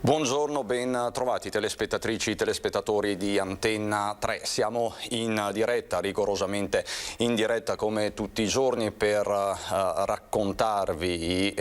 Buongiorno, ben trovati telespettatrici e telespettatori di Antenna 3. Siamo in diretta, rigorosamente in diretta come tutti i giorni, per raccontarvi i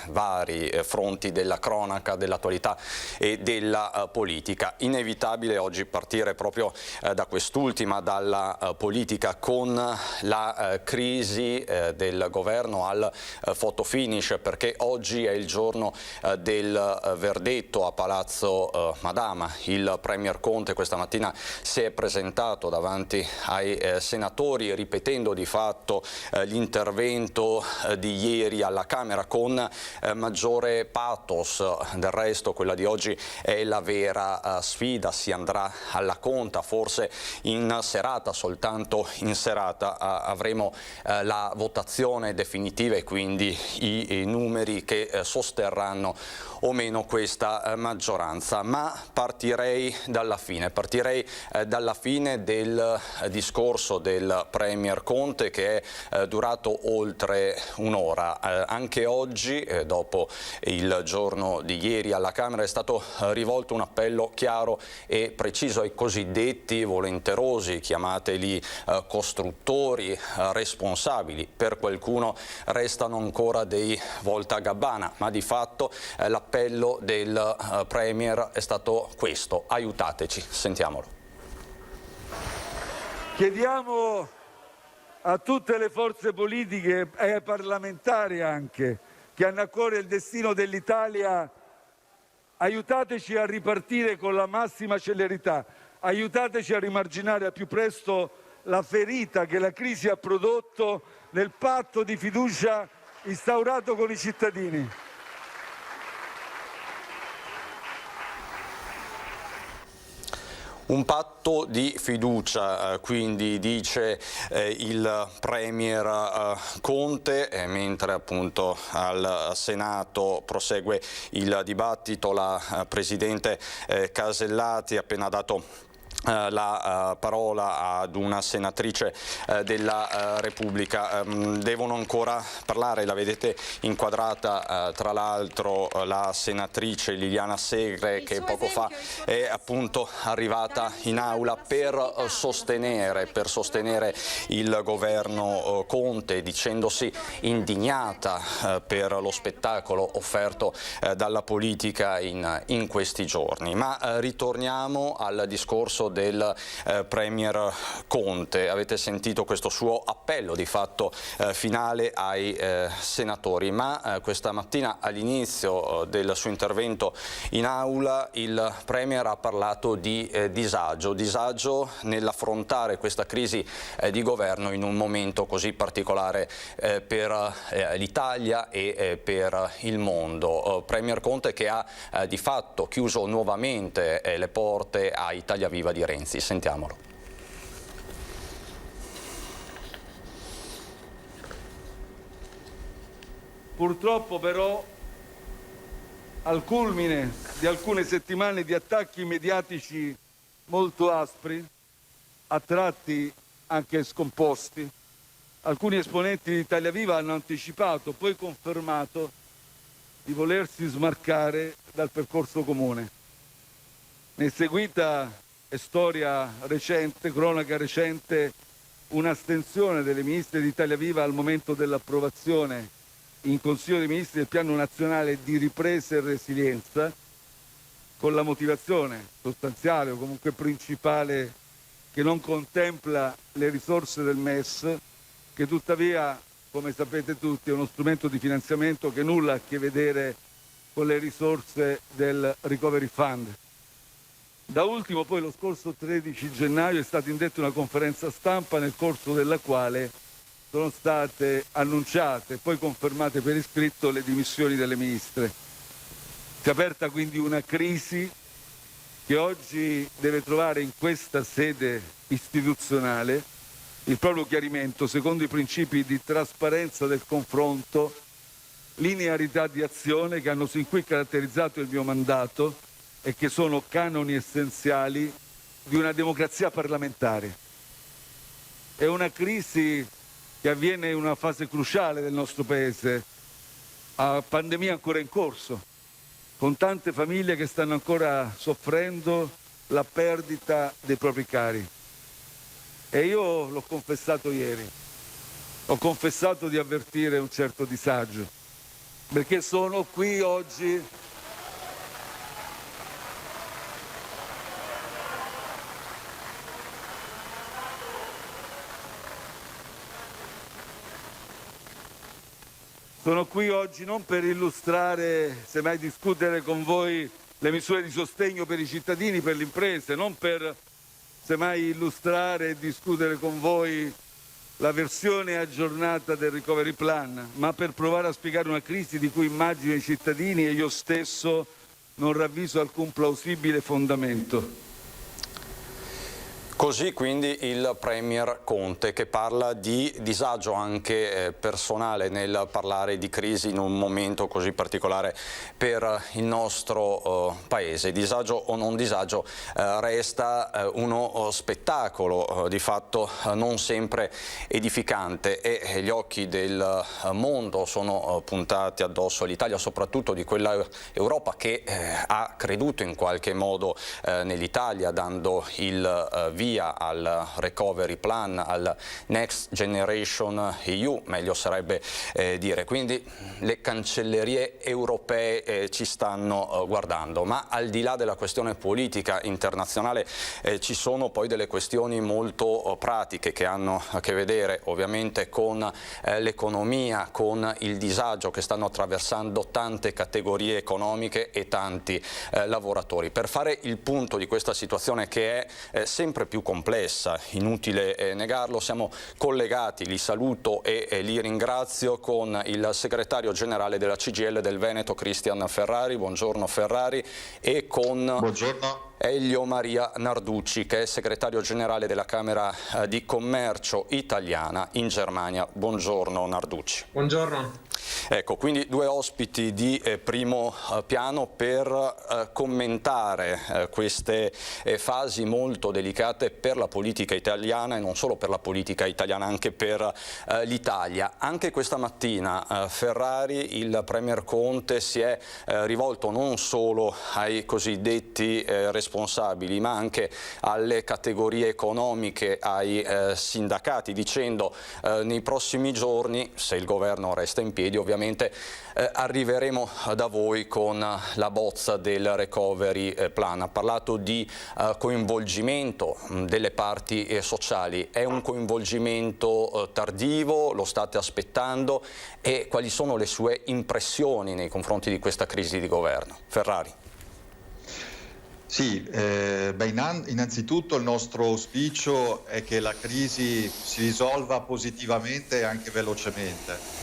vari fronti della cronaca, dell'attualità e della politica. Inevitabile oggi partire proprio da quest'ultima, dalla politica, con la crisi del governo al fotofinish, perché oggi è il giorno del verdetto a Palazzo Madama. Il Premier Conte questa mattina si è presentato davanti ai senatori, ripetendo di fatto l'intervento di ieri alla Camera con maggiore pathos. Del resto quella di oggi è la vera sfida, si andrà alla conta, forse in serata, soltanto in serata avremo la votazione definitiva e quindi i numeri che sosterranno o meno questa maggioranza. Ma partirei dalla fine del discorso del Premier Conte, che è durato oltre un'ora. Anche oggi, dopo il giorno di ieri alla Camera, è stato rivolto un appello chiaro e preciso ai cosiddetti volenterosi, chiamateli costruttori, responsabili. Per qualcuno restano ancora dei voltagabbana, ma di fatto l'appello del Premier è stato questo: aiutateci. Sentiamolo. Chiediamo a tutte le forze politiche e ai parlamentari anche che hanno a cuore il destino dell'Italia: aiutateci a ripartire con la massima celerità, aiutateci a rimarginare al più presto la ferita che la crisi ha prodotto nel patto di fiducia instaurato con i cittadini. Un patto di fiducia, quindi, dice il Premier Conte, mentre appunto al Senato prosegue il dibattito. La Presidente Casellati ha appena dato la parola ad una senatrice della Repubblica. Devono ancora parlare, la vedete inquadrata tra l'altro la senatrice Liliana Segre, che poco fa è appunto arrivata in aula per sostenere il governo Conte, dicendosi indignata per lo spettacolo offerto dalla politica in questi giorni. Ma ritorniamo al discorso del Premier Conte. Avete sentito questo suo appello di fatto finale ai senatori, ma questa mattina all'inizio del suo intervento in aula il Premier ha parlato di disagio nell'affrontare questa crisi di governo in un momento così particolare per l'Italia e per il mondo. Premier Conte che ha di fatto chiuso nuovamente le porte a Italia Viva di Renzi. Sentiamolo. Purtroppo però, al culmine di alcune settimane di attacchi mediatici molto aspri, a tratti anche scomposti, alcuni esponenti di Italia Viva hanno anticipato, poi confermato, di volersi smarcare dal percorso comune. Ne è seguita storia recente, cronaca recente, un'astensione delle ministre di Italia Viva al momento dell'approvazione in Consiglio dei Ministri del Piano Nazionale di Ripresa e Resilienza, con la motivazione sostanziale o comunque principale che non contempla le risorse del MES, che tuttavia, come sapete tutti, è uno strumento di finanziamento che nulla ha a che vedere con le risorse del Recovery Fund. Da ultimo, poi, lo scorso 13 gennaio è stata indetta una conferenza stampa nel corso della quale sono state annunciate e poi confermate per iscritto le dimissioni delle ministre. Si è aperta quindi una crisi che oggi deve trovare in questa sede istituzionale il proprio chiarimento secondo i principi di trasparenza del confronto, linearità di azione che hanno sin qui caratterizzato il mio mandato e che sono canoni essenziali di una democrazia parlamentare. È una crisi che avviene in una fase cruciale del nostro Paese, a pandemia ancora in corso, con tante famiglie che stanno ancora soffrendo la perdita dei propri cari. E io l'ho confessato ieri, ho confessato di avvertire un certo disagio, perché sono qui oggi non per illustrare, semmai discutere con voi le misure di sostegno per i cittadini, per le imprese, non per semmai illustrare e discutere con voi la versione aggiornata del Recovery Plan, ma per provare a spiegare una crisi di cui immagino i cittadini e io stesso non ravviso alcun plausibile fondamento. Così quindi il Premier Conte, che parla di disagio anche personale nel parlare di crisi in un momento così particolare per il nostro Paese. Disagio o non disagio, resta uno spettacolo di fatto non sempre edificante, e gli occhi del mondo sono puntati addosso all'Italia, soprattutto di quella Europa che ha creduto in qualche modo nell'Italia, dando il via al Recovery Plan, al Next Generation EU, meglio sarebbe dire. Quindi le cancellerie europee ci stanno guardando, ma al di là della questione politica internazionale ci sono poi delle questioni molto pratiche che hanno a che vedere ovviamente con l'economia, con il disagio che stanno attraversando tante categorie economiche e tanti lavoratori. Per fare il punto di questa situazione, che è sempre più complessa, inutile negarlo, siamo collegati, li saluto e li ringrazio, con il segretario generale della CGIL del Veneto, Cristian Ferrari. Buongiorno Ferrari. E con Buongiorno. Elio Maria Narducci, che è segretario generale della Camera di Commercio italiana in Germania. Buongiorno Narducci. Buongiorno. Ecco, quindi due ospiti di primo piano per commentare queste fasi molto delicate per la politica italiana, e non solo per la politica italiana, anche per l'Italia. Anche questa mattina Ferrari, il Premier Conte, si è rivolto non solo ai cosiddetti responsabili, ma anche alle categorie economiche, ai sindacati, dicendo nei prossimi giorni, se il governo resta in piedi, ovviamente arriveremo da voi con la bozza del Recovery Plan. Ha parlato di coinvolgimento delle parti sociali. È un coinvolgimento tardivo? Lo state aspettando? E quali sono le sue impressioni nei confronti di questa crisi di governo? Ferrari. Sì, innanzitutto il nostro auspicio è che la crisi si risolva positivamente e anche velocemente,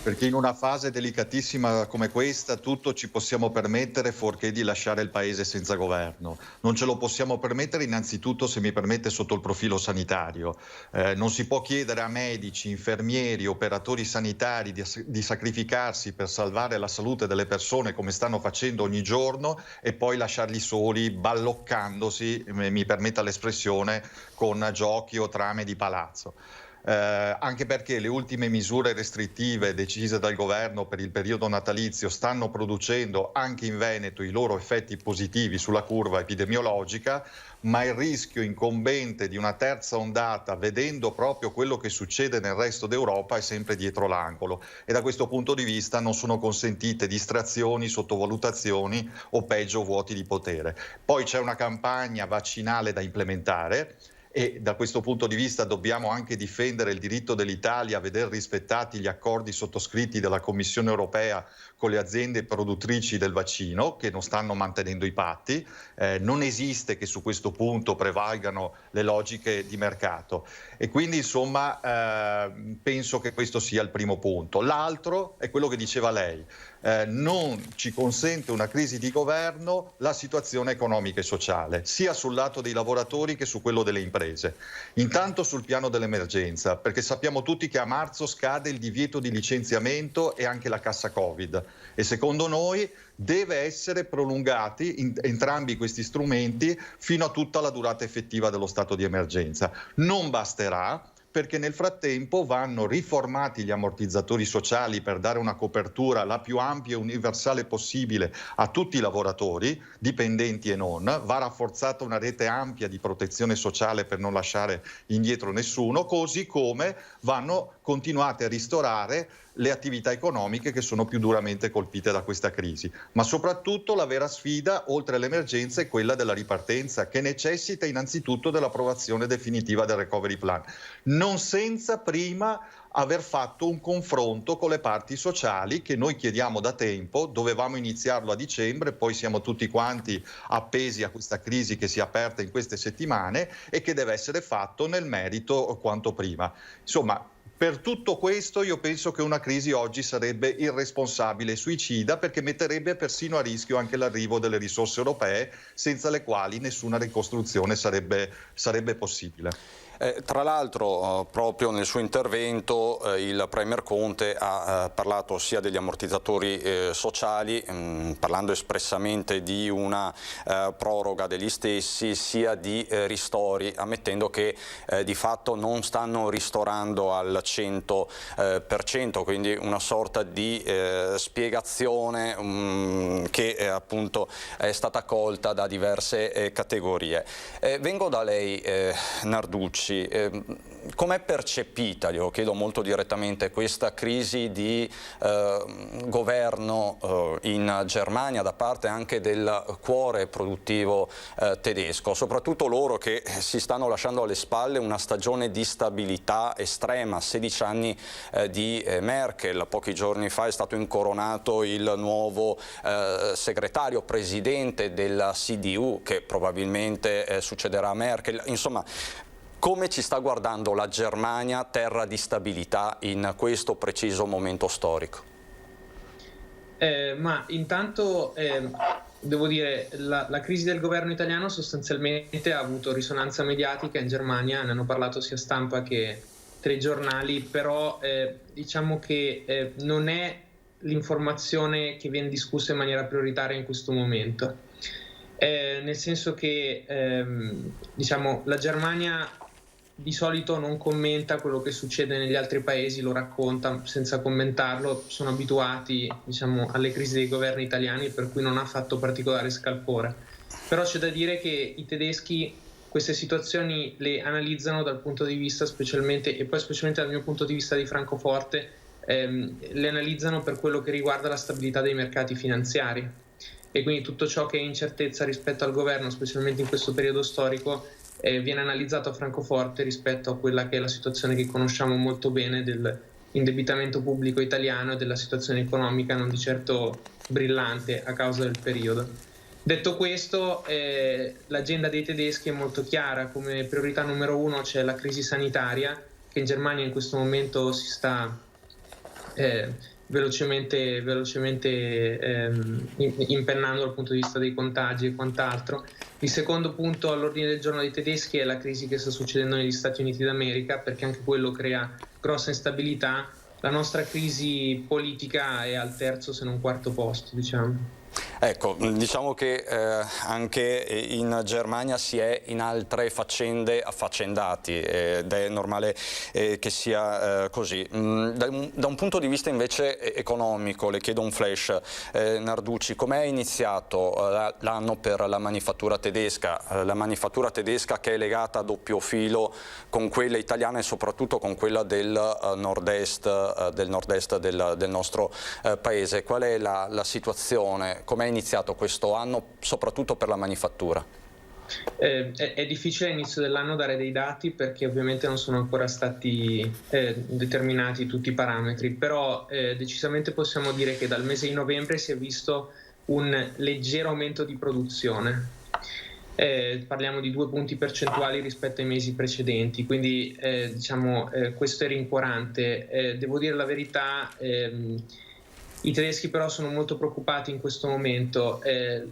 perché in una fase delicatissima come questa tutto ci possiamo permettere fuorché di lasciare il Paese senza governo. Non ce lo possiamo permettere innanzitutto, se mi permette, sotto il profilo sanitario. Non si può chiedere a medici, infermieri, operatori sanitari di sacrificarsi per salvare la salute delle persone, come stanno facendo ogni giorno, e poi lasciarli soli balloccandosi, mi permetta l'espressione, con giochi o trame di palazzo. Anche perché le ultime misure restrittive decise dal governo per il periodo natalizio stanno producendo anche in Veneto i loro effetti positivi sulla curva epidemiologica, ma il rischio incombente di una terza ondata, vedendo proprio quello che succede nel resto d'Europa, è sempre dietro l'angolo, e da questo punto di vista non sono consentite distrazioni, sottovalutazioni o peggio vuoti di potere. Poi c'è una campagna vaccinale da implementare, e da questo punto di vista dobbiamo anche difendere il diritto dell'Italia a veder rispettati gli accordi sottoscritti dalla Commissione europea con le aziende produttrici del vaccino, che non stanno mantenendo i patti. Non esiste che su questo punto prevalgano le logiche di mercato, e quindi insomma penso che questo sia il primo punto. L'altro è quello che diceva lei. Non ci consente una crisi di governo la situazione economica e sociale, sia sul lato dei lavoratori che su quello delle imprese. Intanto sul piano dell'emergenza, perché sappiamo tutti che a marzo scade il divieto di licenziamento e anche la cassa Covid, e secondo noi deve essere prolungati entrambi questi strumenti fino a tutta la durata effettiva dello stato di emergenza. Non basterà, perché nel frattempo vanno riformati gli ammortizzatori sociali per dare una copertura la più ampia e universale possibile a tutti i lavoratori, dipendenti e non, va rafforzata una rete ampia di protezione sociale per non lasciare indietro nessuno, così come vanno continuate a ristorare le attività economiche che sono più duramente colpite da questa crisi. Ma soprattutto la vera sfida, oltre all'emergenza, è quella della ripartenza, che necessita innanzitutto dell'approvazione definitiva del Recovery Plan, non senza prima aver fatto un confronto con le parti sociali che noi chiediamo da tempo. Dovevamo iniziarlo a dicembre, poi siamo tutti quanti appesi a questa crisi che si è aperta in queste settimane e che deve essere fatto nel merito quanto prima. Insomma, per tutto questo io penso che una crisi oggi sarebbe irresponsabile e suicida, perché metterebbe persino a rischio anche l'arrivo delle risorse europee, senza le quali nessuna ricostruzione sarebbe possibile. Tra l'altro, proprio nel suo intervento il Premier Conte ha parlato sia degli ammortizzatori sociali, parlando espressamente di una proroga degli stessi, sia di ristori, ammettendo che di fatto non stanno ristorando al 100%, quindi una sorta di spiegazione che appunto è stata colta da diverse categorie. Vengo da lei, Narducci. Com'è percepita, glielo chiedo molto direttamente, questa crisi di governo in Germania da parte anche del cuore produttivo tedesco, soprattutto loro che si stanno lasciando alle spalle una stagione di stabilità estrema, 16 anni di Merkel. Pochi giorni fa è stato incoronato il nuovo segretario presidente della CDU, che probabilmente succederà a Merkel. Insomma, come ci sta guardando la Germania, terra di stabilità, in questo preciso momento storico? Ma intanto devo dire, la crisi del governo italiano sostanzialmente ha avuto risonanza mediatica in Germania, ne hanno parlato sia stampa che telegiornali, però diciamo che non è l'informazione che viene discussa in maniera prioritaria in questo momento. Nel senso che diciamo, la Germania di solito non commenta quello che succede negli altri paesi, lo racconta senza commentarlo, sono abituati, diciamo, alle crisi dei governi italiani, per cui non ha fatto particolare scalpore. Però c'è da dire che i tedeschi queste situazioni le analizzano dal punto di vista specialmente, e poi specialmente dal mio punto di vista di Francoforte, le analizzano per quello che riguarda la stabilità dei mercati finanziari. E quindi tutto ciò che è incertezza rispetto al governo, specialmente in questo periodo storico, viene analizzato a Francoforte rispetto a quella che è la situazione che conosciamo molto bene dell'indebitamento pubblico italiano e della situazione economica non di certo brillante a causa del periodo. Detto questo, l'agenda dei tedeschi è molto chiara. Come priorità numero 1 c'è la crisi sanitaria, che in Germania in questo momento si sta velocemente impennando dal punto di vista dei contagi e quant'altro. Il secondo punto all'ordine del giorno dei tedeschi è la crisi che sta succedendo negli Stati Uniti d'America, perché anche quello crea grossa instabilità. La nostra crisi politica è al terzo se non quarto posto, diciamo. Ecco, diciamo che anche in Germania si è in altre faccende affaccendati ed è normale che sia così. Da un punto di vista invece economico, le chiedo un flash, Narducci, com'è iniziato l'anno per la manifattura tedesca che è legata a doppio filo con quella italiana e soprattutto con quella del nord-est del nostro paese? Qual è la situazione? Com'è iniziato questo anno, soprattutto per la manifattura? È difficile all'inizio dell'anno dare dei dati perché ovviamente non sono ancora stati determinati tutti i parametri, però decisamente possiamo dire che dal mese di novembre si è visto un leggero aumento di produzione. Parliamo di 2 punti percentuali rispetto ai mesi precedenti, quindi diciamo questo è rincuorante. Devo dire la verità, i tedeschi però sono molto preoccupati in questo momento.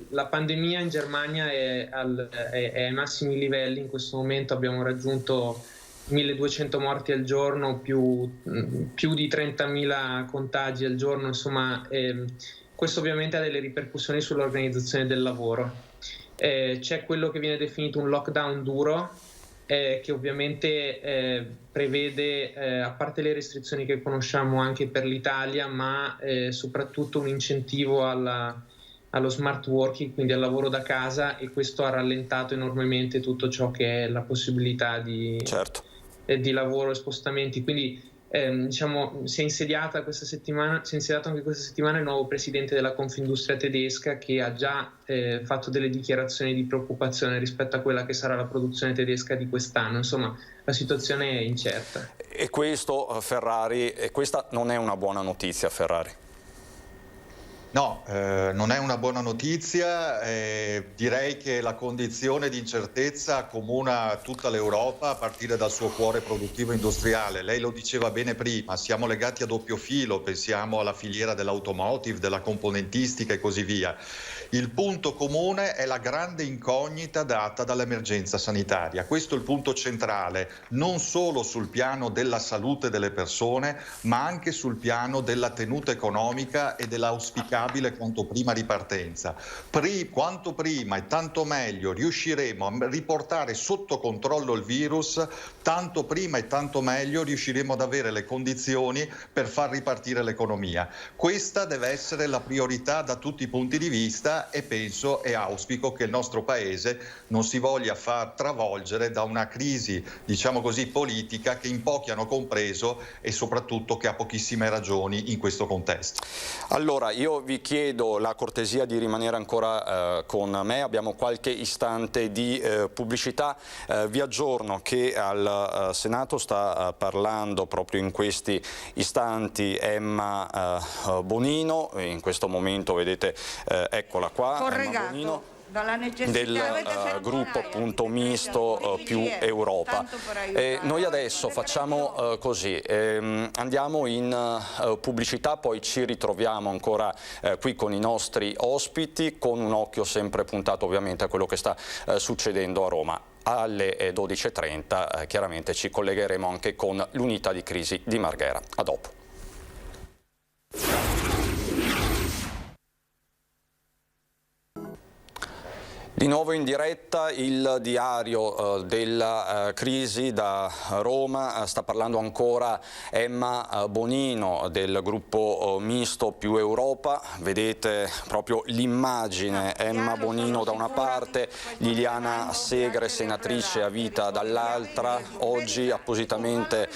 La pandemia in Germania è ai massimi livelli, in questo momento abbiamo raggiunto 1200 morti al giorno, più di 30.000 contagi al giorno, insomma questo ovviamente ha delle ripercussioni sull'organizzazione del lavoro. C'è quello che viene definito un lockdown duro, che ovviamente prevede, a parte le restrizioni che conosciamo anche per l'Italia, ma soprattutto un incentivo allo smart working, quindi al lavoro da casa, e questo ha rallentato enormemente tutto ciò che è la possibilità di lavoro e spostamenti. Quindi diciamo, si è insediato anche questa settimana il nuovo presidente della Confindustria tedesca, che ha già fatto delle dichiarazioni di preoccupazione rispetto a quella che sarà la produzione tedesca di quest'anno. Insomma, la situazione è incerta. E questo, Ferrari, questa non è una buona notizia, Ferrari? No, non è una buona notizia. Direi che la condizione di incertezza accomuna tutta l'Europa a partire dal suo cuore produttivo industriale. Lei lo diceva bene prima, siamo legati a doppio filo, pensiamo alla filiera dell'automotive, della componentistica e così via. Il punto comune è la grande incognita data dall'emergenza sanitaria. Questo è il punto centrale, non solo sul piano della salute delle persone, ma anche sul piano della tenuta economica e dell'auspicabile quanto prima ripartenza. Quanto prima e tanto meglio riusciremo a riportare sotto controllo il virus, tanto prima e tanto meglio riusciremo ad avere le condizioni per far ripartire l'economia. Questa deve essere la priorità da tutti i punti di vista, e penso e auspico che il nostro Paese non si voglia far travolgere da una crisi, diciamo così, politica che in pochi hanno compreso e soprattutto che ha pochissime ragioni in questo contesto. Allora, io vi chiedo la cortesia di rimanere ancora con me, abbiamo qualche istante di pubblicità. Vi aggiorno che al Senato sta parlando proprio in questi istanti Emma Bonino, in questo momento vedete, eccola qua, Emma Bonino, del gruppo appunto misto più Europa. Noi adesso facciamo così, andiamo in pubblicità, poi ci ritroviamo ancora qui con i nostri ospiti, con un occhio sempre puntato ovviamente a quello che sta succedendo a Roma. Alle 12:30 chiaramente ci collegheremo anche con l'unità di crisi di Marghera. A dopo. Di nuovo in diretta il diario della crisi da Roma, sta parlando ancora Emma Bonino del gruppo misto più Europa, vedete proprio l'immagine, Emma Bonino da una parte, Liliana Segre senatrice a vita dall'altra, oggi appositamente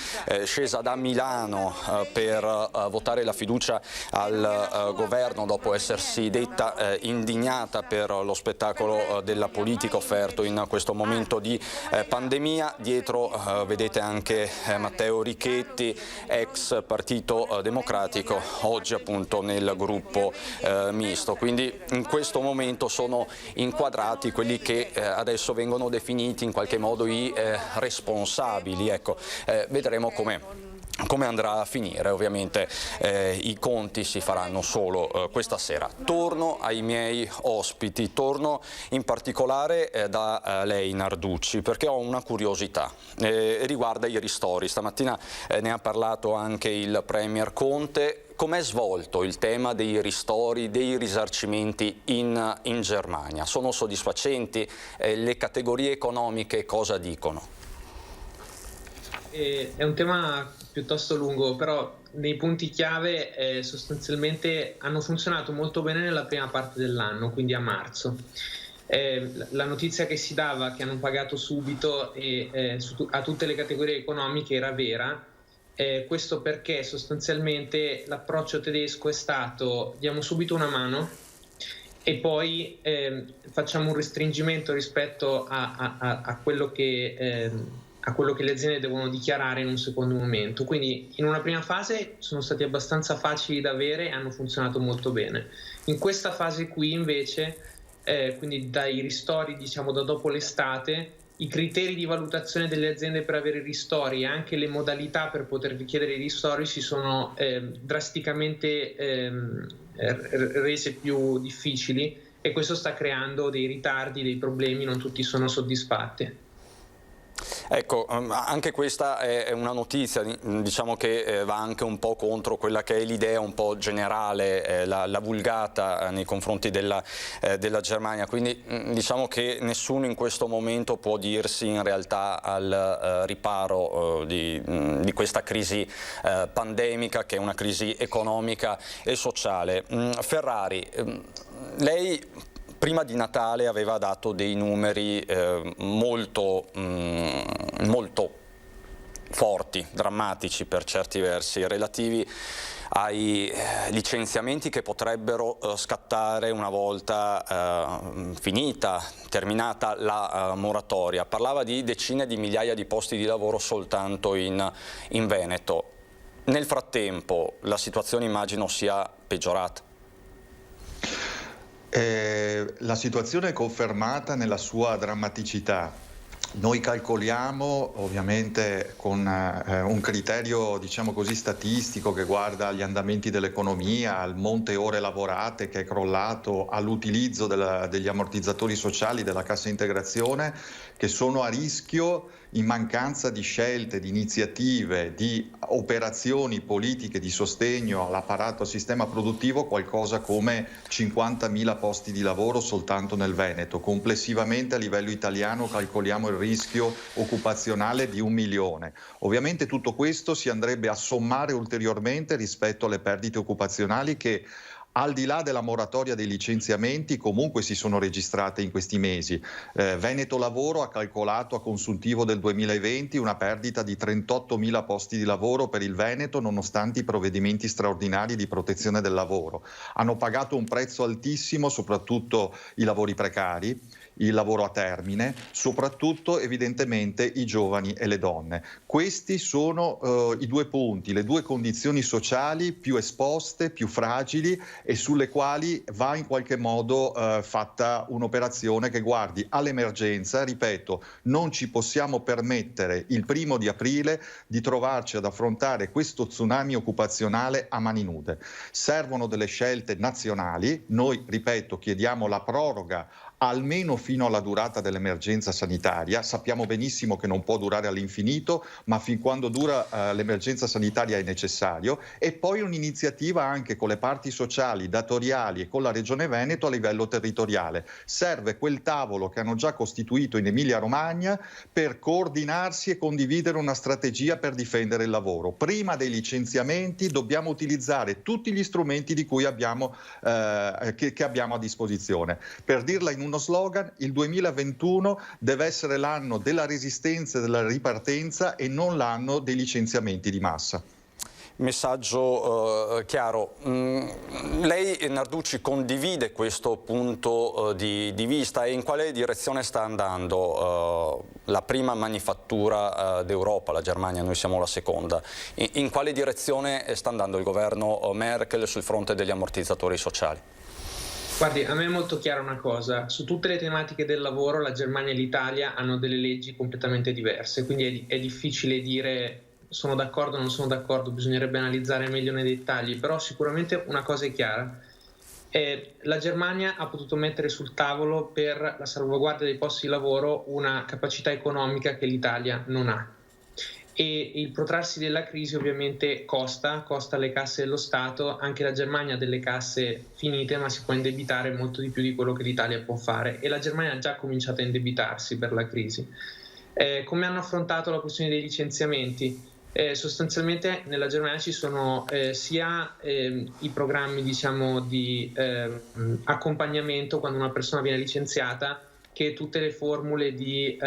scesa da Milano per votare la fiducia al governo dopo essersi detta indignata per lo spettacolo della politica offerto in questo momento di pandemia. Dietro vedete anche Matteo Richetti, ex Partito Democratico, oggi appunto nel gruppo misto. Quindi in questo momento sono inquadrati quelli che adesso vengono definiti in qualche modo i responsabili. Ecco, vedremo come andrà a finire. Ovviamente i conti si faranno solo questa sera. Torno ai miei ospiti, torno in particolare da lei Narducci, perché ho una curiosità, riguarda i ristori. Stamattina ne ha parlato anche il Premier Conte. Com'è svolto il tema dei ristori, dei risarcimenti in Germania? Sono soddisfacenti? Le categorie economiche cosa dicono? È un tema piuttosto lungo, però nei punti chiave sostanzialmente hanno funzionato molto bene nella prima parte dell'anno, quindi a marzo. La notizia che si dava che hanno pagato subito a tutte le categorie economiche era vera. Questo perché sostanzialmente l'approccio tedesco è stato: diamo subito una mano e poi facciamo un restringimento rispetto a quello che le aziende devono dichiarare in un secondo momento. Quindi in una prima fase sono stati abbastanza facili da avere e hanno funzionato molto bene. In questa fase qui invece, quindi dai ristori, diciamo da dopo l'estate, i criteri di valutazione delle aziende per avere ristori e anche le modalità per poter richiedere i ristori si sono drasticamente rese più difficili, e questo sta creando dei ritardi, dei problemi, non tutti sono soddisfatti. Ecco, anche questa è una notizia, diciamo che va anche un po' contro quella che è l'idea un po' generale, la vulgata nei confronti della Germania, quindi diciamo che nessuno in questo momento può dirsi in realtà al riparo di questa crisi pandemica, che è una crisi economica e sociale. Ferrari, lei prima di Natale aveva dato dei numeri molto forti, drammatici per certi versi, relativi ai licenziamenti che potrebbero scattare una volta terminata la moratoria. Parlava di decine di migliaia di posti di lavoro soltanto in Veneto. Nel frattempo la situazione immagino sia peggiorata. La situazione è confermata nella sua drammaticità. Noi calcoliamo ovviamente con un criterio, diciamo così, statistico che guarda gli andamenti dell'economia, al monte ore lavorate che è crollato, all'utilizzo degli ammortizzatori sociali della cassa integrazione, che sono a rischio in mancanza di scelte, di iniziative, di operazioni politiche di sostegno all'apparato, al sistema produttivo, qualcosa come 50.000 posti di lavoro soltanto nel Veneto. Complessivamente a livello italiano calcoliamo il rischio occupazionale di 1 milione. Ovviamente tutto questo si andrebbe a sommare ulteriormente rispetto alle perdite occupazionali che, al di là della moratoria dei licenziamenti, comunque si sono registrate in questi mesi. Veneto Lavoro ha calcolato a consuntivo del 2020 una perdita di 38.000 posti di lavoro per il Veneto, nonostante i provvedimenti straordinari di protezione del lavoro. Hanno pagato un prezzo altissimo soprattutto i lavori precari, il lavoro a termine, soprattutto evidentemente i giovani e le donne. Questi sono i due punti, le due condizioni sociali più esposte, più fragili, e sulle quali va in qualche modo fatta un'operazione che guardi all'emergenza. Ripeto, non ci possiamo permettere il 1° di aprile di trovarci ad affrontare questo tsunami occupazionale a mani nude. Servono delle scelte nazionali. Noi, ripeto, chiediamo la proroga almeno fino alla durata dell'emergenza sanitaria. Sappiamo benissimo che non può durare all'infinito, ma fin quando dura l'emergenza sanitaria è necessario. E poi un'iniziativa anche con le parti sociali, datoriali e con la Regione Veneto a livello territoriale. Serve quel tavolo che hanno già costituito in Emilia-Romagna per coordinarsi e condividere una strategia per difendere il lavoro. Prima dei licenziamenti dobbiamo utilizzare tutti gli strumenti di cui abbiamo, che abbiamo a disposizione. Per dirla in uno slogan, il 2021 deve essere l'anno della resistenza e della ripartenza e non l'anno dei licenziamenti di massa. Messaggio chiaro. Lei, Narducci, condivide questo punto di vista, e in quale direzione sta andando la prima manifattura d'Europa, la Germania, noi siamo la seconda? In quale direzione sta andando il governo Merkel sul fronte degli ammortizzatori sociali? Guardi, a me è molto chiara una cosa: su tutte le tematiche del lavoro la Germania e l'Italia hanno delle leggi completamente diverse, quindi è difficile dire sono d'accordo o non sono d'accordo, bisognerebbe analizzare meglio nei dettagli, però sicuramente una cosa è chiara: la Germania ha potuto mettere sul tavolo per la salvaguardia dei posti di lavoro una capacità economica che l'Italia non ha. E il protrarsi della crisi ovviamente costa alle casse dello Stato. Anche la Germania ha delle casse finite, ma si può indebitare molto di più di quello che l'Italia può fare, e la Germania ha già cominciato a indebitarsi per la crisi. Come hanno affrontato la questione dei licenziamenti? Sostanzialmente nella Germania ci sono sia i programmi, diciamo, di accompagnamento quando una persona viene licenziata, che tutte le formule di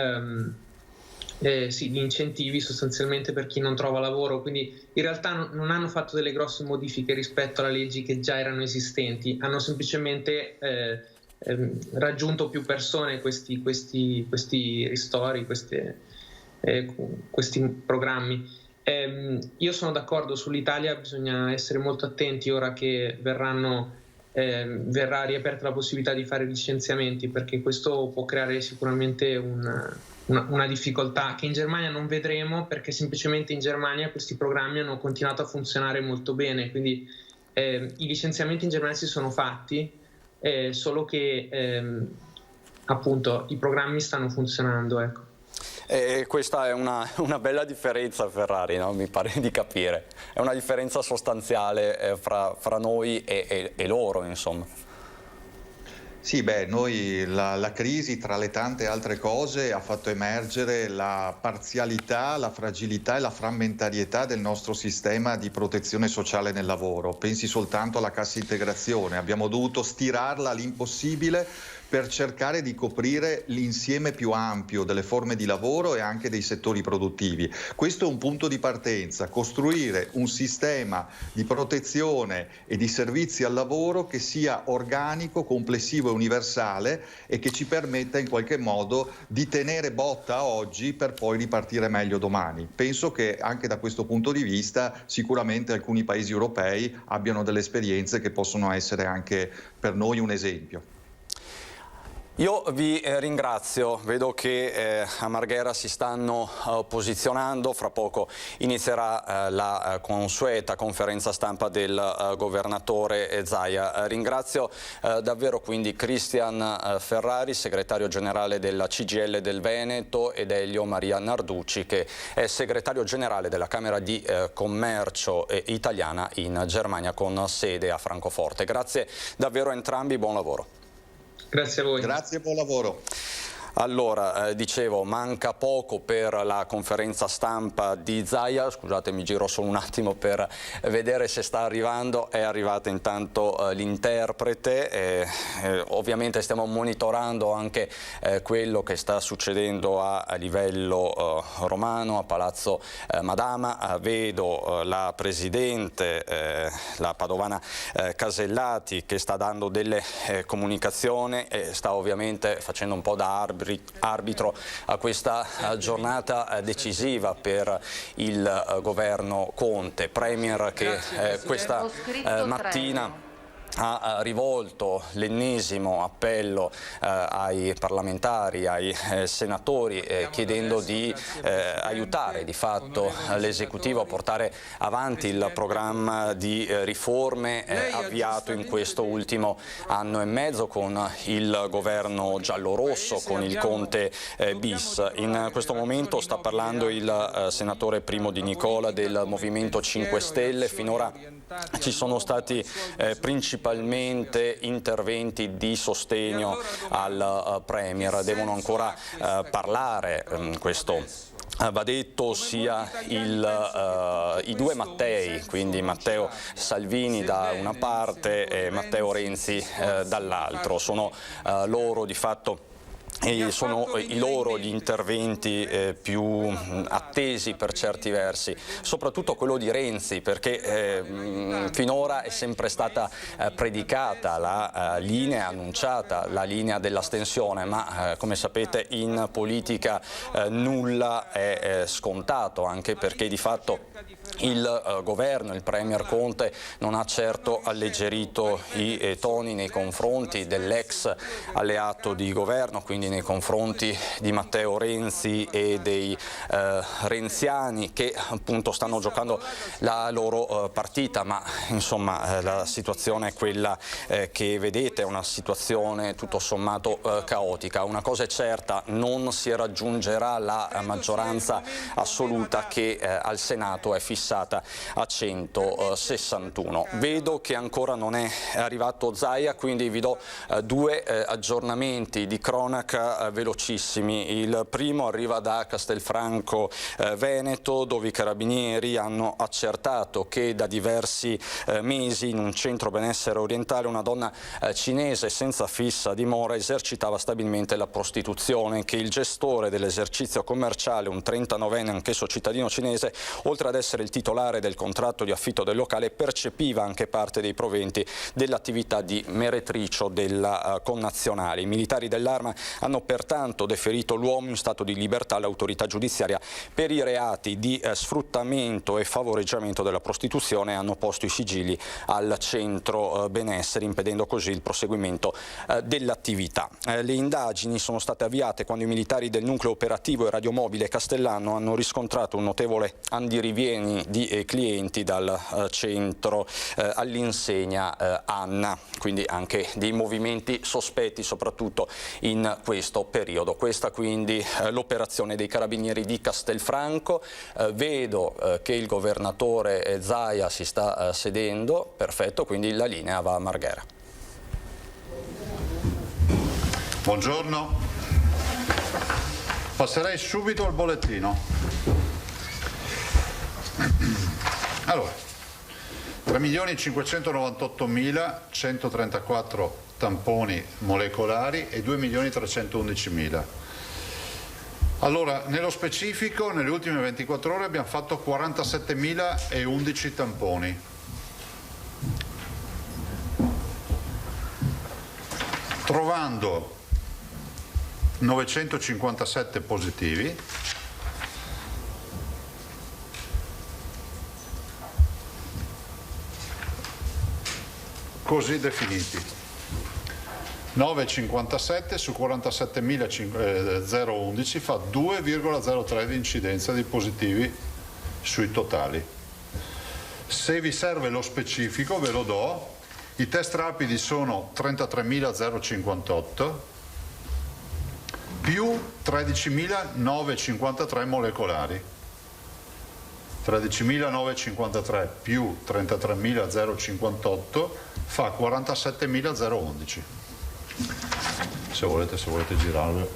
incentivi sostanzialmente per chi non trova lavoro. Quindi in realtà non hanno fatto delle grosse modifiche rispetto alle leggi che già erano esistenti, hanno semplicemente raggiunto più persone questi ristori, questi programmi. Io sono d'accordo sull'Italia, bisogna essere molto attenti ora che verrà riaperta la possibilità di fare licenziamenti, perché questo può creare sicuramente una difficoltà che in Germania non vedremo, perché semplicemente in Germania questi programmi hanno continuato a funzionare molto bene, quindi i licenziamenti in Germania si sono fatti, solo che appunto i programmi stanno funzionando, ecco. E questa è una bella differenza, Ferrari, no? Mi pare di capire. È una differenza sostanziale fra noi e loro, insomma. Sì, beh, noi la crisi, tra le tante altre cose, ha fatto emergere la parzialità, la fragilità e la frammentarietà del nostro sistema di protezione sociale nel lavoro. Pensi soltanto alla cassa integrazione, abbiamo dovuto stirarla all'impossibile per cercare di coprire l'insieme più ampio delle forme di lavoro e anche dei settori produttivi. Questo è un punto di partenza, costruire un sistema di protezione e di servizi al lavoro che sia organico, complessivo e universale e che ci permetta in qualche modo di tenere botta oggi per poi ripartire meglio domani. Penso che anche da questo punto di vista sicuramente alcuni paesi europei abbiano delle esperienze che possono essere anche per noi un esempio. Io vi ringrazio, vedo che a Marghera si stanno posizionando, fra poco inizierà la consueta conferenza stampa del governatore Zaia. Ringrazio davvero quindi Cristian Ferrari, segretario generale della CGIL del Veneto, ed Elio Maria Narducci, che è segretario generale della Camera di Commercio italiana in Germania con sede a Francoforte. Grazie davvero a entrambi, buon lavoro. Grazie a voi. Grazie e buon lavoro. Allora, dicevo, manca poco per la conferenza stampa di Zaia. Scusatemi, giro solo un attimo per vedere se sta arrivando. È arrivata intanto l'interprete. Ovviamente stiamo monitorando anche quello che sta succedendo a livello romano, a Palazzo Madama. Vedo la Presidente, la padovana Casellati, che sta dando delle comunicazioni e sta ovviamente facendo un po' da arbitro a questa giornata decisiva per il governo Conte. Premier che questa mattina ha rivolto l'ennesimo appello ai parlamentari, ai senatori, chiedendo di aiutare di fatto l'esecutivo a portare avanti il programma di riforme avviato in questo ultimo anno e mezzo con il governo giallorosso, con il Conte bis. In questo momento sta parlando il senatore Primo Di Nicola del Movimento 5 Stelle. Finora ci sono stati principalmente interventi di sostegno al Premier, devono ancora parlare, questo va detto, sia i due Mattei, quindi Matteo Salvini da una parte e Matteo Renzi dall'altro. Sono loro di fatto e sono i loro gli interventi più attesi per certi versi, soprattutto quello di Renzi, perché finora è sempre stata predicata la linea annunciata, la linea dell'astensione, ma come sapete in politica nulla è scontato, anche perché di fatto il governo, il Premier Conte, non ha certo alleggerito i toni nei confronti dell'ex alleato di governo, quindi nei confronti di Matteo Renzi e dei renziani, che appunto stanno giocando la loro partita, ma insomma la situazione è quella che vedete, è una situazione tutto sommato caotica. Una cosa è certa, non si raggiungerà la maggioranza assoluta che al Senato è fissata a 161. Vedo che ancora non è arrivato Zaia, quindi vi do due aggiornamenti di cronaca velocissimi. Il primo arriva da Castelfranco Veneto, dove i carabinieri hanno accertato che da diversi mesi in un centro benessere orientale una donna cinese senza fissa dimora esercitava stabilmente la prostituzione, che il gestore dell'esercizio commerciale, un 39enne anch'esso cittadino cinese, oltre ad essere il titolare del contratto di affitto del locale, percepiva anche parte dei proventi dell'attività di meretricio della connazionale. I militari dell'Arma hanno pertanto deferito l'uomo in stato di libertà all'autorità giudiziaria per i reati di sfruttamento e favoreggiamento della prostituzione e hanno posto i sigilli al centro benessere, impedendo così il proseguimento dell'attività. Le indagini sono state avviate quando i militari del nucleo operativo e radiomobile Castellano hanno riscontrato un notevole andirivieni milioni di clienti dal centro all'insegna Anna, quindi anche dei movimenti sospetti soprattutto in questo periodo. Questa quindi l'operazione dei carabinieri di Castelfranco. Vedo che il governatore Zaia si sta sedendo, perfetto, quindi la linea va a Marghera. Buongiorno, passerei subito al bollettino. Allora, 3.598.134 tamponi molecolari e 2.311.000. Allora, nello specifico, nelle ultime 24 ore abbiamo fatto 47.011 tamponi. Trovando 957 positivi, così definiti. 9,57 su 47.011 fa 2,03 di incidenza di positivi sui totali. Se vi serve lo specifico ve lo do. I test rapidi sono 33.058 più 13.953 molecolari. 13.953 più 33.058 fa 47.011. Se volete girarlo.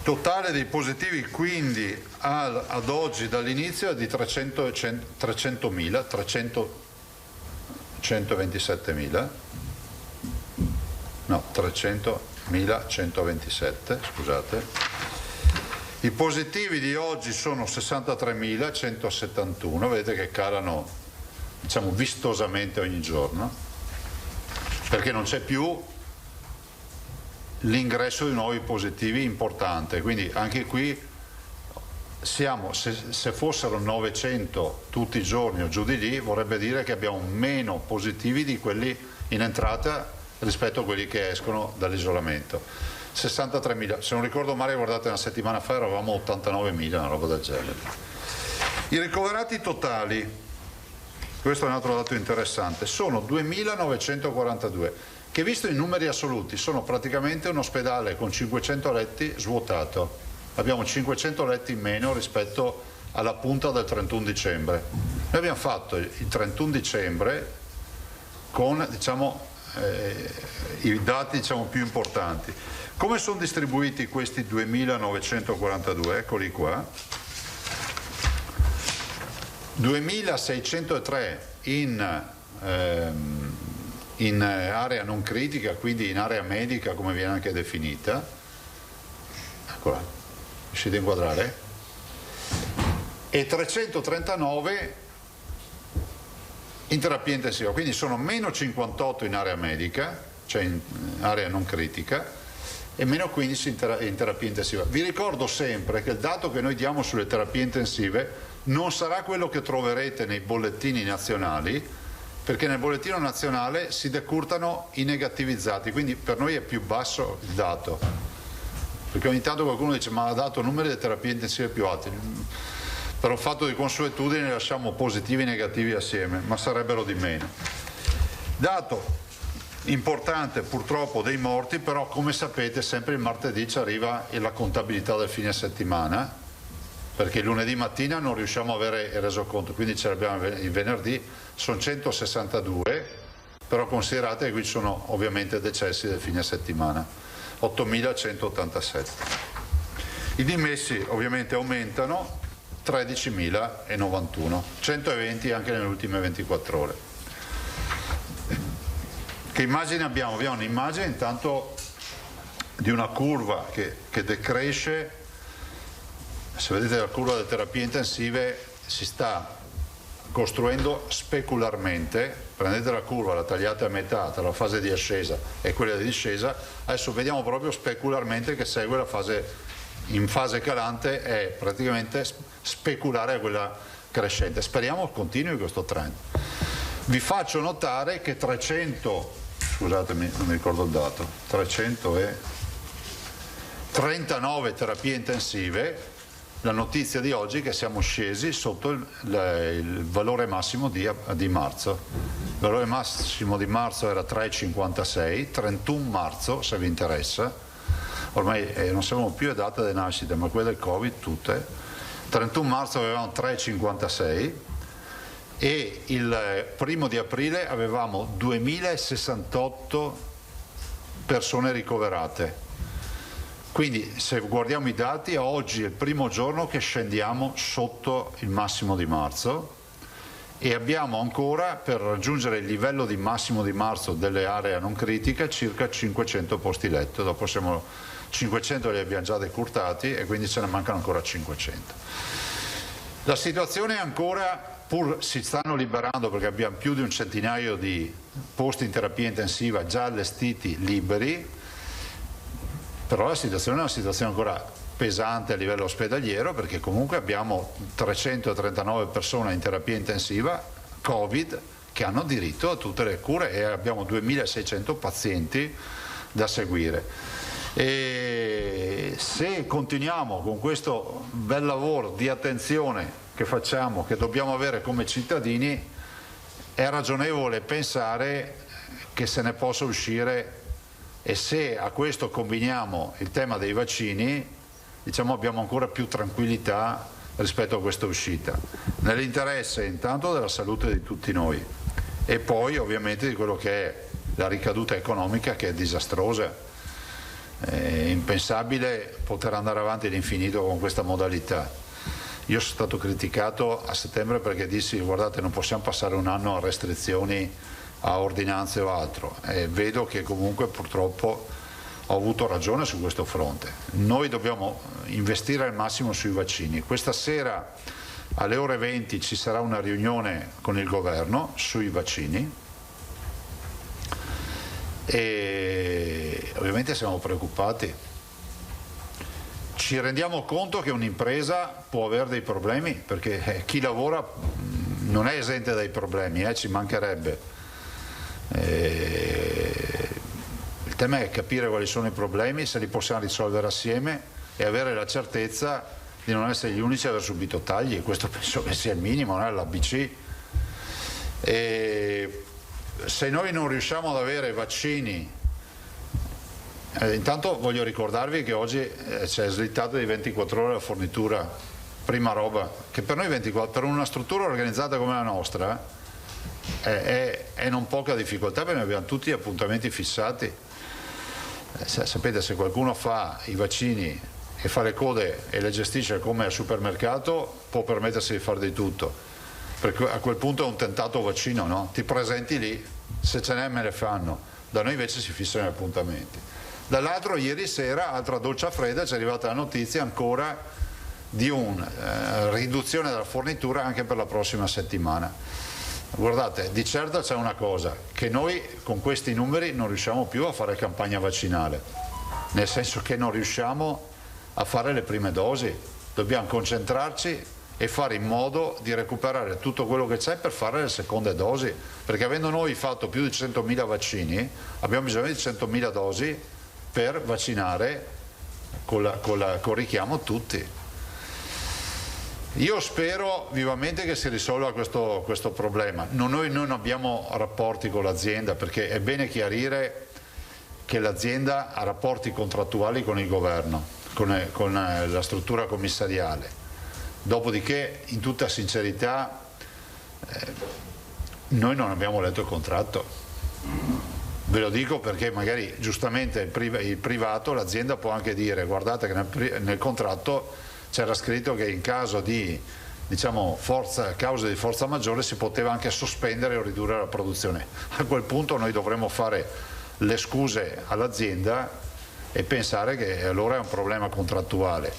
Totale dei positivi quindi ad oggi dall'inizio è di 300.127.000, no, 300.127, scusate. I positivi di oggi sono 63.171, vedete che calano, diciamo, vistosamente ogni giorno, perché non c'è più l'ingresso di nuovi positivi importante, quindi anche qui siamo, se fossero 900 tutti i giorni o giù di lì, vorrebbe dire che abbiamo meno positivi di quelli in entrata rispetto a quelli che escono dall'isolamento. 63.000, se non ricordo male, guardate, una settimana fa eravamo 89.000, una roba del genere. I ricoverati totali, questo è un altro dato interessante, sono 2.942, che visto i numeri assoluti sono praticamente un ospedale con 500 letti svuotato. Abbiamo 500 letti in meno rispetto alla punta del 31 dicembre. Noi abbiamo fatto il 31 dicembre con, diciamo, i dati, diciamo, più importanti. Come sono distribuiti questi 2.942? Eccoli qua. 2.603 in area non critica, quindi in area medica, come viene anche definita. Eccola, riuscite a inquadrare? E 339 in terapia intensiva, quindi sono meno 58 in area medica, cioè in area non critica, e meno 15 in terapia intensiva. Vi ricordo sempre che il dato che noi diamo sulle terapie intensive non sarà quello che troverete nei bollettini nazionali, perché nel bollettino nazionale si decurtano i negativizzati, quindi per noi è più basso il dato, perché ogni tanto qualcuno dice ma ha dato numeri di terapie intensive più alti. Per un fatto di consuetudine lasciamo positivi e negativi assieme, ma sarebbero di meno. Dato importante purtroppo dei morti, però come sapete sempre il martedì ci arriva la contabilità del fine settimana, perché il lunedì mattina non riusciamo a avere il resoconto, quindi ce l'abbiamo il venerdì, sono 162, però considerate che qui sono ovviamente decessi del fine settimana, 8.187. I dimessi ovviamente aumentano, 13.091, 120 anche nelle ultime 24 ore. Che immagine abbiamo? Abbiamo un'immagine intanto di una curva che decresce. Se vedete la curva delle terapie intensive si sta costruendo specularmente. Prendete la curva, la tagliate a metà tra la fase di ascesa e quella di discesa, adesso vediamo proprio specularmente che segue la fase, in fase calante è praticamente speculare a quella crescente. Speriamo continui questo trend. Vi faccio notare che 300, scusatemi non mi ricordo il dato, 339 terapie intensive la notizia di oggi è che siamo scesi sotto il valore massimo di marzo. Il valore massimo di marzo era 3,56, 31 marzo, se vi interessa, ormai non siamo più a data di nascita, ma quelle del Covid tutte. 31 marzo avevamo 3,56 e il 1° di aprile avevamo 2068 persone ricoverate. Quindi se guardiamo i dati, oggi è il primo giorno che scendiamo sotto il massimo di marzo e abbiamo ancora, per raggiungere il livello di massimo di marzo delle aree non critiche, circa 500 posti letto. Dopo 500 li abbiamo già decurtati e quindi ce ne mancano ancora 500. La situazione è ancora, pur si stanno liberando perché abbiamo più di un centinaio di posti in terapia intensiva già allestiti liberi, però la situazione è una situazione ancora pesante a livello ospedaliero, perché comunque abbiamo 339 persone in terapia intensiva Covid che hanno diritto a tutte le cure e abbiamo 2600 pazienti da seguire. E se continuiamo con questo bel lavoro di attenzione che facciamo, che dobbiamo avere come cittadini, è ragionevole pensare che se ne possa uscire. E se a questo combiniamo il tema dei vaccini, diciamo, abbiamo ancora più tranquillità rispetto a questa uscita, nell'interesse intanto della salute di tutti noi e poi ovviamente di quello che è la ricaduta economica, che è disastrosa. È impensabile poter andare avanti all'infinito con questa modalità. Io sono stato criticato a settembre perché dissi: guardate, non possiamo passare un anno a restrizioni, a ordinanze o altro, e vedo che comunque purtroppo ho avuto ragione su questo fronte. Noi dobbiamo investire al massimo sui vaccini. Questa sera alle ore 20 ci sarà una riunione con il governo sui vaccini e ovviamente siamo preoccupati. Ci rendiamo conto che un'impresa può avere dei problemi, perché chi lavora non è esente dai problemi, ci mancherebbe. Il tema è capire quali sono i problemi, se li possiamo risolvere assieme e avere la certezza di non essere gli unici a aver subito tagli. Questo penso che sia il minimo, non è l'ABC. E se noi non riusciamo ad avere vaccini, intanto voglio ricordarvi che oggi c'è slittata di 24 ore la fornitura, prima roba, che per noi 24, per una struttura organizzata come la nostra è non poca difficoltà, perché abbiamo tutti gli appuntamenti fissati. Sapete, se qualcuno fa i vaccini e fa le code e le gestisce come al supermercato, può permettersi di fare di tutto, perché a quel punto è un tentato vaccino, no? Ti presenti lì, se ce n'è me le fanno. Da noi invece si fissano gli appuntamenti. Dall'altro, ieri sera, altra doccia fredda, ci è arrivata la notizia ancora di una riduzione della fornitura anche per la prossima settimana. Guardate, di certo c'è una cosa, che noi con questi numeri non riusciamo più a fare campagna vaccinale, nel senso che non riusciamo a fare le prime dosi, dobbiamo concentrarci e fare in modo di recuperare tutto quello che c'è per fare le seconde dosi, perché avendo noi fatto più di 100.000 vaccini abbiamo bisogno di 100.000 dosi per vaccinare col richiamo tutti. Io spero vivamente che si risolva questo problema. Noi non abbiamo rapporti con l'azienda, perché è bene chiarire che l'azienda ha rapporti contrattuali con il governo, con la struttura commissariale. Dopodiché, in tutta sincerità, noi non abbiamo letto il contratto. Ve lo dico perché magari giustamente il privato, l'azienda può anche dire: guardate che nel contratto c'era scritto che in caso di, diciamo, cause di forza maggiore si poteva anche sospendere o ridurre la produzione. A quel punto noi dovremmo fare le scuse all'azienda e pensare che allora è un problema contrattuale.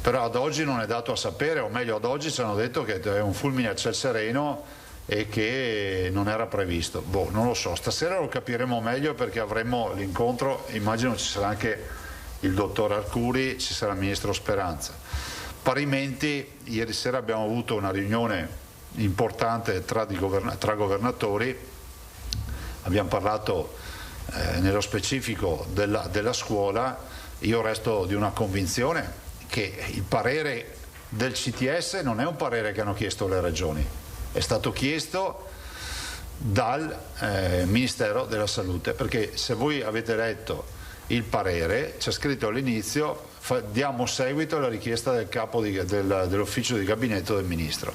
Però ad oggi non è dato a sapere, o meglio ad oggi ci hanno detto che è un fulmine a ciel sereno e che non era previsto. Non lo so, stasera lo capiremo meglio, perché avremo l'incontro, immagino ci sarà anche il dottor Arcuri, ci sarà il ministro Speranza. Parimenti ieri sera abbiamo avuto una riunione importante tra governatori, abbiamo parlato nello specifico della scuola. Io resto di una convinzione che il parere del CTS non è un parere che hanno chiesto le regioni, è stato chiesto dal Ministero della Salute, perché se voi avete letto il parere c'è scritto all'inizio: diamo seguito alla richiesta del capo dell'ufficio di gabinetto del Ministro.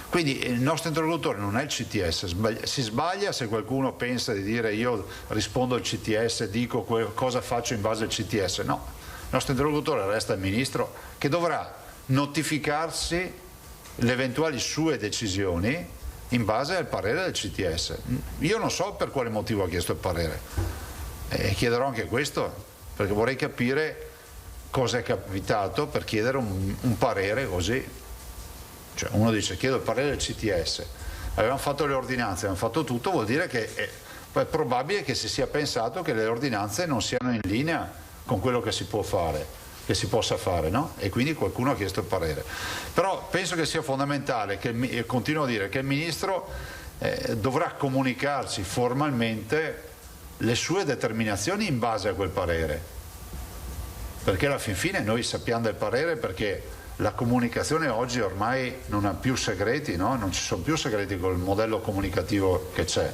Quindi il nostro interlocutore non è il CTS, si sbaglia se qualcuno pensa di dire io rispondo al CTS, dico cosa faccio in base al CTS. No, il nostro interlocutore resta il Ministro, che dovrà notificarsi le eventuali sue decisioni in base al parere del CTS. Io non so per quale motivo ha chiesto il parere e chiederò anche questo, perché vorrei capire cosa è capitato per chiedere un parere così. Cioè uno dice chiedo il parere del CTS, avevamo fatto le ordinanze, avevamo fatto tutto, vuol dire che è probabile che si sia pensato che le ordinanze non siano in linea con quello che si può fare, che si possa fare, no? E quindi qualcuno ha chiesto il parere. Però penso che sia fondamentale, e continuo a dire, che il Ministro dovrà comunicarci formalmente le sue determinazioni in base a quel parere, perché alla fin fine noi sappiamo del parere, perché la comunicazione oggi ormai non ha più segreti, no? Non ci sono più segreti col modello comunicativo che c'è,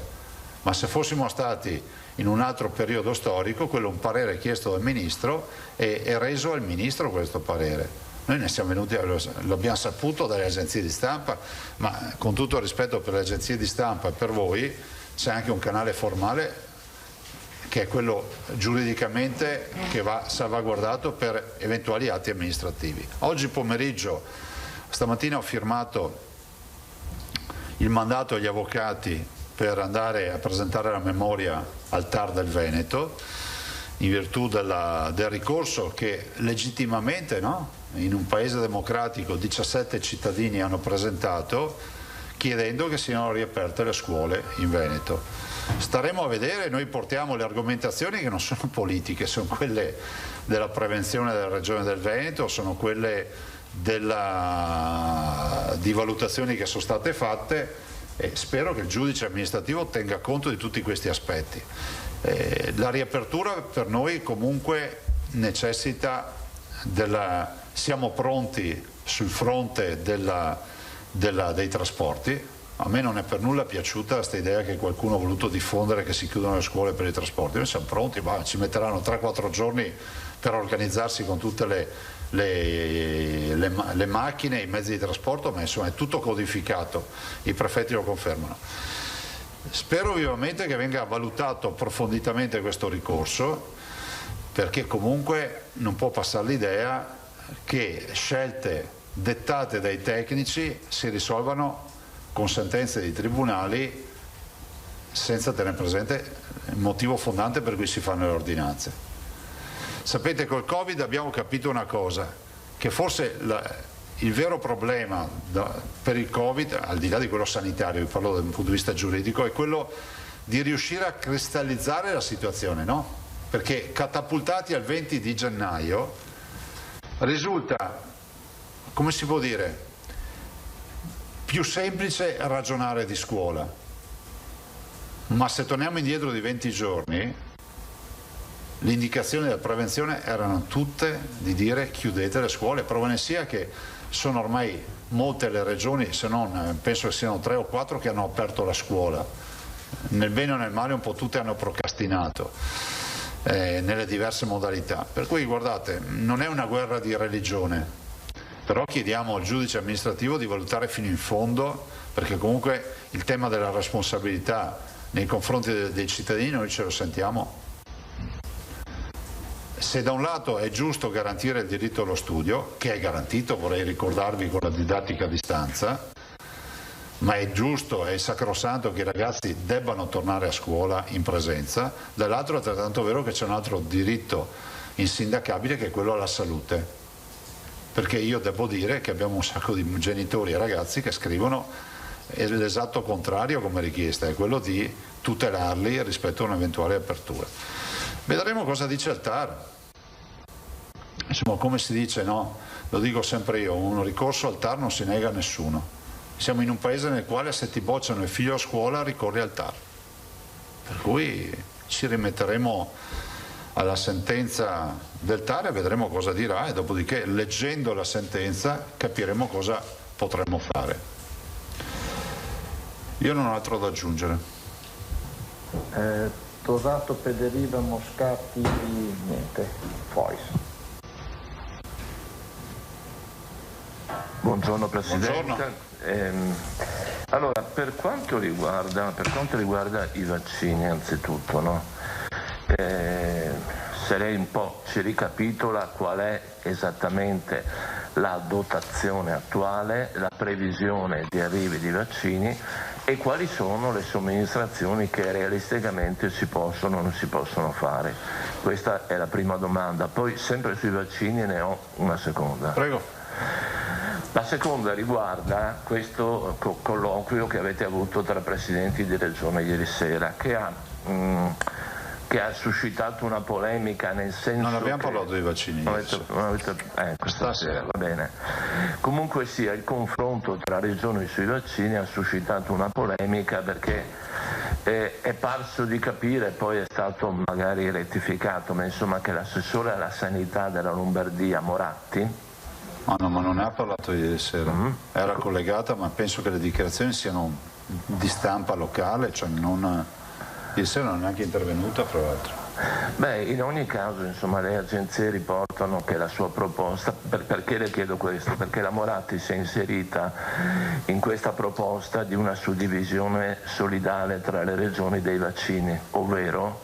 ma se fossimo stati in un altro periodo storico, quello è un parere chiesto dal Ministro e è reso al Ministro questo parere. Noi ne siamo venuti, l'abbiamo saputo dalle agenzie di stampa, ma con tutto il rispetto per le agenzie di stampa e per voi c'è anche un canale formale che è quello giuridicamente che va salvaguardato per eventuali atti amministrativi. Oggi pomeriggio, stamattina ho firmato il mandato agli avvocati per andare a presentare la memoria al TAR del Veneto in virtù del ricorso che legittimamente, no? In un paese democratico 17 cittadini hanno presentato chiedendo che siano riaperte le scuole in Veneto. Staremo a vedere, noi portiamo le argomentazioni che non sono politiche, sono quelle della prevenzione della Regione del Veneto, sono quelle di valutazioni che sono state fatte e spero che il giudice amministrativo tenga conto di tutti questi aspetti. La riapertura per noi comunque necessita siamo pronti sul fronte dei trasporti. A me non è per nulla piaciuta questa idea che qualcuno ha voluto diffondere che si chiudono le scuole per i trasporti. Noi siamo pronti, ma ci metteranno 3-4 giorni per organizzarsi con tutte le macchine, i mezzi di trasporto, ma insomma è tutto codificato, i prefetti lo confermano. Spero vivamente che venga valutato approfonditamente questo ricorso, perché comunque non può passare l'idea che scelte dettate dai tecnici si risolvano con sentenze di tribunali senza tenere presente il motivo fondante per cui si fanno le ordinanze. Sapete, col Covid abbiamo capito una cosa, che forse il vero problema per il Covid, al di là di quello sanitario, vi parlo dal punto di vista giuridico, è quello di riuscire a cristallizzare la situazione, no? Perché catapultati al 20 di gennaio risulta, come si può dire, più semplice ragionare di scuola, ma se torniamo indietro di 20 giorni le indicazioni della prevenzione erano tutte di dire chiudete le scuole. Prova ne sia che sono ormai molte le regioni, se non penso che siano 3 o 4 che hanno aperto la scuola, nel bene o nel male un po' tutte hanno procrastinato nelle diverse modalità, per cui guardate, non è una guerra di religione. Però chiediamo al giudice amministrativo di valutare fino in fondo, perché comunque il tema della responsabilità nei confronti dei cittadini noi ce lo sentiamo. Se da un lato è giusto garantire il diritto allo studio, che è garantito, vorrei ricordarvi, con la didattica a distanza, ma è giusto, è sacrosanto che i ragazzi debbano tornare a scuola in presenza, dall'altro è altrettanto vero che c'è un altro diritto insindacabile che è quello alla salute. Perché io devo dire che abbiamo un sacco di genitori e ragazzi che scrivono l'esatto contrario come richiesta, è quello di tutelarli rispetto a un'eventuale apertura. Vedremo cosa dice il TAR. Insomma, come si dice, no? Lo dico sempre io, un ricorso al TAR non si nega a nessuno. Siamo in un paese nel quale se ti bocciano il figlio a scuola ricorri al TAR. Per cui ci rimetteremo alla sentenza del TAR, vedremo cosa dirà e dopodiché, leggendo la sentenza, capiremo cosa potremmo fare. Io non ho altro da aggiungere. Tosato, Pederiva, Moscati, niente. Fois. Buongiorno Presidente. Buongiorno. Allora, per quanto riguarda i vaccini, anzitutto, no? Se lei un po' ci ricapitola qual è esattamente la dotazione attuale, la previsione di arrivi di vaccini e quali sono le somministrazioni che realisticamente si possono o non si possono fare. Questa è la prima domanda. Poi sempre sui vaccini ne ho una seconda. Prego. La seconda riguarda questo colloquio che avete avuto tra presidenti di regione ieri sera, che ha suscitato una polemica, nel senso non abbiamo che parlato dei vaccini stasera, va bene. Comunque sia, il confronto tra regioni sui vaccini ha suscitato una polemica perché è parso di capire, poi è stato magari rettificato, ma insomma, che l'assessore alla sanità della Lombardia, Moratti, no, ma non ne ha parlato ieri sera, era collegata, ma penso che le dichiarazioni siano di stampa locale, cioè ieri sera non è neanche intervenuta, fra l'altro. Beh, in ogni caso, insomma, le agenzie riportano che la sua proposta, perché le chiedo questo? Perché la Moratti si è inserita in questa proposta di una suddivisione solidale tra le regioni dei vaccini, ovvero,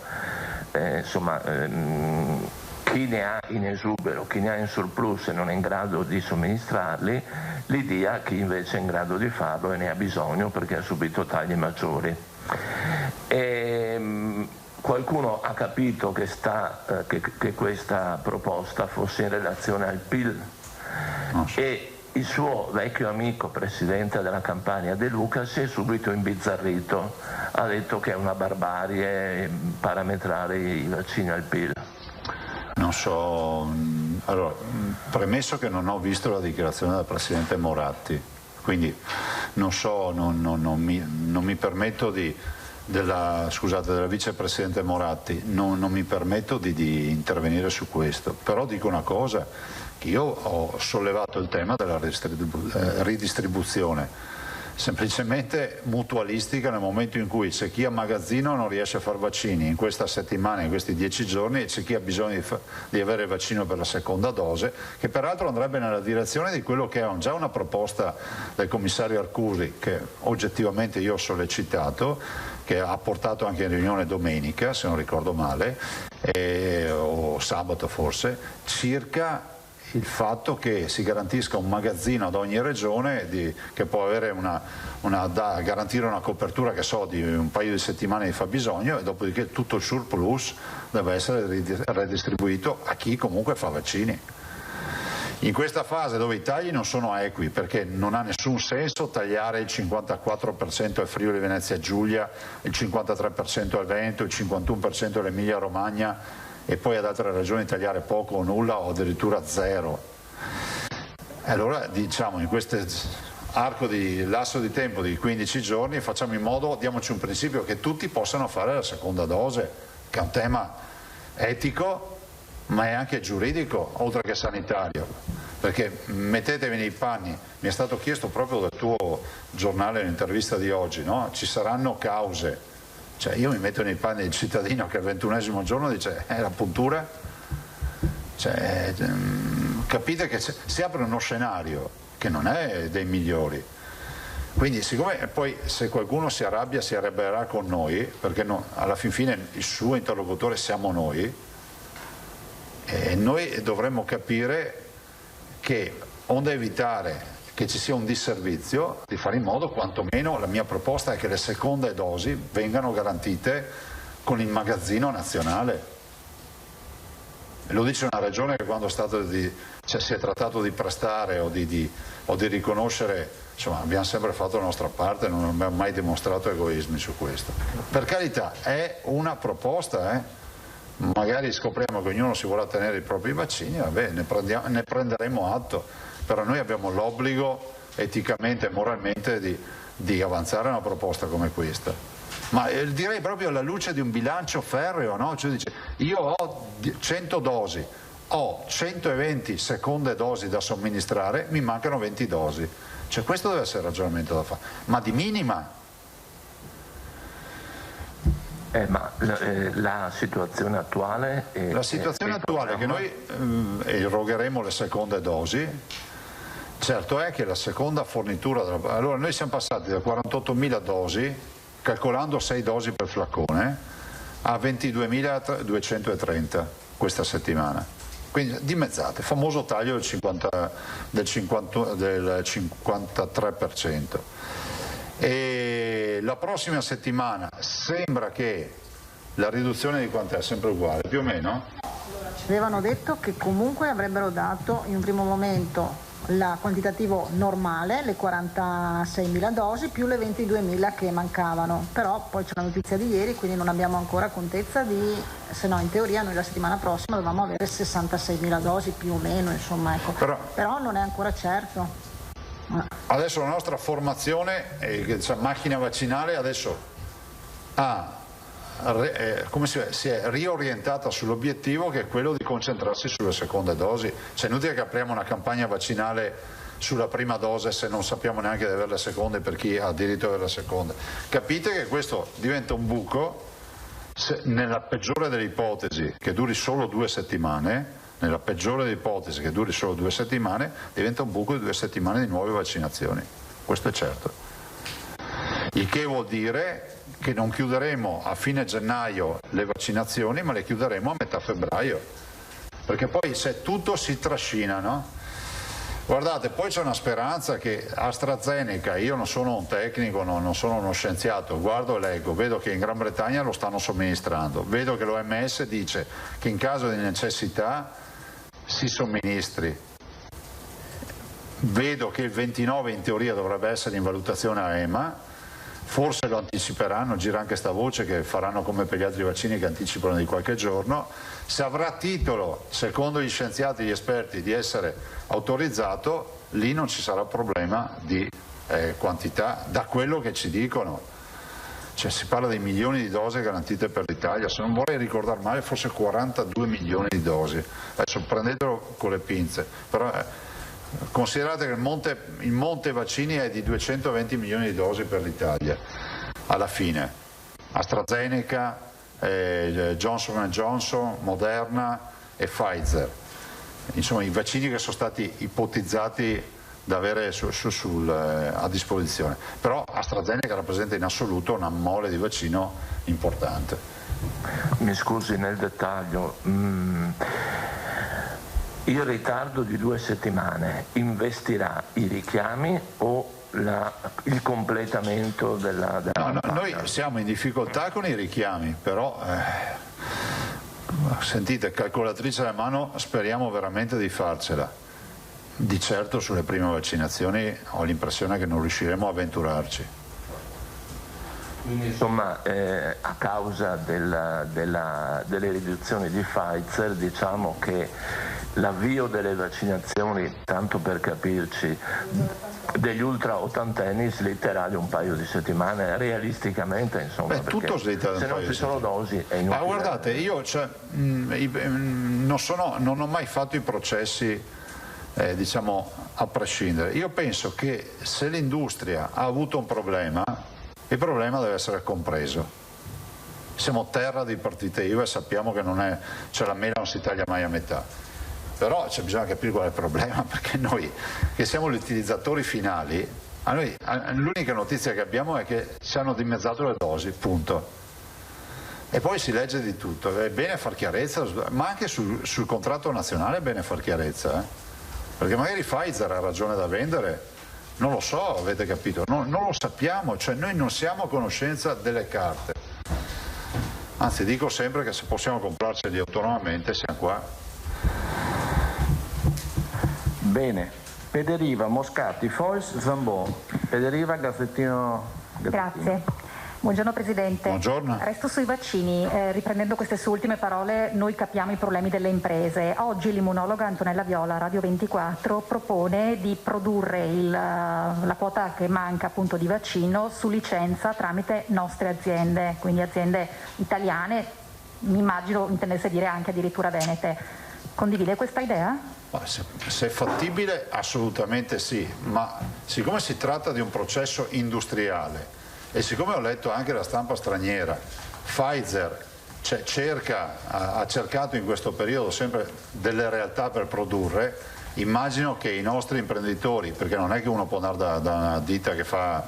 chi ne ha in esubero, chi ne ha in surplus e non è in grado di somministrarli, li dia a chi invece è in grado di farlo e ne ha bisogno perché ha subito tagli maggiori. Qualcuno ha capito che questa proposta fosse in relazione al PIL e il suo vecchio amico presidente della Campania De Luca si è subito imbizzarrito, ha detto che è una barbarie parametrare i vaccini al PIL. Non so, allora, premesso che non ho visto la dichiarazione del Presidente Moratti, quindi non so, non mi permetto della Vicepresidente Moratti, non mi permetto di intervenire su questo, però dico una cosa, che io ho sollevato il tema della ridistribuzione, semplicemente mutualistica, nel momento in cui c'è chi a magazzino non riesce a fare vaccini in questa settimana, in questi 10 giorni, e c'è chi ha bisogno di avere il vaccino per la seconda dose, che peraltro andrebbe nella direzione di quello che è già una proposta del commissario Arcuri, che oggettivamente io ho sollecitato, che ha portato anche in riunione domenica, se non ricordo male, o sabato forse, circa il fatto che si garantisca un magazzino ad ogni regione che può avere garantire una copertura, che so, di un paio di settimane di fabbisogno, e dopodiché tutto il surplus deve essere redistribuito a chi comunque fa vaccini. In questa fase dove i tagli non sono equi, perché non ha nessun senso tagliare il 54% al Friuli Venezia Giulia, il 53% al Veneto, il 51% all'Emilia Romagna, e poi ad altre regioni tagliare poco o nulla o addirittura zero. Allora diciamo, in questo lasso di tempo di 15 giorni facciamo in modo, diamoci un principio, che tutti possano fare la seconda dose, che è un tema etico ma è anche giuridico oltre che sanitario, perché mettetevi nei panni, mi è stato chiesto proprio dal tuo giornale l'intervista di oggi, no? Ci saranno cause. Cioè io mi metto nei panni del cittadino che al 21° giorno dice la puntura, cioè, capite che si apre uno scenario che non è dei migliori, quindi siccome poi se qualcuno si arrabbia si arrabbierà con noi, perché alla fin fine il suo interlocutore siamo noi, e noi dovremmo capire che onde evitare che ci sia un disservizio, di fare in modo, quantomeno la mia proposta è che le seconde dosi vengano garantite con il magazzino nazionale. E lo dice una regione che quando si è trattato di prestare o di riconoscere, insomma, abbiamo sempre fatto la nostra parte, non abbiamo mai dimostrato egoismi su questo. Per carità, è una proposta, magari scopriamo che ognuno si vuole tenere i propri vaccini, vabbè, ne prenderemo atto. Però noi abbiamo l'obbligo eticamente e moralmente di avanzare una proposta come questa. Ma direi proprio alla luce di un bilancio ferreo, no? Cioè dice, io ho 100 dosi, ho 120 seconde dosi da somministrare, mi mancano 20 dosi. Cioè questo deve essere il ragionamento da fare, ma di minima. Ma la situazione attuale è... La situazione attuale è che noi erogheremo le seconde dosi. Certo è che la seconda fornitura... Allora noi siamo passati da 48.000 dosi, calcolando 6 dosi per flacone, a 22.230 questa settimana. Quindi dimezzate, famoso taglio del 53%. E la prossima settimana sembra che la riduzione di quant'è? Sempre uguale, più o meno? Ci avevano detto che comunque avrebbero dato in un primo momento il quantitativo normale, le 46.000 dosi più le 22.000 che mancavano, però poi c'è la notizia di ieri, quindi non abbiamo ancora contezza di, se no in teoria noi la settimana prossima dovevamo avere 66.000 dosi più o meno, insomma, ecco. Però non è ancora certo. Adesso la nostra formazione, macchina vaccinale, adesso si è riorientata sull'obiettivo, che è quello di concentrarsi sulle seconde dosi. Cioè, è inutile che apriamo una campagna vaccinale sulla prima dose se non sappiamo neanche di avere le seconde per chi ha diritto ad avere le seconde. Capite che questo diventa un buco, nella peggiore delle ipotesi che duri solo 2 settimane, nella peggiore delle ipotesi che duri solo 2 settimane, diventa un buco di 2 settimane di nuove vaccinazioni. Questo è certo. Il che vuol dire che non chiuderemo a fine gennaio le vaccinazioni, ma le chiuderemo a metà febbraio, perché poi se tutto si trascina, no? Guardate, poi c'è una speranza che AstraZeneca, io non sono un tecnico, non sono uno scienziato, guardo e leggo, vedo che in Gran Bretagna lo stanno somministrando, vedo che l'OMS dice che in caso di necessità si somministri, vedo che il 29 in teoria dovrebbe essere in valutazione a EMA. Forse lo anticiperanno, gira anche sta voce che faranno come per gli altri vaccini che anticipano di qualche giorno. Se avrà titolo, secondo gli scienziati e gli esperti, di essere autorizzato, lì non ci sarà problema di quantità, da quello che ci dicono. Cioè, si parla di milioni di dosi garantite per l'Italia, se non vorrei ricordare male forse 42 milioni di dosi. Adesso prendetelo con le pinze, però considerate che il monte vaccini è di 220 milioni di dosi per l'Italia alla fine. AstraZeneca, Johnson & Johnson, Moderna e Pfizer, insomma i vaccini che sono stati ipotizzati da avere a disposizione. Però AstraZeneca rappresenta in assoluto una mole di vaccino importante. Mi scusi nel dettaglio, il ritardo di 2 settimane investirà i richiami o il completamento della no, noi siamo in difficoltà con i richiami, però sentite, calcolatrice alla mano, speriamo veramente di farcela. Di certo sulle prime vaccinazioni ho l'impressione che non riusciremo a avventurarci. Insomma, a causa delle riduzioni di Pfizer, diciamo che l'avvio delle vaccinazioni, tanto per capirci, degli ultra ottantenni slitterà di un paio di settimane, realisticamente, insomma. Tutto slitta di un paio di settimane. Se non ci sono dosi è inutile. Ma guardate, io non ho mai fatto i processi, diciamo, a prescindere. Io penso che se l'industria ha avuto un problema, il problema deve essere compreso. Siamo terra di partite IVA e sappiamo che non è, cioè la mela non si taglia mai a metà. Però bisogna capire qual è il problema, perché noi che siamo gli utilizzatori finali, l'unica notizia che abbiamo è che ci hanno dimezzato le dosi, punto. E poi si legge di tutto, è bene far chiarezza, ma anche sul contratto nazionale è bene far chiarezza, perché magari Pfizer ha ragione da vendere, non lo so, avete capito, non lo sappiamo, cioè noi non siamo a conoscenza delle carte. Anzi, dico sempre che se possiamo comprarceli autonomamente siamo qua. Bene, Pederiva, Moscati, Fois, Zambon. Pederiva, Gazzettino. Grazie. Buongiorno Presidente. Buongiorno. Resto sui vaccini. Riprendendo queste sue ultime parole, noi capiamo i problemi delle imprese. Oggi l'immunologa Antonella Viola, Radio 24, propone di produrre la quota che manca appunto di vaccino su licenza tramite nostre aziende, quindi aziende italiane, mi immagino intendesse dire anche addirittura venete. Condivide questa idea? Se è fattibile assolutamente sì, ma siccome si tratta di un processo industriale e siccome ho letto anche la stampa straniera, Pfizer ha cercato in questo periodo sempre delle realtà per produrre, immagino che i nostri imprenditori, perché non è che uno può andare da una ditta che fa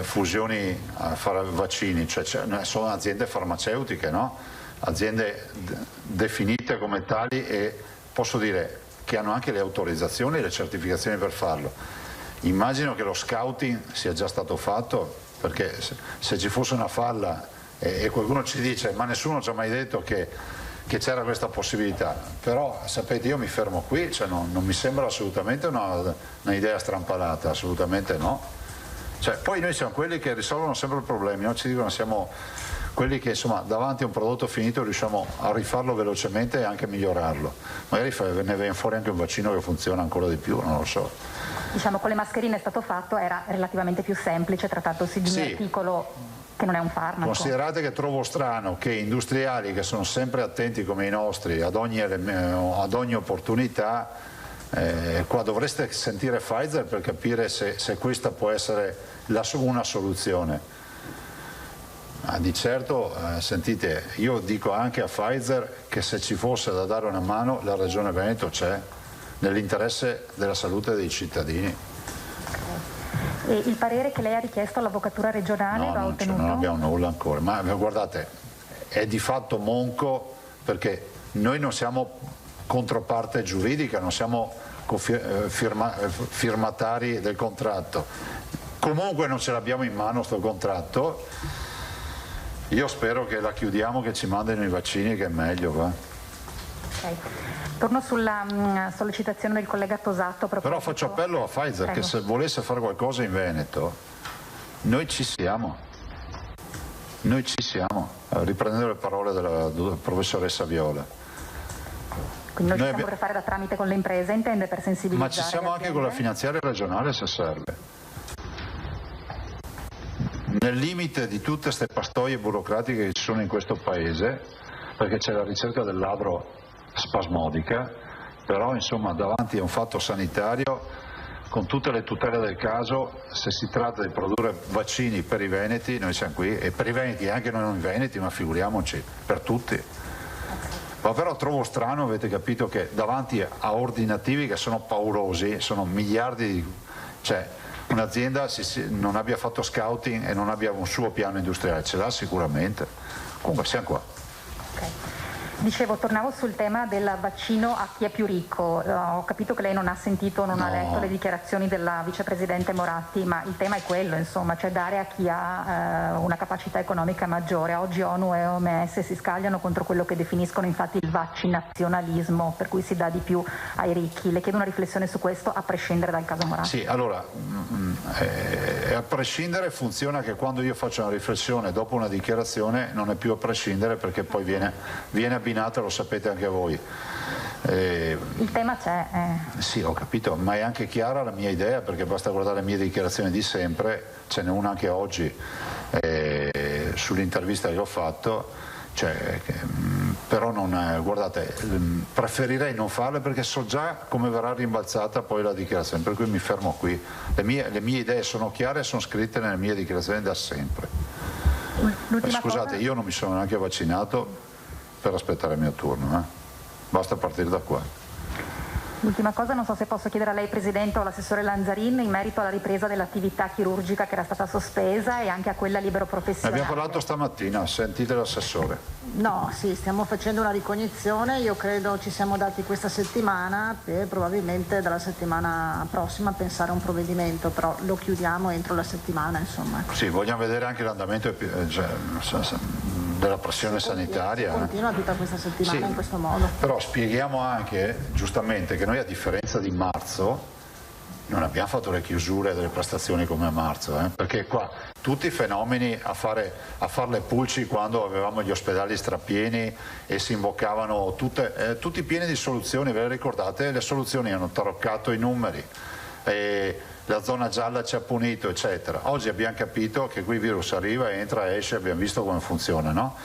fusioni a fare vaccini, sono aziende farmaceutiche, no? Aziende definite come tali e posso dire che hanno anche le autorizzazioni e le certificazioni per farlo. Immagino che lo scouting sia già stato fatto, perché se ci fosse una falla e qualcuno ci dice ma nessuno ci ha mai detto che c'era questa possibilità, però sapete io mi fermo qui, non mi sembra assolutamente un'idea strampalata, assolutamente no. Poi noi siamo quelli che risolvono sempre i problemi, no? Ci dicono siamo quelli che insomma davanti a un prodotto finito riusciamo a rifarlo velocemente e anche migliorarlo, magari ne viene fuori anche un vaccino che funziona ancora di più, non lo so. Diciamo con le mascherine è stato fatto, era relativamente più semplice trattandosi di un articolo che non è un farmaco. Considerate che trovo strano che industriali che sono sempre attenti come i nostri ad ogni opportunità, qua dovreste sentire Pfizer per capire se questa può essere una soluzione. Di certo, sentite, io dico anche a Pfizer che se ci fosse da dare una mano la Regione Veneto c'è, nell'interesse della salute dei cittadini. E il parere che lei ha richiesto all'Avvocatura regionale l'ha ottenuto? Non abbiamo nulla ancora, ma guardate, è di fatto monco perché noi non siamo controparte giuridica, non siamo firmatari del contratto. Comunque non ce l'abbiamo in mano sto contratto. Io spero che la chiudiamo, che ci mandino i vaccini, che è meglio, va. Okay. Torno sulla sollecitazione del collega Tosato. Però faccio appello a Pfizer. Prego. Che se volesse fare qualcosa in Veneto, noi ci siamo. Noi ci siamo, riprendendo le parole della professoressa Viola. Quindi noi siamo per fare da tramite con le imprese, intende, per sensibilizzare. Ma ci siamo anche con la finanziaria regionale se serve. Nel limite di tutte queste pastoie burocratiche che ci sono in questo paese, perché c'è la ricerca del ladro spasmodica, però insomma davanti a un fatto sanitario, con tutte le tutele del caso, se si tratta di produrre vaccini per i veneti, noi siamo qui, e per i veneti anche noi non veneti, ma figuriamoci, per tutti. Ma però trovo strano, avete capito, che davanti a ordinativi che sono paurosi, sono miliardi di... un'azienda non abbia fatto scouting e non abbia un suo piano industriale, ce l'ha sicuramente. Comunque siamo qua. Okay. Dicevo, tornavo sul tema del vaccino a chi è più ricco. Ho capito che lei non ha sentito, non ha letto le dichiarazioni della vicepresidente Moratti, ma il tema è quello, insomma, cioè dare a chi ha una capacità economica maggiore. Oggi ONU e OMS si scagliano contro quello che definiscono infatti il vaccinazionalismo, per cui si dà di più ai ricchi. Le chiedo una riflessione su questo, a prescindere dal caso Moratti. Sì, allora, a prescindere funziona che quando io faccio una riflessione dopo una dichiarazione non è più a prescindere, perché poi viene abbinata, lo sapete anche voi. Il tema c'è. Sì, ho capito, ma è anche chiara la mia idea, perché basta guardare le mie dichiarazioni di sempre, ce n'è una anche oggi sull'intervista che ho fatto, però guardate, preferirei non farle perché so già come verrà rimbalzata poi la dichiarazione, per cui mi fermo qui. Le mie idee sono chiare e sono scritte nelle mie dichiarazioni da sempre. Scusate, io non mi sono neanche vaccinato per aspettare il mio turno, basta partire da qua. L'ultima cosa, non so se posso chiedere a lei Presidente o all'assessore Lanzarin in merito alla ripresa dell'attività chirurgica che era stata sospesa e anche a quella libero professionale. Abbiamo parlato stamattina, sentite l'assessore. No, sì, stiamo facendo una ricognizione, io credo ci siamo dati questa settimana per probabilmente dalla settimana prossima pensare a un provvedimento, però lo chiudiamo entro la settimana, insomma. Sì, vogliamo vedere anche l'andamento della pressione sanitaria. Continua tutta questa settimana in questo modo. Però spieghiamo anche, giustamente, che noi a differenza di marzo non abbiamo fatto le chiusure delle prestazioni come a marzo, perché qua tutti i fenomeni a fare le pulci quando avevamo gli ospedali strapieni e si invocavano tutti pieni di soluzioni, ve le ricordate? Le soluzioni hanno taroccato i numeri, la zona gialla ci ha punito, eccetera. Oggi abbiamo capito che qui il virus arriva, entra, esce, abbiamo visto come funziona, no?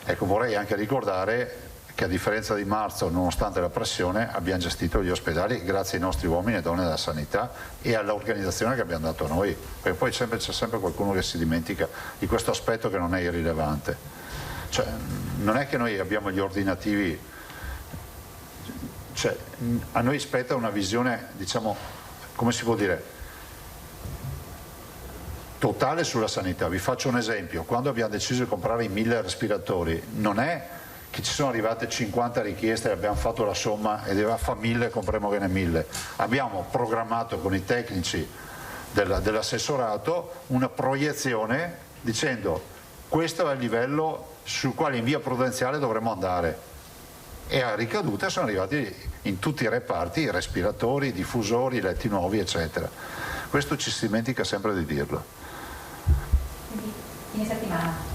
Ecco, vorrei anche ricordare che a differenza di marzo, nonostante la pressione, abbiamo gestito gli ospedali grazie ai nostri uomini e donne della sanità e all'organizzazione che abbiamo dato noi, perché poi c'è sempre qualcuno che si dimentica di questo aspetto che non è irrilevante. Cioè, non è che noi abbiamo gli ordinativi, cioè, a noi spetta una visione, diciamo, come si può dire, totale sulla sanità. Vi faccio un esempio: quando abbiamo deciso di comprare i 1000 respiratori, non è che ci sono arrivate 50 richieste e abbiamo fatto la somma e deve fare 1000, compriamo che ne 1000. Abbiamo programmato con i tecnici dell'assessorato una proiezione dicendo questo è il livello sul quale in via prudenziale dovremmo andare, e a ricadute sono arrivati in tutti i reparti i respiratori, i diffusori, i letti nuovi, eccetera. Questo ci si dimentica sempre di dirlo. Fine settimana.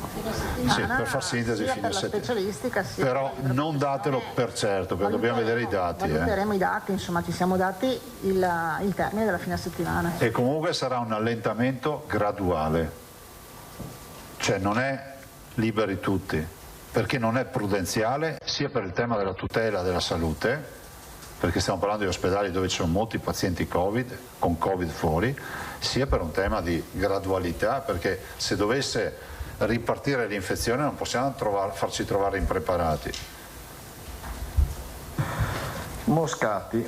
Sì, per far sintesi, sia per la specialistica, sia però per non datelo per certo, perché dobbiamo vedere i dati. Valuteremo i dati, insomma, ci siamo dati il termine della fine settimana. E comunque sarà un allentamento graduale, cioè non è liberi tutti, perché non è prudenziale sia per il tema della tutela della salute, perché stiamo parlando di ospedali dove ci sono molti pazienti Covid, con Covid fuori, sia per un tema di gradualità, perché se dovesse ripartire l'infezione non possiamo farci trovare impreparati. Moscati.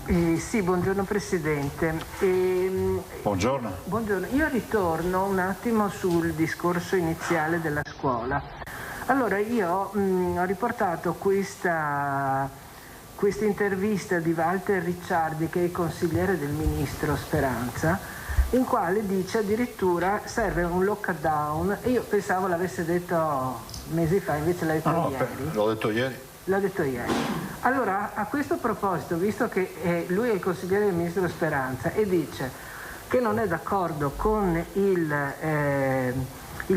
Sì, buongiorno Presidente. Buongiorno. Buongiorno. Io ritorno un attimo sul discorso iniziale della scuola. Allora, io ho riportato questa intervista di Walter Ricciardi, che è il consigliere del ministro Speranza, in quale dice addirittura serve un lockdown, e io pensavo l'avesse detto mesi fa, invece l'ha detto ieri. L'ho detto ieri. L'ha detto ieri. Allora, a questo proposito, visto che lui è il consigliere del ministro Speranza e dice che non è d'accordo con il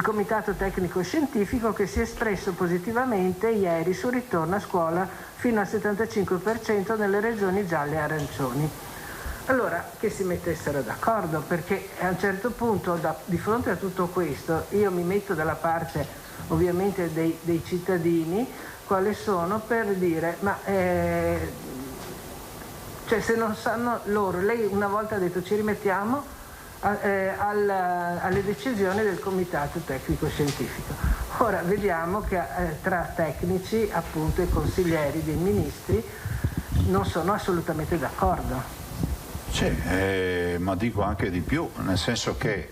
comitato tecnico scientifico che si è espresso positivamente ieri sul ritorno a scuola fino al 75% nelle regioni gialle e arancioni. Allora, che si mettessero d'accordo, perché a un certo punto, di fronte a tutto questo, io mi metto dalla parte ovviamente dei cittadini, quali sono, per dire, ma cioè, se non sanno loro, lei una volta ha detto ci rimettiamo alle decisioni del comitato tecnico scientifico. Ora vediamo che tra tecnici, appunto, e consiglieri dei ministri non sono assolutamente d'accordo. Sì, ma dico anche di più, nel senso che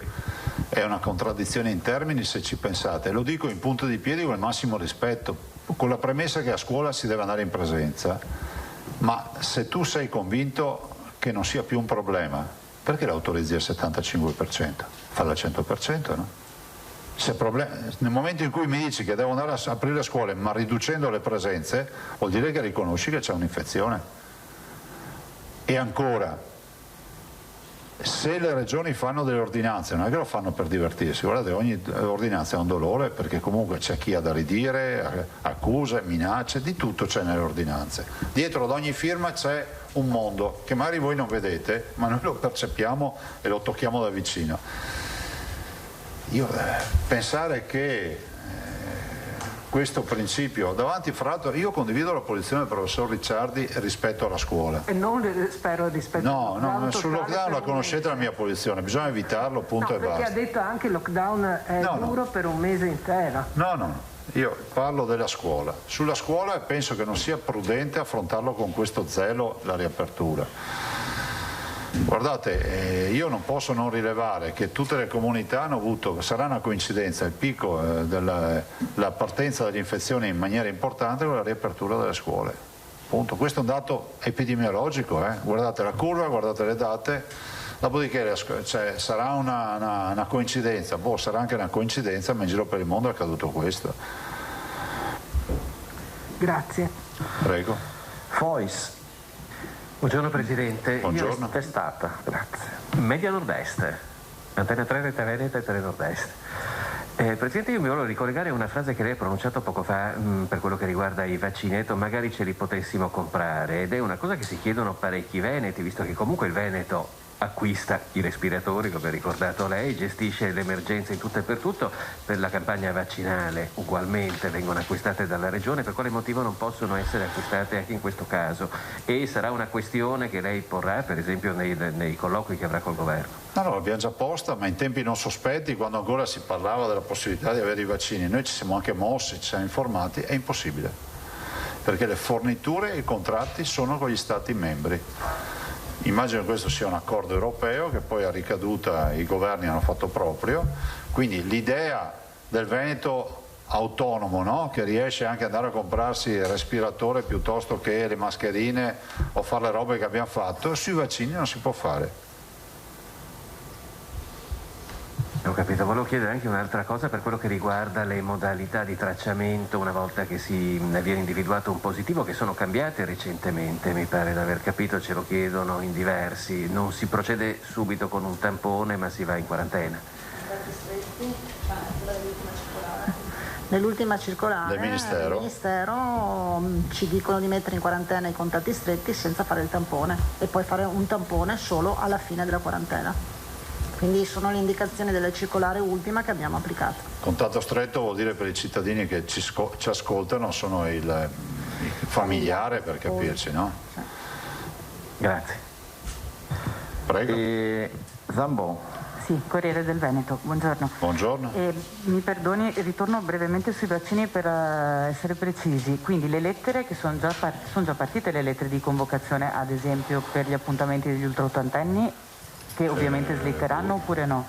è una contraddizione in termini se ci pensate. Lo dico in punta di piedi con il massimo rispetto, con la premessa che a scuola si deve andare in presenza, ma se tu sei convinto che non sia più un problema, perché l'autorizzi al 75%? Falla al 100%, no? Nel momento in cui mi dici che devo andare a aprire le scuole ma riducendo le presenze, vuol dire che riconosci che c'è un'infezione. E ancora, se le regioni fanno delle ordinanze, non è che lo fanno per divertirsi, guardate, ogni ordinanza è un dolore, perché comunque c'è chi ha da ridire, accuse, minacce, di tutto c'è nelle ordinanze. Dietro ad ogni firma c'è un mondo che magari voi non vedete, ma noi lo percepiamo e lo tocchiamo da vicino. Io pensare che questo principio davanti, fra l'altro, io condivido la posizione del professor Ricciardi rispetto alla scuola. E non spero rispetto al lockdown. No, sul lockdown la conoscete la mia posizione, bisogna evitarlo, punto, e basta. Perché ha detto anche il lockdown è duro per un mese intero. No, io parlo della scuola. Sulla scuola penso che non sia prudente affrontarlo con questo zelo la riapertura. Guardate, io non posso non rilevare che tutte le comunità hanno avuto, sarà una coincidenza, il picco della partenza delle infezioni in maniera importante con la riapertura delle scuole. Punto. Questo è un dato epidemiologico, guardate la curva, guardate le date, dopodiché sarà una coincidenza, sarà anche una coincidenza, ma in giro per il mondo è accaduto questo. Grazie. Prego. Fois. Buongiorno Presidente. Buongiorno. Testata, grazie. Media Nord-Est, Antenne 3, Rete Veneta e Tele Nord-Est. Presidente, io mi volevo ricollegare a una frase che lei ha pronunciato poco fa per quello che riguarda i vaccini. Ha detto magari ce li potessimo comprare, ed è una cosa che si chiedono parecchi veneti, visto che comunque il Veneto acquista i respiratori, come ha ricordato lei, gestisce l'emergenza in tutto e per tutto. Per la campagna vaccinale ugualmente vengono acquistate dalla Regione. Per quale motivo non possono essere acquistate anche in questo caso? E sarà una questione che lei porrà, per esempio, nei colloqui che avrà col governo? No, l'abbiamo già posta, ma in tempi non sospetti, quando ancora si parlava della possibilità di avere i vaccini. Noi ci siamo anche mossi, ci siamo informati, è impossibile, perché le forniture e i contratti sono con gli Stati membri. Immagino che questo sia un accordo europeo che poi a ricaduta i governi hanno fatto proprio, quindi l'idea del Veneto autonomo, no? Che riesce anche ad andare a comprarsi il respiratore piuttosto che le mascherine o fare le robe che abbiamo fatto, sui vaccini non si può fare. Ho capito, volevo chiedere anche un'altra cosa per quello che riguarda le modalità di tracciamento una volta che si viene individuato un positivo, che sono cambiate recentemente, mi pare di aver capito, ce lo chiedono in diversi. Non si procede subito con un tampone, ma si va in quarantena. Nell'ultima circolare del Ministero, il Ministero ci dicono di mettere in quarantena i contatti stretti senza fare il tampone e poi fare un tampone solo alla fine della quarantena. Quindi sono le indicazioni della circolare ultima che abbiamo applicato. Contatto stretto vuol dire, per i cittadini che ci ascoltano, sono il familiare, per capirci, no? Sì. Grazie. Prego. Zambon. Sì, Corriere del Veneto, buongiorno. Buongiorno. Mi perdoni, ritorno brevemente sui vaccini per essere precisi. Quindi le lettere che sono già partite, le lettere di convocazione, ad esempio per gli appuntamenti degli ultra ottantenni, che ovviamente slitteranno oppure no?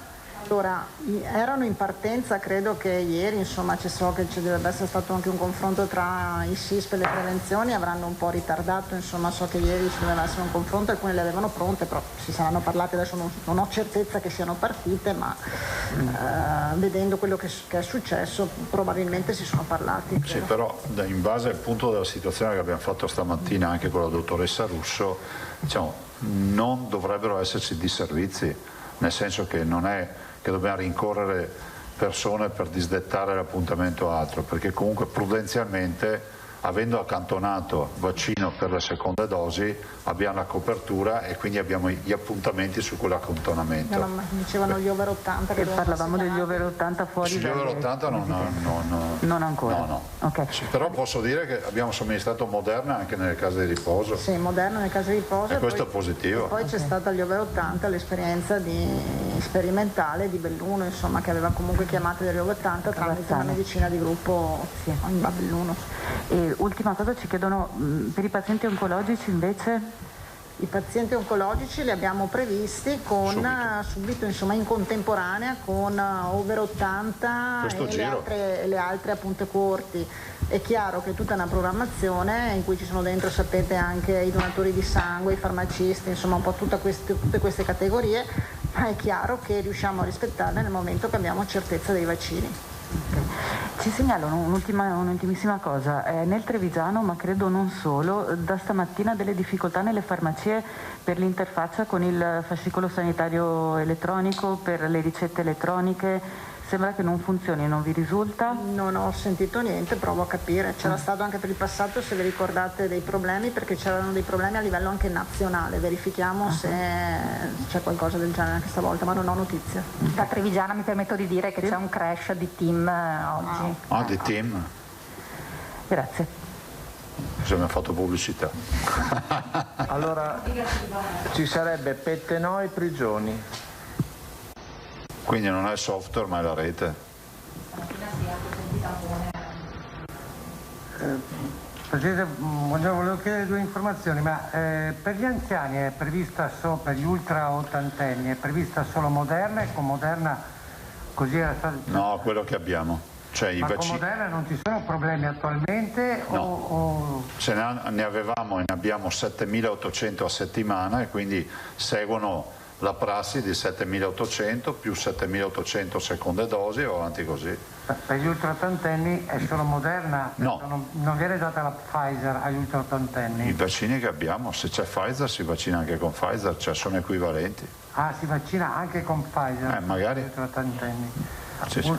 Allora, erano in partenza, credo che ieri, insomma, so che ci dovrebbe essere stato anche un confronto tra i SISP e le prevenzioni, avranno un po' ritardato, insomma, so che ieri ci doveva essere un confronto, alcune le avevano pronte, però si saranno parlate, adesso non ho certezza che siano partite, ma vedendo quello che è successo probabilmente si sono parlati. Sì, però in base al punto della situazione che abbiamo fatto stamattina anche con la dottoressa Russo, diciamo, non dovrebbero esserci disservizi, nel senso che non è che dobbiamo rincorrere persone per disdettare l'appuntamento a altro, perché comunque prudenzialmente, avendo accantonato vaccino per le seconde dosi, abbiamo la copertura e quindi abbiamo gli appuntamenti su quell'accantonamento. No, dicevano gli over 80 che parlavamo degli over 80 fuori. Sugli over 80 non ancora. No. Okay. Sì, però posso dire che abbiamo somministrato Moderna anche nelle case di riposo. Sì, Moderna nelle case di riposo. E questo è positivo. E poi c'è stata agli over 80 l'esperienza sperimentale di Belluno, insomma, che aveva comunque chiamate degli over 80 tramite una medicina di gruppo a Belluno. E ultima cosa, ci chiedono per i pazienti oncologici invece? I pazienti oncologici li abbiamo previsti con subito insomma, in contemporanea con over 80 e le altre appunto corti. È chiaro che è tutta una programmazione in cui ci sono dentro, sapete, anche i donatori di sangue, i farmacisti, insomma un po' tutte queste categorie, ma è chiaro che riusciamo a rispettarle nel momento che abbiamo certezza dei vaccini. Ci segnalano un'ultimissima cosa, nel Trevigiano, ma credo non solo, da stamattina delle difficoltà nelle farmacie per l'interfaccia con il fascicolo sanitario elettronico, per le ricette elettroniche. Sembra che non funzioni, non vi risulta? Non ho sentito niente, provo a capire. C'era stato anche per il passato, se vi ricordate, dei problemi, perché c'erano dei problemi a livello anche nazionale. Verifichiamo se c'è qualcosa del genere anche stavolta, ma non ho notizia. Da Trevigiana mi permetto di dire che c'è un crash di team oggi. Di team? Grazie. Ci abbiamo fatto pubblicità. Allora, ci sarebbe Pettenò e Prigioni. Quindi non è il software ma è la rete. Presidente, volevo chiedere due informazioni, ma per gli anziani è prevista solo, per gli ultra ottantenni è prevista solo Moderna, e con Moderna così era stato... No, quello che abbiamo. Cioè, ma con Moderna non ci sono problemi attualmente? No. Ne avevamo e ne abbiamo 7.800 a settimana, e quindi seguono la prassi di 7.800 più 7.800 seconde dosi o avanti così. Per gli ultraottantenni è solo Moderna? No. Non viene data la Pfizer agli ultraottantenni? I vaccini che abbiamo, se c'è Pfizer si vaccina anche con Pfizer, cioè sono equivalenti. Ah, si vaccina anche con Pfizer? Magari. Gli ultraottantenni. Sì.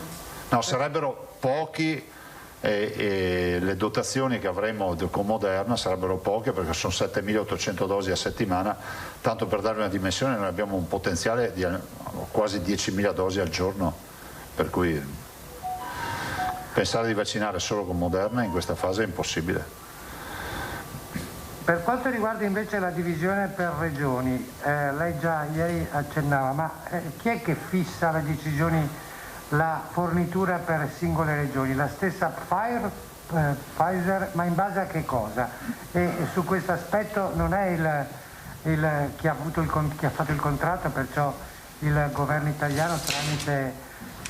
No, sarebbero pochi e le dotazioni che avremo con Moderna sarebbero poche perché sono 7.800 dosi a settimana, tanto per darvi una dimensione noi abbiamo un potenziale di quasi 10.000 dosi al giorno, per cui pensare di vaccinare solo con Moderna in questa fase è impossibile. Per quanto riguarda invece la divisione per regioni, lei già ieri accennava, ma chi è che fissa le decisioni, la fornitura per singole regioni? La stessa Pfizer, ma in base a che cosa? E su questo aspetto non è chi ha fatto il contratto, perciò il governo italiano tramite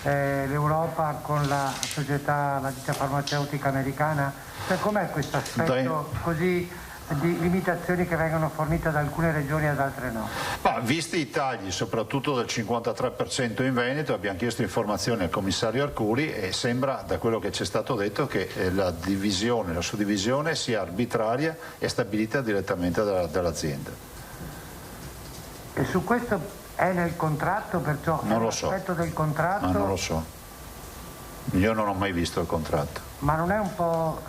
l'Europa con la società, la ditta farmaceutica americana? Cioè, com'è questo aspetto così di limitazioni che vengono fornite ad alcune regioni e ad altre no? Ma visti i tagli soprattutto del 53% in Veneto, abbiamo chiesto informazioni al commissario Arcuri e sembra da quello che ci è stato detto che la suddivisione sia arbitraria e stabilita direttamente dall'azienda. E su questo è nel contratto, perciò non lo l'aspetto so. del contratto? Ma non lo so, io non ho mai visto il contratto. Ma non è un po'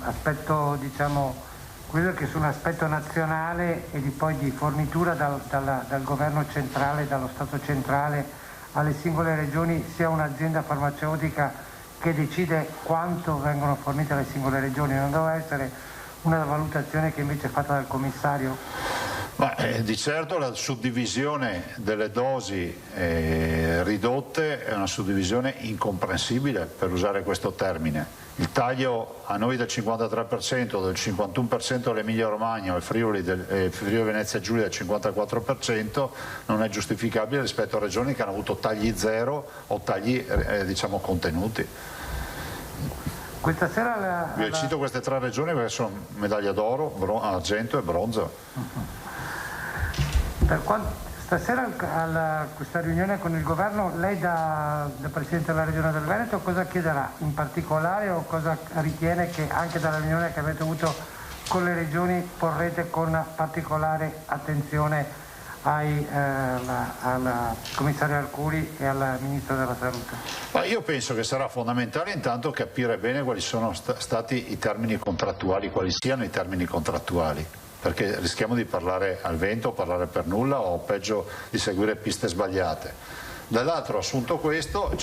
aspetto, diciamo, quello che su un aspetto nazionale e poi di fornitura dal governo centrale, dallo Stato centrale alle singole regioni, sia un'azienda farmaceutica che decide quanto vengono fornite alle singole regioni? Non deve essere una valutazione che invece è fatta dal commissario? Ma, di certo la suddivisione delle dosi ridotte è una suddivisione incomprensibile, per usare questo termine. Il taglio a noi del 53%, del 51% all'Emilia Romagna, al Friuli Venezia Giulia del 54% non è giustificabile rispetto a regioni che hanno avuto tagli zero o tagli diciamo contenuti. Questa sera Vi cito queste tre regioni perché sono medaglia d'oro, argento e bronzo. Stasera a questa riunione con il governo, lei da Presidente della Regione del Veneto cosa chiederà in particolare o cosa ritiene che anche dalla riunione che avete avuto con le regioni porrete con particolare attenzione al commissario Arcuri e al Ministro della Salute? Ma io penso che sarà fondamentale intanto capire bene quali sono stati i termini contrattuali, quali siano i termini contrattuali, perché rischiamo di parlare al vento, parlare per nulla o peggio di seguire piste sbagliate. Dall'altro, assunto questo,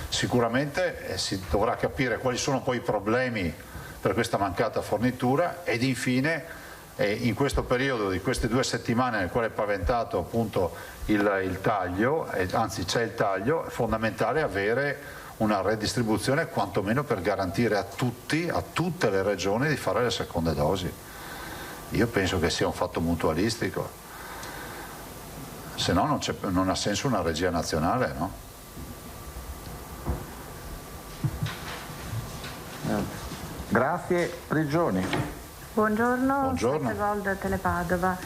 sicuramente si dovrà capire quali sono poi i problemi per questa mancata fornitura ed infine in questo periodo di queste 2 settimane nel quale è paventato appunto il taglio, anzi c'è il taglio, è fondamentale avere una redistribuzione quantomeno per garantire a tutte le regioni di fare le seconde dosi. Io penso che sia un fatto mutualistico, se no non ha senso una regia nazionale, no? Grazie, Prigioni. Buongiorno. Gold, Telepadova.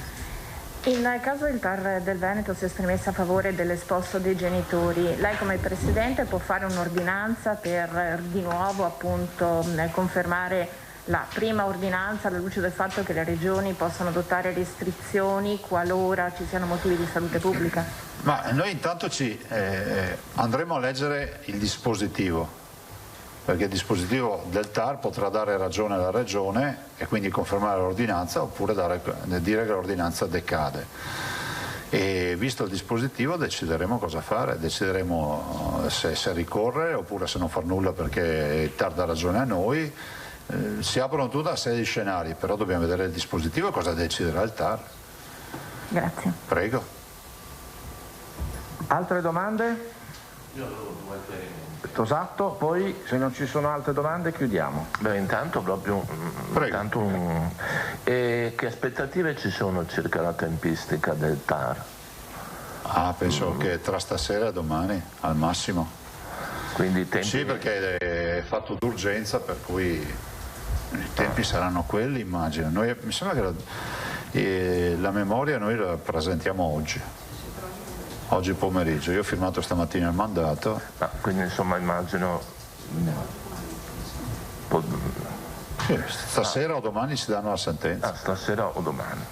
In caso il TAR del Veneto si esprimesse a favore dell'esposto dei genitori, lei come Presidente può fare un'ordinanza per di nuovo appunto confermare la prima ordinanza alla luce del fatto che le regioni possono adottare restrizioni qualora ci siano motivi di salute pubblica? Ma noi intanto andremo a leggere il dispositivo, perché il dispositivo del TAR potrà dare ragione alla regione e quindi confermare l'ordinanza oppure dire che l'ordinanza decade. E visto il dispositivo decideremo cosa fare, decideremo se ricorrere oppure se non far nulla perché il TAR dà ragione a noi. Si aprono tutta una serie di scenari, però dobbiamo vedere il dispositivo e cosa deciderà il TAR. Grazie. Prego. Altre domande? Io avevo 2 chiarimenti. Tosato, poi se non ci sono altre domande chiudiamo. Beh, intanto proprio che aspettative ci sono circa la tempistica del TAR? Penso che tra stasera e domani al massimo. Quindi tempi... Sì, perché è fatto d'urgenza, per cui i tempi saranno quelli, immagino. Mi sembra che la memoria noi la presentiamo oggi. oggi pomeriggio. Io ho firmato stamattina il mandato. Quindi insomma immagino... Sì, stasera o domani si danno la sentenza. Stasera o domani.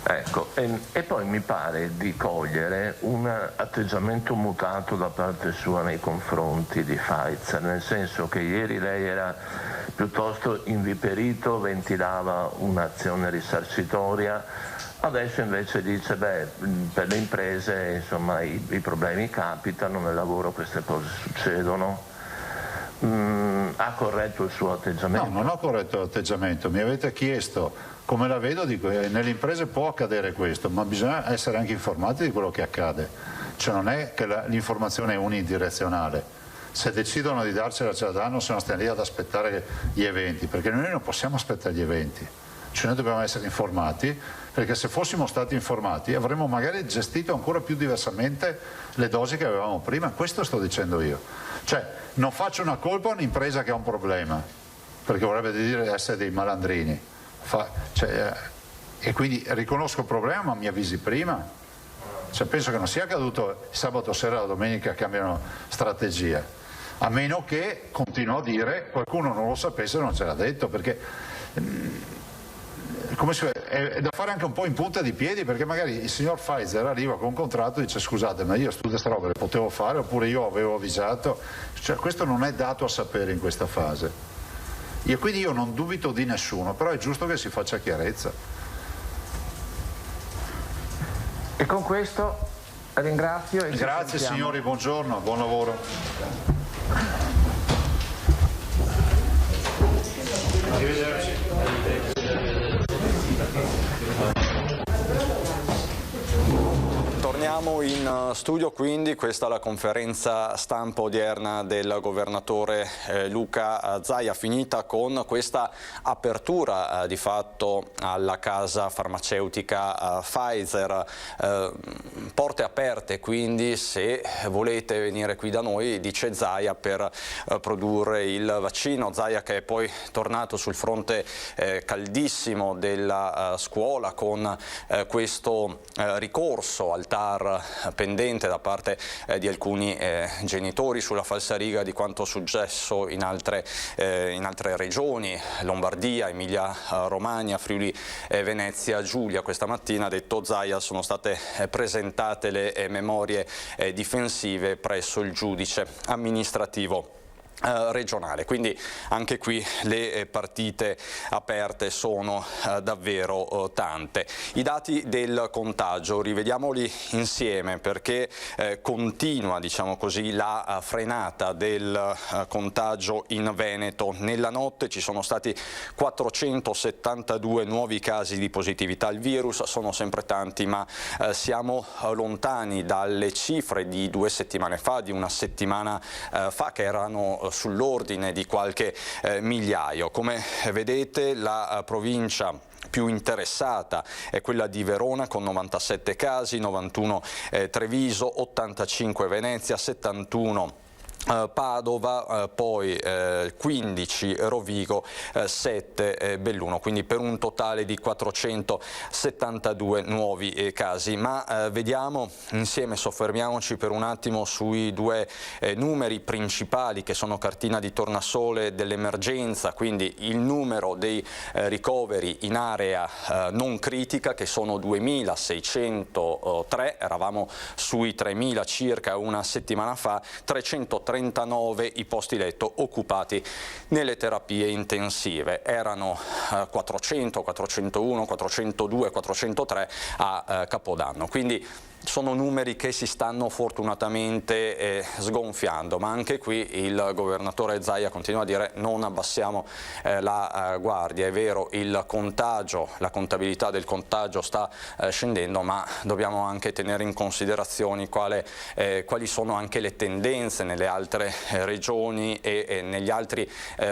Ecco, e poi mi pare di cogliere un atteggiamento mutato da parte sua nei confronti di Pfizer, nel senso che ieri lei era piuttosto inviperito, ventilava un'azione risarcitoria, adesso invece dice per le imprese insomma i problemi capitano, nel lavoro queste cose succedono. Ha corretto il suo atteggiamento? No, non ho corretto l'atteggiamento, mi avete chiesto come la vedo, dico nelle imprese può accadere questo, ma bisogna essere anche informati di quello che accade, cioè non è che l'informazione è unidirezionale, se decidono di darcela ce la danno, se non stiamo lì ad aspettare gli eventi, perché noi non possiamo aspettare gli eventi, cioè noi dobbiamo essere informati, perché se fossimo stati informati avremmo magari gestito ancora più diversamente le dosi che avevamo prima, questo sto dicendo io. Cioè, non faccio una colpa a un'impresa che ha un problema, perché vorrebbe dire essere dei malandrini. E quindi riconosco il problema, ma mi avvisi prima. Cioè, penso che non sia accaduto sabato sera e la domenica cambiano strategia. A meno che, continuo a dire, qualcuno non lo sapesse e non ce l'ha detto, perché è da fare anche un po' in punta di piedi, perché magari il signor Pfizer arriva con un contratto e dice scusate ma io tutte queste robe le potevo fare oppure io avevo avvisato, cioè questo non è dato a sapere in questa fase, e quindi io non dubito di nessuno, però è giusto che si faccia chiarezza. E con questo ringrazio e grazie signori, buongiorno, buon lavoro. Arrivederci. Torniamo in studio, quindi questa è la conferenza stampa odierna del governatore Luca Zaia, finita con questa apertura di fatto alla casa farmaceutica Pfizer, porte aperte quindi se volete venire qui da noi, dice Zaia, per produrre il vaccino. Zaia che è poi tornato sul fronte caldissimo della scuola con questo ricorso al TAR pendente da parte di alcuni genitori sulla falsariga di quanto successo in altre regioni, Lombardia, Emilia Romagna, Friuli Venezia Giulia. Questa mattina, ha detto Zaia, sono state presentate le memorie difensive presso il giudice amministrativo regionale, quindi anche qui le partite aperte sono davvero tante. I dati del contagio rivediamoli insieme, perché continua, diciamo così, la frenata del contagio in Veneto. Nella notte ci sono stati 472 nuovi casi di positività al virus, sono sempre tanti, ma siamo lontani dalle cifre di 2 settimane fa, di una settimana fa, che erano sull'ordine di qualche migliaio. Come vedete, la provincia più interessata è quella di Verona con 97 casi, 91 Treviso, 85 Venezia, 71 Padova, poi 15 Rovigo, 7 Belluno, quindi per un totale di 472 nuovi casi. Ma vediamo insieme, soffermiamoci per un attimo sui due numeri principali che sono cartina di tornasole dell'emergenza, quindi il numero dei ricoveri in area non critica, che sono 2.603, eravamo sui 3.000 circa una settimana fa, 339 i posti letto occupati nelle terapie intensive, erano 400, 401, 402, 403 a Capodanno, quindi sono numeri che si stanno fortunatamente sgonfiando, ma anche qui il governatore Zaia continua a dire non abbassiamo la guardia. È vero, il contagio, la contabilità del contagio sta scendendo, ma dobbiamo anche tenere in considerazione quali sono anche le tendenze nelle altre regioni e negli altri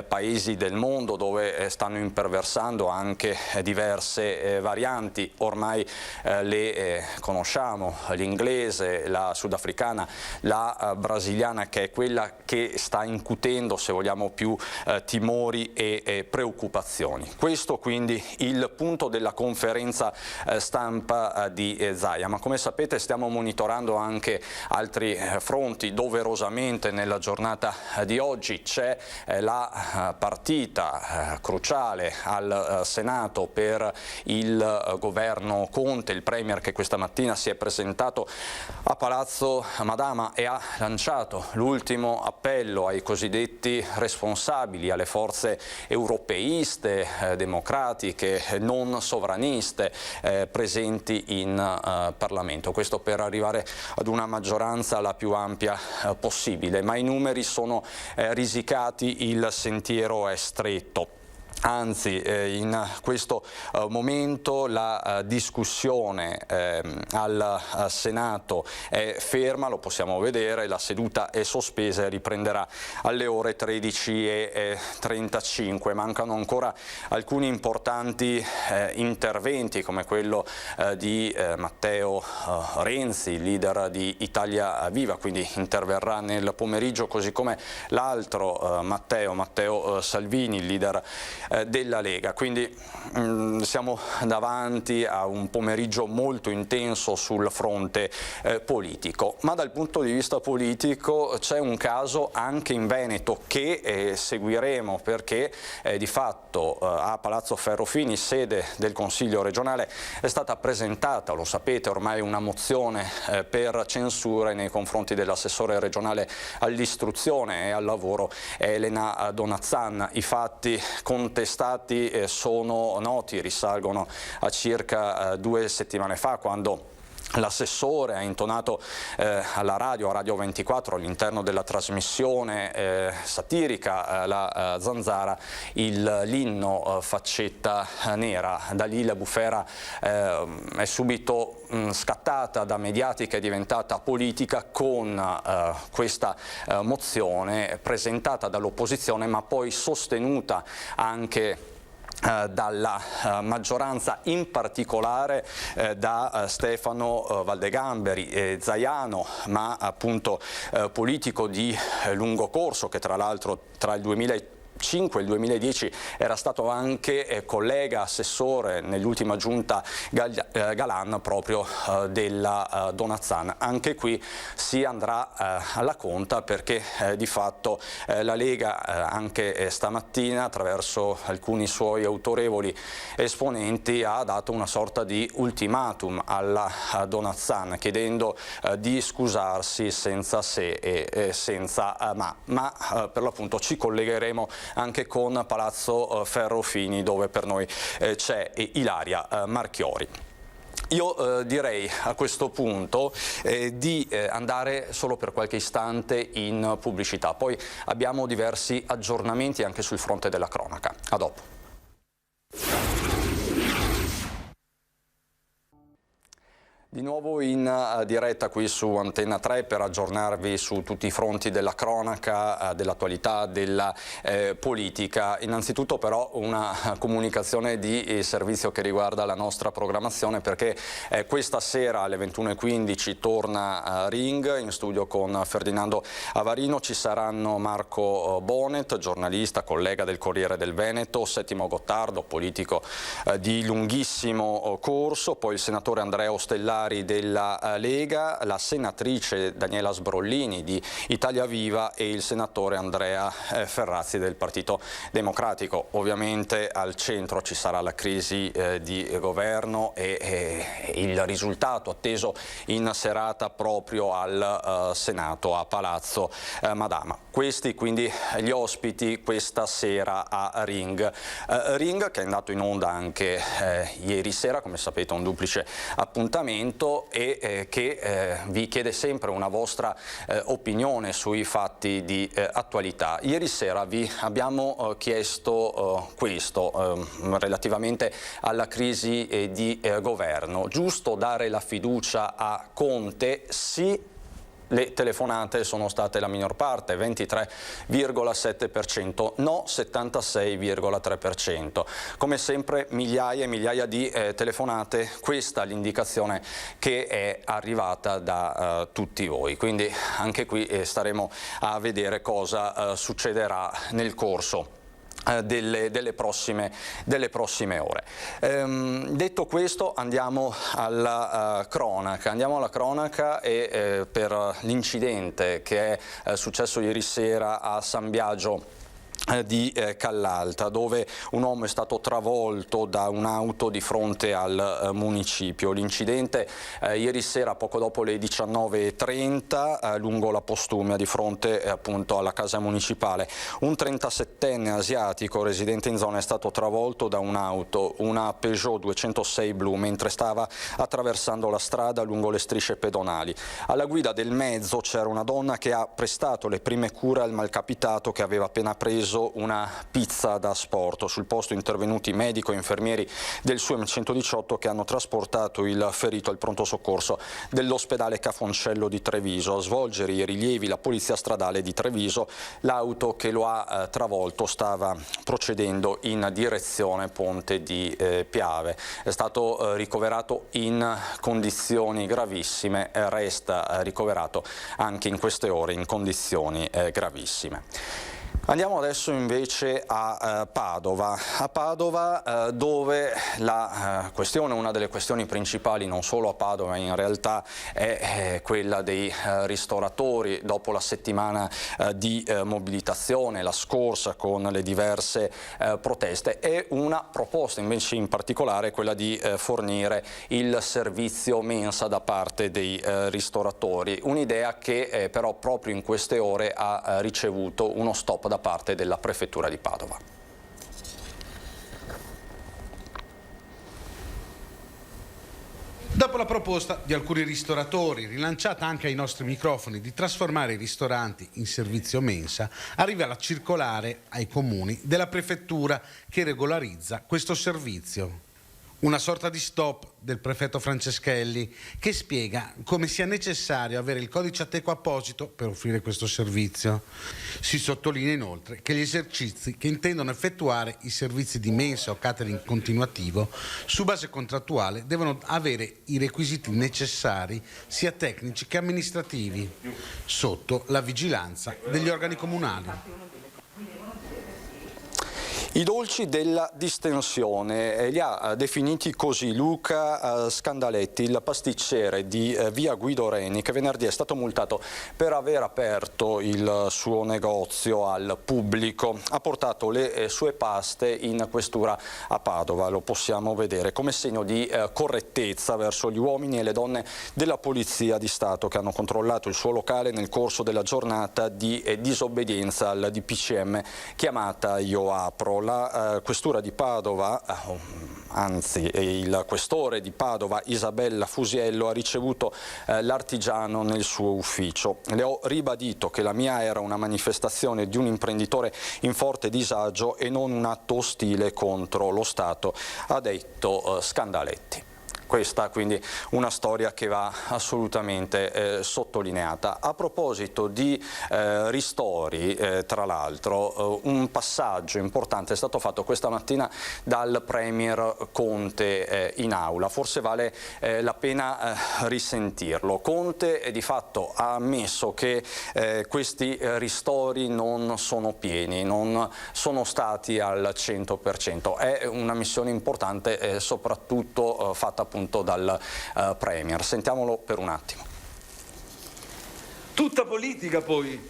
paesi del mondo, dove stanno imperversando anche diverse varianti. Ormai le conosciamo, l'inglese, la sudafricana, la brasiliana, che è quella che sta incutendo, se vogliamo, più timori e preoccupazioni. Questo quindi il punto della conferenza stampa di Zaia, ma come sapete stiamo monitorando anche altri fronti. Doverosamente nella giornata di oggi c'è la partita cruciale al Senato per il governo Conte, il Premier che questa mattina si è presentato a Palazzo Madama e ha lanciato l'ultimo appello ai cosiddetti responsabili, alle forze europeiste, democratiche, non sovraniste presenti in Parlamento. Questo per arrivare ad una maggioranza la più ampia possibile, ma i numeri sono risicati, il sentiero è stretto. Anzi, in questo momento la discussione al Senato è ferma, lo possiamo vedere, la seduta è sospesa e riprenderà alle ore 13:35. Mancano ancora alcuni importanti interventi, come quello di Matteo Renzi, leader di Italia Viva, quindi interverrà nel pomeriggio, così come l'altro Matteo Salvini, leader della Lega. Quindi siamo davanti a un pomeriggio molto intenso sul fronte politico, ma dal punto di vista politico c'è un caso anche in Veneto che seguiremo, perché di fatto a Palazzo Ferrofini, sede del Consiglio regionale, è stata presentata, lo sapete ormai, una mozione per censure nei confronti dell'assessore regionale all'istruzione e al lavoro Elena Donazzan. I fatti contestati sono noti, risalgono a circa 2 settimane fa, quando l'assessore ha intonato alla radio, a Radio 24, all'interno della trasmissione satirica La Zanzara, l'inno Faccetta Nera. Da lì la bufera è subito scattata da mediatica e diventata politica, con questa mozione presentata dall'opposizione, ma poi sostenuta anche dalla maggioranza, in particolare da Stefano Valdegamberi, zaiano ma appunto politico di lungo corso, che tra l'altro tra il 2005 e il 2010 era stato anche collega assessore nell'ultima giunta Galan proprio della Donazzan. Anche qui si andrà alla conta, perché di fatto la Lega anche stamattina, attraverso alcuni suoi autorevoli esponenti, ha dato una sorta di ultimatum alla Donazzan, chiedendo di scusarsi senza se e senza ma per l'appunto ci collegheremo anche con Palazzo Ferrofini, dove per noi c'è Ilaria Marchiori. Io direi a questo punto di andare solo per qualche istante in pubblicità, poi abbiamo diversi aggiornamenti anche sul fronte della cronaca. A dopo. Di nuovo in diretta qui su Antenna 3 per aggiornarvi su tutti i fronti della cronaca, dell'attualità, della politica. Innanzitutto però una comunicazione di servizio che riguarda la nostra programmazione, perché questa sera alle 21:15 torna Ring, in studio con Ferdinando Avarino. Ci saranno Marco Bonet, giornalista, collega del Corriere del Veneto, Settimo Gottardo, politico di lunghissimo corso, poi il senatore Andrea Ostellari della Lega, la senatrice Daniela Sbrollini di Italia Viva e il senatore Andrea Ferrazzi del Partito Democratico. Ovviamente al centro ci sarà la crisi di governo e il risultato atteso in serata proprio al Senato, a Palazzo Madama. Questi quindi gli ospiti questa sera a Ring. Ring che è andato in onda anche ieri sera, come sapete, un duplice appuntamento, e che vi chiede sempre una vostra opinione sui fatti di attualità. Ieri sera vi abbiamo chiesto questo relativamente alla crisi di governo. Giusto dare la fiducia a Conte? Sì Le telefonate sono state la minor parte, 23,7%, no 76,3%. Come sempre migliaia e migliaia di telefonate, questa è l'indicazione che è arrivata da tutti voi. Quindi anche qui staremo a vedere cosa succederà nel corso delle prossime ore. Detto questo, andiamo alla cronaca e per l'incidente che è successo ieri sera a San Biagio di Callalta, dove un uomo è stato travolto da un'auto di fronte al municipio. L'incidente ieri sera poco dopo le 19:30 lungo la Postumia di fronte appunto alla casa municipale. Un 37enne asiatico residente in zona è stato travolto da un'auto, una Peugeot 206 blu, mentre stava attraversando la strada lungo le strisce pedonali. Alla guida del mezzo c'era una donna che ha prestato le prime cure al malcapitato che aveva appena preso una pizza da asporto. Sul posto intervenuti medico e infermieri del SUEM 118 che hanno trasportato il ferito al pronto soccorso dell'ospedale Cafoncello di Treviso. A svolgere i rilievi la polizia stradale di Treviso. L'auto che lo ha travolto stava procedendo in direzione Ponte di Piave. È stato ricoverato in condizioni gravissime, resta ricoverato anche in queste ore in condizioni gravissime. Andiamo adesso invece a Padova, dove la questione, una delle questioni principali non solo a Padova in realtà è quella dei ristoratori dopo la settimana di mobilitazione, la scorsa con le diverse proteste, e una proposta invece in particolare quella di fornire il servizio mensa da parte dei ristoratori, un'idea che però proprio in queste ore ha ricevuto uno stop da parte della prefettura di Padova. Dopo la proposta di alcuni ristoratori, rilanciata anche ai nostri microfoni, di trasformare i ristoranti in servizio mensa, arriva la circolare ai comuni della prefettura che regolarizza questo servizio. Una sorta di stop del prefetto Franceschelli che spiega come sia necessario avere il codice Ateco apposito per offrire questo servizio. Si sottolinea inoltre che gli esercizi che intendono effettuare i servizi di mensa o catering continuativo su base contrattuale devono avere i requisiti necessari sia tecnici che amministrativi sotto la vigilanza degli organi comunali. I dolci della distensione li ha definiti così Luca Scandaletti, il pasticcere di via Guido Reni, che venerdì è stato multato per aver aperto il suo negozio al pubblico. Ha portato le sue paste in questura a Padova, lo possiamo vedere, come segno di correttezza verso gli uomini e le donne della Polizia di Stato che hanno controllato il suo locale nel corso della giornata di disobbedienza al DPCM chiamata Io Apro. La questura di Padova, anzi il questore di Padova Isabella Fusiello, ha ricevuto l'artigiano nel suo ufficio. Le ho ribadito che la mia era una manifestazione di un imprenditore in forte disagio e non un atto ostile contro lo Stato, ha detto Scandaletti. Questa quindi una storia che va assolutamente sottolineata. A proposito di ristori, tra l'altro, un passaggio importante è stato fatto questa mattina dal Premier Conte in aula, forse vale la pena risentirlo. Conte di fatto ha ammesso che questi ristori non sono pieni, non sono stati al 100%. È una missione importante soprattutto fatta appunto dal Premier. Sentiamolo per un attimo. Tutta politica poi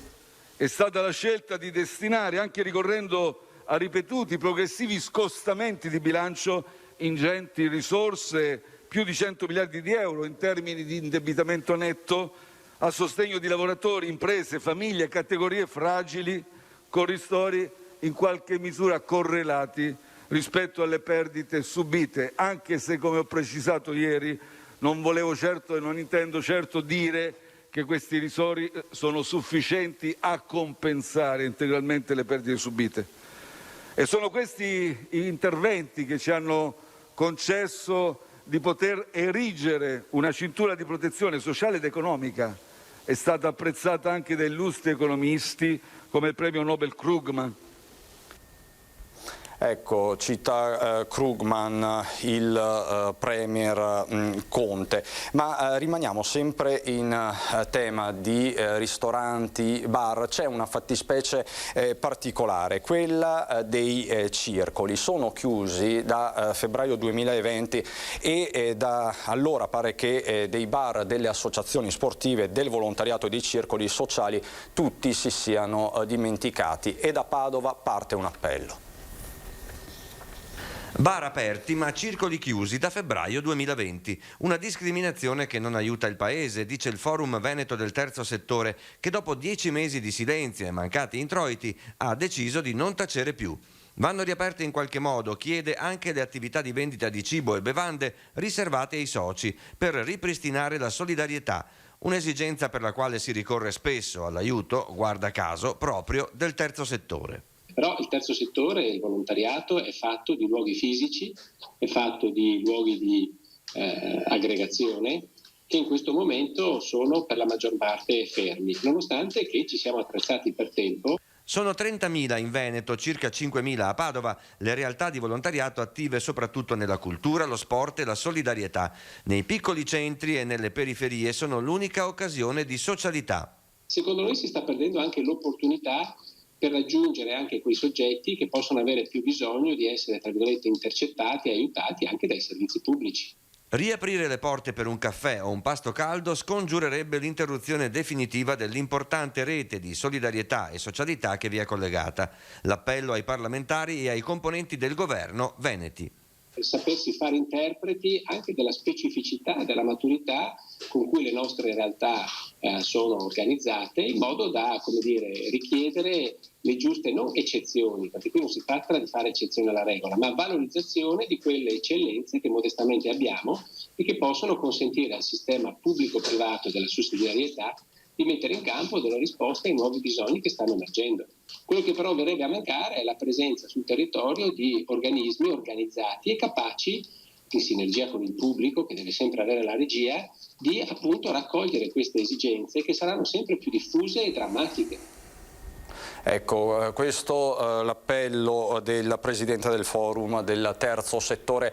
è stata la scelta di destinare, anche ricorrendo a ripetuti progressivi scostamenti di bilancio, ingenti risorse, più di 100 miliardi di euro in termini di indebitamento netto, a sostegno di lavoratori, imprese, famiglie, categorie fragili, con ristori in qualche misura correlati rispetto alle perdite subite, anche se, come ho precisato ieri, non volevo certo e non intendo certo dire che questi ristori sono sufficienti a compensare integralmente le perdite subite. E sono questi interventi che ci hanno concesso di poter erigere una cintura di protezione sociale ed economica è stata apprezzata anche da illustri economisti come il premio Nobel Krugman. Ecco, cita Krugman il premier Conte, ma rimaniamo sempre in tema di ristoranti, bar. C'è una fattispecie particolare, quella dei circoli. Sono chiusi da febbraio 2020 e da allora pare che dei bar, delle associazioni sportive, del volontariato e dei circoli sociali tutti si siano dimenticati, e da Padova parte un appello. Bar aperti ma circoli chiusi da febbraio 2020. Una discriminazione che non aiuta il paese, dice il Forum Veneto del Terzo Settore, che dopo 10 mesi di silenzio e mancati introiti ha deciso di non tacere più. Vanno riaperte in qualche modo, chiede anche le attività di vendita di cibo e bevande riservate ai soci, per ripristinare la solidarietà. Un'esigenza per la quale si ricorre spesso all'aiuto, guarda caso, proprio del terzo settore. Però il terzo settore, il volontariato, è fatto di luoghi fisici, è fatto di luoghi di aggregazione che in questo momento sono per la maggior parte fermi, nonostante che ci siamo attrezzati per tempo. Sono 30.000 in Veneto, circa 5.000 a Padova, le realtà di volontariato attive soprattutto nella cultura, lo sport e la solidarietà. Nei piccoli centri e nelle periferie sono l'unica occasione di socialità. Secondo noi si sta perdendo anche l'opportunità per raggiungere anche quei soggetti che possono avere più bisogno di essere, tra virgolette, intercettati e aiutati anche dai servizi pubblici. Riaprire le porte per un caffè o un pasto caldo scongiurerebbe l'interruzione definitiva dell'importante rete di solidarietà e socialità che vi è collegata. L'appello ai parlamentari e ai componenti del governo veneti. Sapersi fare interpreti anche della specificità, della maturità con cui le nostre realtà sono organizzate, in modo da, come dire, richiedere le giuste non eccezioni, perché qui non si tratta di fare eccezione alla regola, ma valorizzazione di quelle eccellenze che modestamente abbiamo e che possono consentire al sistema pubblico-privato della sussidiarietà di mettere in campo delle risposte ai nuovi bisogni che stanno emergendo. Quello che però verrebbe a mancare è la presenza sul territorio di organismi organizzati e capaci, in sinergia con il pubblico, che deve sempre avere la regia, di appunto raccogliere queste esigenze che saranno sempre più diffuse e drammatiche. Ecco, questo l'appello del Presidente del Forum del Terzo Settore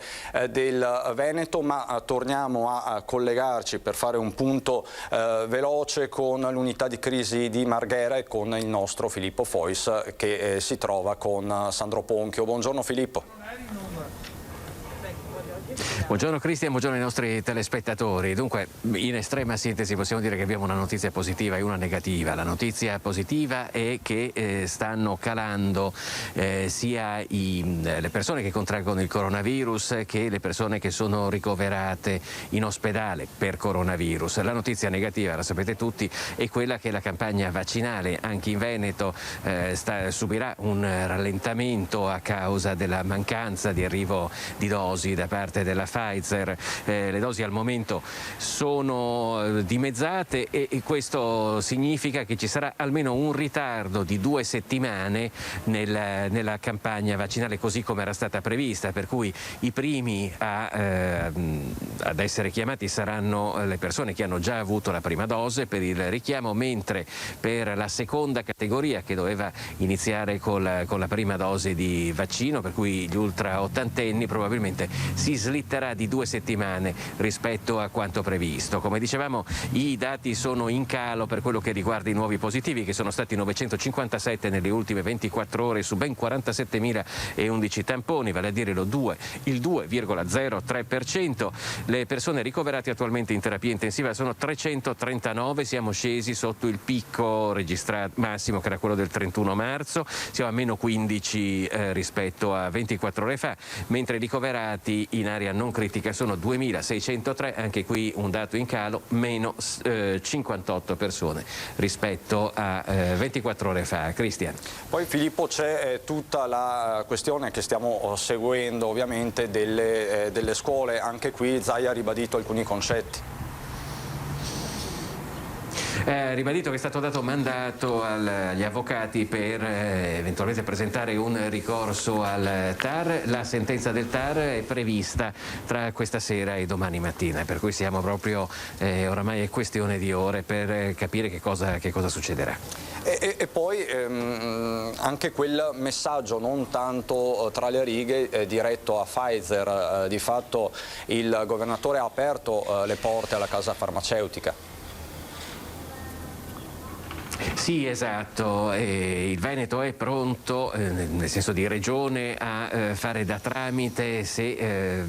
del Veneto, ma torniamo a collegarci per fare un punto veloce con l'unità di crisi di Marghera e con il nostro Filippo Fois che si trova con Sandro Ponchio. Buongiorno Filippo. Buongiorno Cristian, buongiorno ai nostri telespettatori. Dunque, in estrema sintesi possiamo dire che abbiamo una notizia positiva e una negativa. La notizia positiva è che stanno calando sia le persone che contraggono il coronavirus che le persone che sono ricoverate in ospedale per coronavirus. La notizia negativa, la sapete tutti, è quella che la campagna vaccinale anche in Veneto subirà un rallentamento a causa della mancanza di arrivo di dosi da parte della Pfizer. Le dosi al momento sono dimezzate e questo significa che ci sarà almeno un ritardo di 2 settimane nella campagna vaccinale così come era stata prevista, per cui i primi ad essere chiamati saranno le persone che hanno già avuto la prima dose per il richiamo, mentre per la seconda categoria, che doveva iniziare con la prima dose di vaccino, per cui gli ultra ottantenni, probabilmente si slitterà di 2 settimane rispetto a quanto previsto. Come dicevamo, i dati sono in calo per quello che riguarda i nuovi positivi, che sono stati 957 nelle ultime 24 ore su ben 47.011 tamponi, vale a dire il 2,03%. Le persone ricoverate attualmente in terapia intensiva sono 339, siamo scesi sotto il picco registrato massimo che era quello del 31 marzo, siamo a meno 15 rispetto a 24 ore fa, mentre i ricoverati in area non critica sono 2.603, anche qui un dato in calo, meno 58 persone rispetto a 24 ore fa. Cristian. Poi Filippo c'è tutta la questione che stiamo seguendo ovviamente delle scuole, anche qui Zaia ha ribadito alcuni concetti. ribadito che è stato dato mandato agli avvocati per eventualmente presentare un ricorso al TAR. La sentenza del TAR è prevista tra questa sera e domani mattina, per cui siamo proprio oramai è questione di ore per capire che cosa succederà. E poi anche quel messaggio non tanto tra le righe diretto a Pfizer, di fatto il governatore ha aperto le porte alla casa farmaceutica. Sì, esatto, il Veneto è pronto, nel senso di regione, a fare da tramite se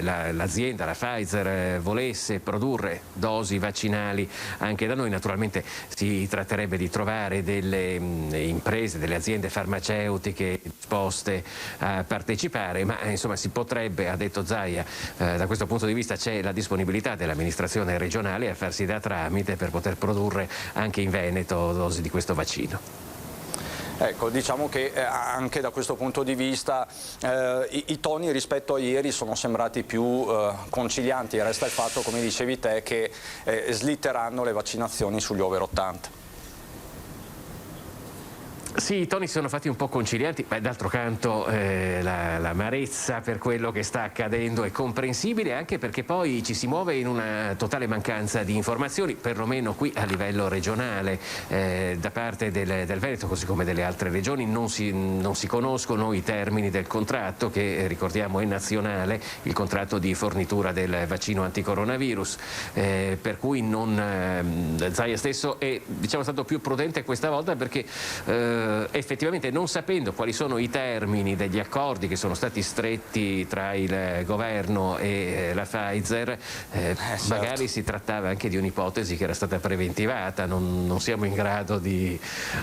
l'azienda, la Pfizer, volesse produrre dosi vaccinali anche da noi. Naturalmente si tratterebbe di trovare delle imprese, delle aziende farmaceutiche disposte a partecipare, ma insomma si potrebbe, ha detto Zaia, da questo punto di vista c'è la disponibilità dell'amministrazione regionale a farsi da tramite per poter produrre anche in Veneto dosi di questo vaccino. Ecco, diciamo che anche da questo punto di vista i toni rispetto a ieri sono sembrati più concilianti. Resta il fatto, come dicevi te, che slitteranno le vaccinazioni sugli over 80. Sì, i toni si sono fatti un po' concilianti, ma d'altro canto l'amarezza per quello che sta accadendo è comprensibile, anche perché poi ci si muove in una totale mancanza di informazioni, perlomeno qui a livello regionale, da parte del Veneto, così come delle altre regioni. Non si conoscono i termini del contratto, che ricordiamo è nazionale, il contratto di fornitura del vaccino anticoronavirus, per cui Zaia stesso è stato più prudente questa volta, perché effettivamente, non sapendo quali sono i termini degli accordi che sono stati stretti tra il governo e la Pfizer, magari si trattava anche di un'ipotesi che era stata preventivata. Non siamo in grado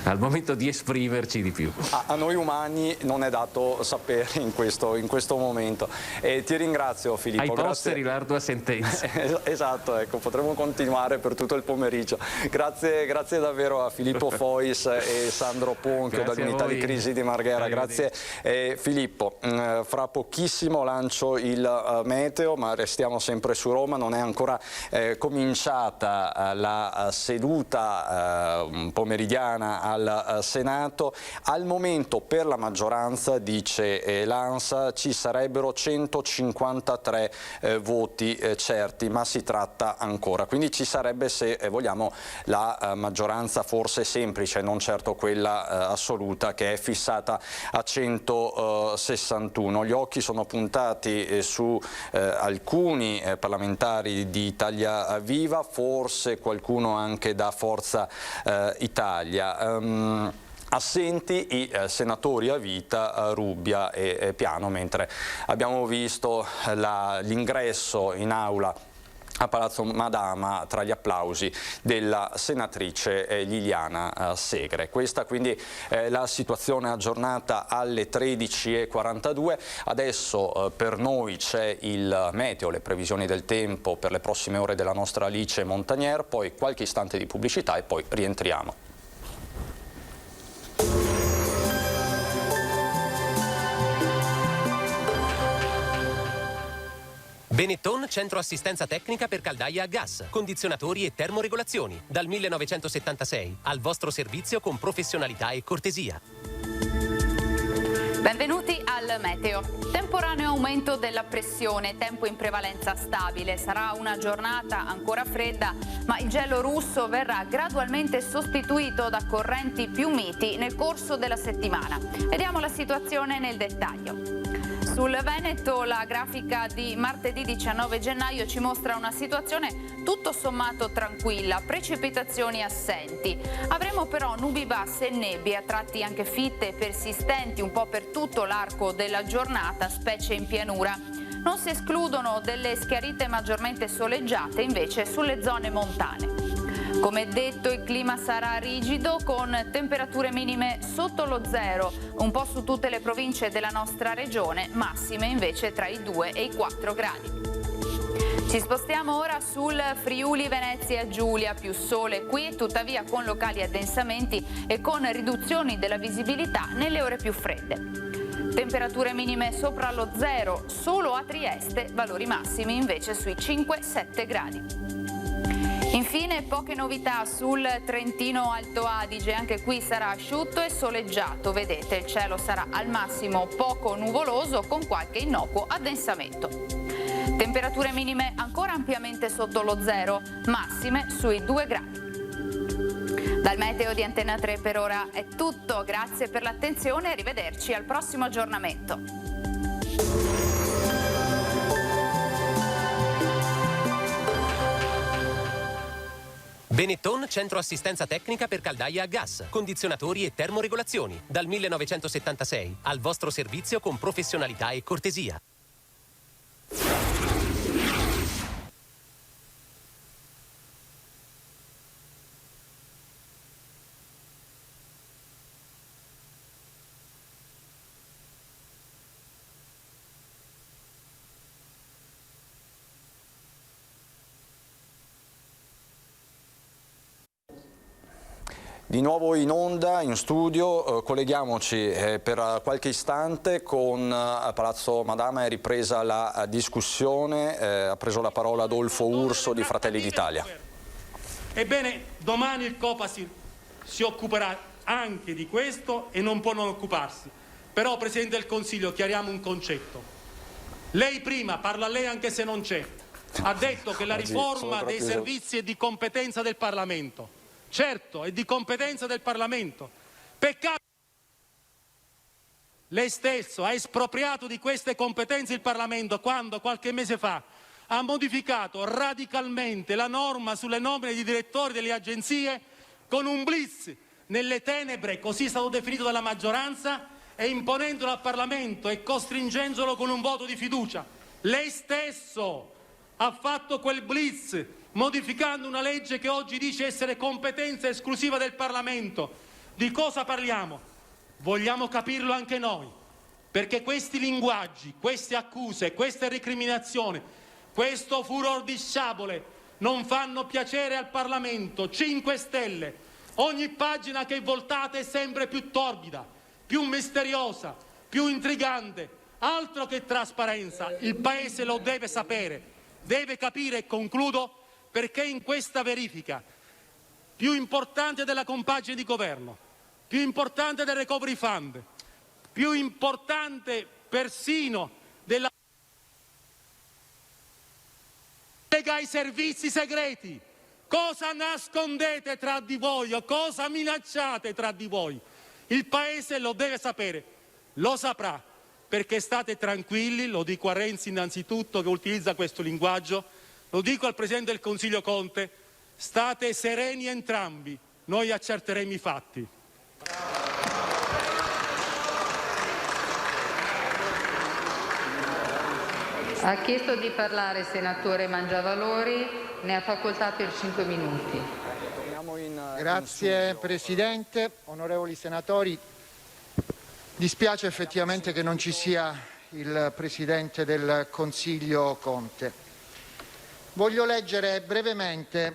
al momento di esprimerci di più. A noi umani non è dato sapere in questo momento. Ti ringrazio, Filippo. Ai posteri l'ardua sentenza. Esatto, ecco, potremo continuare per tutto il pomeriggio. Grazie davvero a Filippo Fois e Sandro Ponchio dall'unità di crisi di Marghera. Grazie Filippo. Fra pochissimo lancio il meteo, ma restiamo sempre su Roma. Non è ancora cominciata la seduta pomeridiana al Senato. Al momento per la maggioranza, dice l'ANSA, ci sarebbero 153 voti certi, ma si tratta ancora. Quindi ci sarebbe, se vogliamo, la maggioranza forse semplice, non certo quella assoluta, che è fissata a 161. Gli occhi sono puntati su alcuni parlamentari di Italia Viva, forse qualcuno anche da Forza Italia. Assenti i senatori a vita Rubbia e Piano, mentre abbiamo visto l'ingresso in aula a Palazzo Madama tra gli applausi della senatrice Liliana Segre. Questa quindi è la situazione aggiornata alle 13:42. Adesso per noi c'è il meteo, le previsioni del tempo per le prossime ore della nostra Alice Montagnier, poi qualche istante di pubblicità e poi rientriamo. Benetton, centro assistenza tecnica per caldaia a gas, condizionatori e termoregolazioni. Dal 1976, al vostro servizio con professionalità e cortesia. Benvenuti al meteo. Temporaneo aumento della pressione, tempo in prevalenza stabile. Sarà una giornata ancora fredda, ma il gelo russo verrà gradualmente sostituito da correnti più miti nel corso della settimana. Vediamo la situazione nel dettaglio. Sul Veneto la grafica di martedì 19 gennaio ci mostra una situazione tutto sommato tranquilla, precipitazioni assenti. Avremo però nubi basse e nebbie, a tratti anche fitte e persistenti un po' per tutto l'arco della giornata, specie in pianura. Non si escludono delle schiarite maggiormente soleggiate invece sulle zone montane. Come detto, il clima sarà rigido con temperature minime sotto lo zero, un po' su tutte le province della nostra regione, massime invece tra i 2 e i 4 gradi. Ci spostiamo ora sul Friuli Venezia Giulia, più sole qui, tuttavia con locali addensamenti e con riduzioni della visibilità nelle ore più fredde. Temperature minime sopra lo zero solo a Trieste, valori massimi invece sui 5-7 gradi. Infine poche novità sul Trentino Alto Adige, anche qui sarà asciutto e soleggiato, vedete il cielo sarà al massimo poco nuvoloso con qualche innocuo addensamento. Temperature minime ancora ampiamente sotto lo zero, massime sui 2 gradi. Dal meteo di Antenna 3 per ora è tutto, grazie per l'attenzione e arrivederci al prossimo aggiornamento. Benetton, centro assistenza tecnica per caldaie a gas, condizionatori e termoregolazioni. Dal 1976, al vostro servizio con professionalità e cortesia. Di nuovo in onda, in studio, colleghiamoci per qualche istante con Palazzo Madama, è ripresa la discussione, ha preso la parola Adolfo Urso di Fratelli d'Italia. Ebbene, domani il Copasir si occuperà anche di questo e non può non occuparsi. Però, Presidente del Consiglio, chiariamo un concetto. Lei prima, parla a lei anche se non c'è, ha detto che la riforma dei servizi è di competenza del Parlamento. Certo, è di competenza del Parlamento. Peccato lei stesso ha espropriato di queste competenze il Parlamento quando qualche mese fa ha modificato radicalmente la norma sulle nomine di direttori delle agenzie con un blitz nelle tenebre, così è stato definito dalla maggioranza, e imponendolo al Parlamento e costringendolo con un voto di fiducia. Lei stesso ha fatto quel blitz modificando una legge che oggi dice essere competenza esclusiva del Parlamento. Di cosa parliamo? Vogliamo capirlo anche noi, perché questi linguaggi, queste accuse, queste recriminazioni, questo furor di sciabole non fanno piacere al Parlamento. 5 Stelle, ogni pagina che voltate è sempre più torbida, più misteriosa, più intrigante, altro che trasparenza. Il Paese lo deve sapere, deve capire, e concludo, perché in questa verifica, più importante della compagine di governo, più importante del recovery fund, più importante persino della lega ai servizi segreti, cosa nascondete tra di voi o cosa minacciate tra di voi? Il Paese lo deve sapere, lo saprà, perché state tranquilli, lo dico a Renzi innanzitutto che utilizza questo linguaggio, lo dico al Presidente del Consiglio Conte, state sereni entrambi, noi accerteremo i fatti. Ha chiesto di parlare il senatore Mangiavalori, ne ha facoltà per 5 minuti. Grazie Presidente, onorevoli senatori. Dispiace effettivamente che non ci sia il Presidente del Consiglio Conte. Voglio leggere brevemente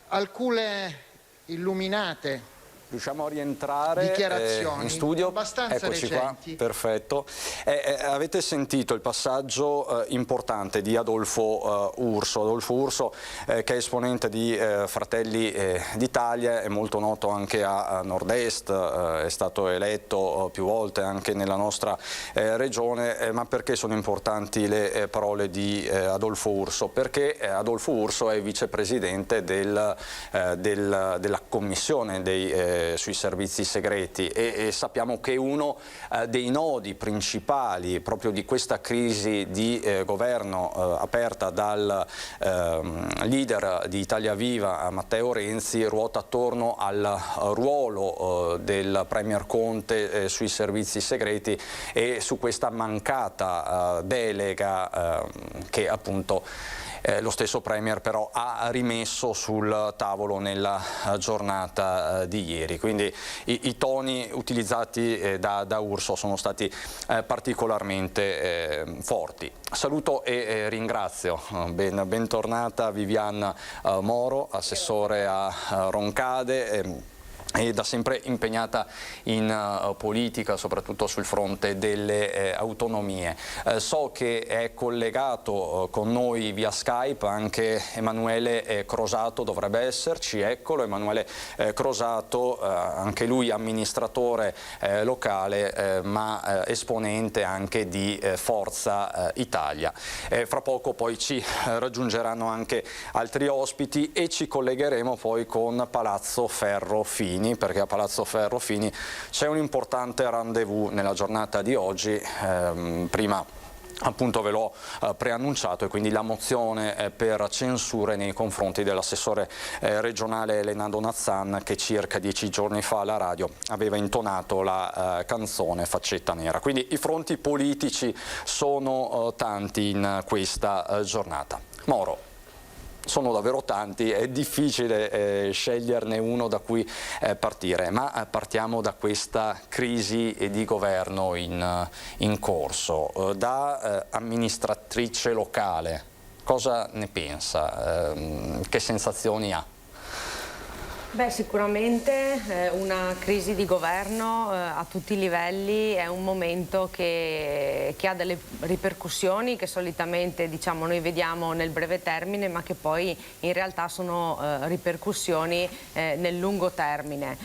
alcune illuminate Riusciamo a rientrare dichiarazioni in studio? abbastanza Eccoci recenti. Qua, perfetto. Avete sentito il passaggio importante di Adolfo Urso. Adolfo Urso che è esponente di Fratelli d'Italia, è molto noto anche a Nord-Est, è stato eletto più volte anche nella nostra regione, ma perché sono importanti le parole di Adolfo Urso? Perché Adolfo Urso è vicepresidente della commissione sui servizi segreti e sappiamo che uno dei nodi principali proprio di questa crisi di governo aperta dal leader di Italia Viva Matteo Renzi ruota attorno al ruolo del Premier Conte sui servizi segreti e su questa mancata delega che appunto lo stesso Premier però ha rimesso sul tavolo nella giornata di ieri, quindi i toni utilizzati da Urso sono stati particolarmente forti. Saluto e ringrazio, bentornata Vivian Moro, assessore a Roncade. è da sempre impegnata in politica, soprattutto sul fronte delle autonomie. So che è collegato con noi via Skype anche Emanuele Crosato, dovrebbe esserci, eccolo, Emanuele Crosato, anche lui amministratore locale ma esponente anche di Forza Italia. Fra poco poi ci raggiungeranno anche altri ospiti e ci collegheremo poi con Palazzo Ferrofini, perché a Palazzo Ferrofini c'è un importante rendezvous nella giornata di oggi. Prima appunto ve l'ho preannunciato, e quindi la mozione per censure nei confronti dell'assessore regionale Elena Donazzan, che circa 10 giorni fa alla radio aveva intonato la canzone Faccetta Nera. Quindi i fronti politici sono tanti in questa giornata. Moro. Sono davvero tanti, è difficile sceglierne uno da cui partire, ma partiamo da questa crisi di governo in corso. Da amministratrice locale, cosa ne pensa? Che sensazioni ha? Beh, sicuramente una crisi di governo a tutti i livelli è un momento che ha delle ripercussioni che solitamente noi vediamo nel breve termine, ma che poi in realtà sono ripercussioni nel lungo termine.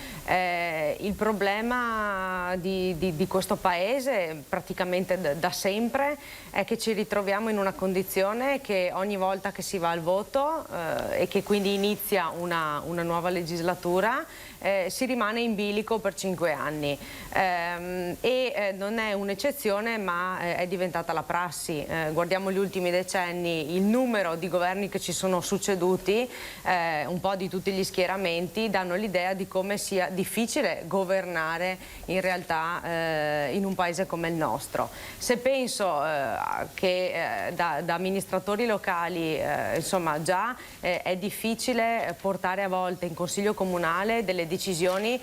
Il problema di questo Paese praticamente da sempre è che ci ritroviamo in una condizione che ogni volta che si va al voto e che quindi inizia una nuova legislatura, si rimane in bilico per 5 anni non è un'eccezione, ma è diventata la prassi. Guardiamo gli ultimi decenni, il numero di governi che ci sono succeduti, un po' di tutti gli schieramenti, danno l'idea di come sia difficile governare in realtà in un paese come il nostro. Se penso che da amministratori locali insomma già è difficile portare a volte in consiglio comunale delle decisioni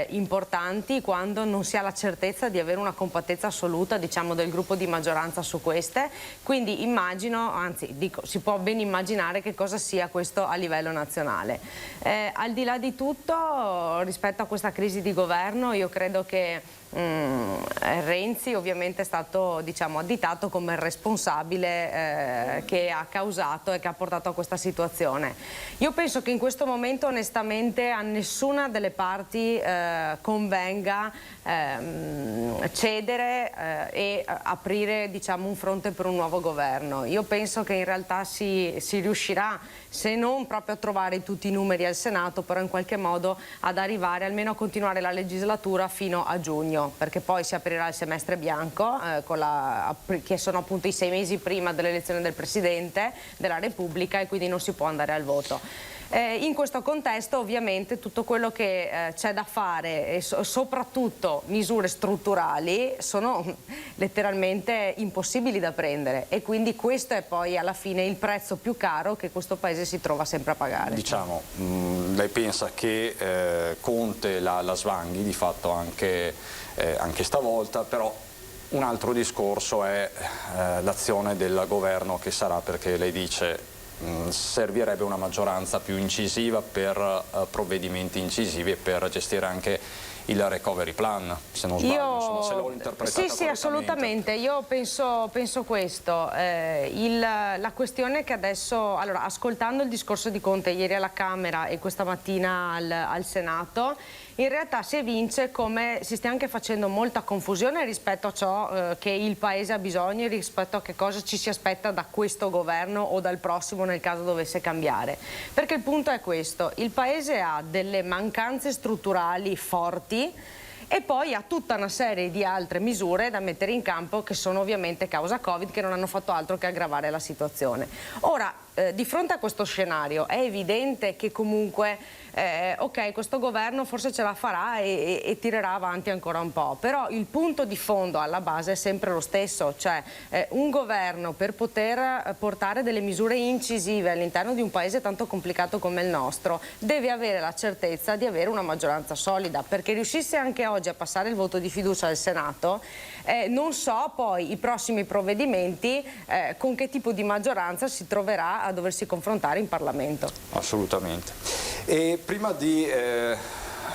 importanti quando non si ha la certezza di avere una compattezza assoluta del gruppo di maggioranza su queste, quindi immagino, anzi dico, si può ben immaginare che cosa sia questo a livello nazionale. Al di là di tutto, rispetto a questa crisi di governo, io credo che Renzi ovviamente è stato additato come il responsabile che ha causato e che ha portato a questa situazione. Io penso che in questo momento onestamente a nessuna delle parti convenga cedere e aprire un fronte per un nuovo governo. Io penso che in realtà si riuscirà, se non proprio a trovare tutti i numeri al Senato, però in qualche modo ad arrivare almeno a continuare la legislatura fino a giugno, perché poi si aprirà il semestre bianco che sono appunto i 6 mesi prima dell'elezione del Presidente della Repubblica, e quindi non si può andare al voto. In questo contesto ovviamente tutto quello che c'è da fare e soprattutto misure strutturali sono letteralmente impossibili da prendere, e quindi questo è poi alla fine il prezzo più caro che questo Paese si trova sempre a pagare. Lei pensa che Conte la svanghi di fatto anche stavolta, però un altro discorso è l'azione del governo che sarà, perché lei dice servirebbe una maggioranza più incisiva per provvedimenti incisivi e per gestire anche il recovery plan, se non sbaglio, se l'ho interpretato Sì, assolutamente, io penso questo. La questione è che adesso, ascoltando il discorso di Conte ieri alla Camera e questa mattina al Senato, in realtà si evince come si stia anche facendo molta confusione rispetto a ciò che il Paese ha bisogno, rispetto a che cosa ci si aspetta da questo governo o dal prossimo nel caso dovesse cambiare. Perché il punto è questo: il Paese ha delle mancanze strutturali forti e poi ha tutta una serie di altre misure da mettere in campo che sono ovviamente causa Covid, che non hanno fatto altro che aggravare la situazione. Ora, di fronte a questo scenario è evidente che comunque ok, questo governo forse ce la farà e tirerà avanti ancora un po', però il punto di fondo alla base è sempre lo stesso, cioè un governo per poter portare delle misure incisive all'interno di un paese tanto complicato come il nostro deve avere la certezza di avere una maggioranza solida, perché riuscisse anche oggi a passare il voto di fiducia al Senato, non so poi i prossimi provvedimenti con che tipo di maggioranza si troverà a doversi confrontare in Parlamento. Assolutamente. E prima di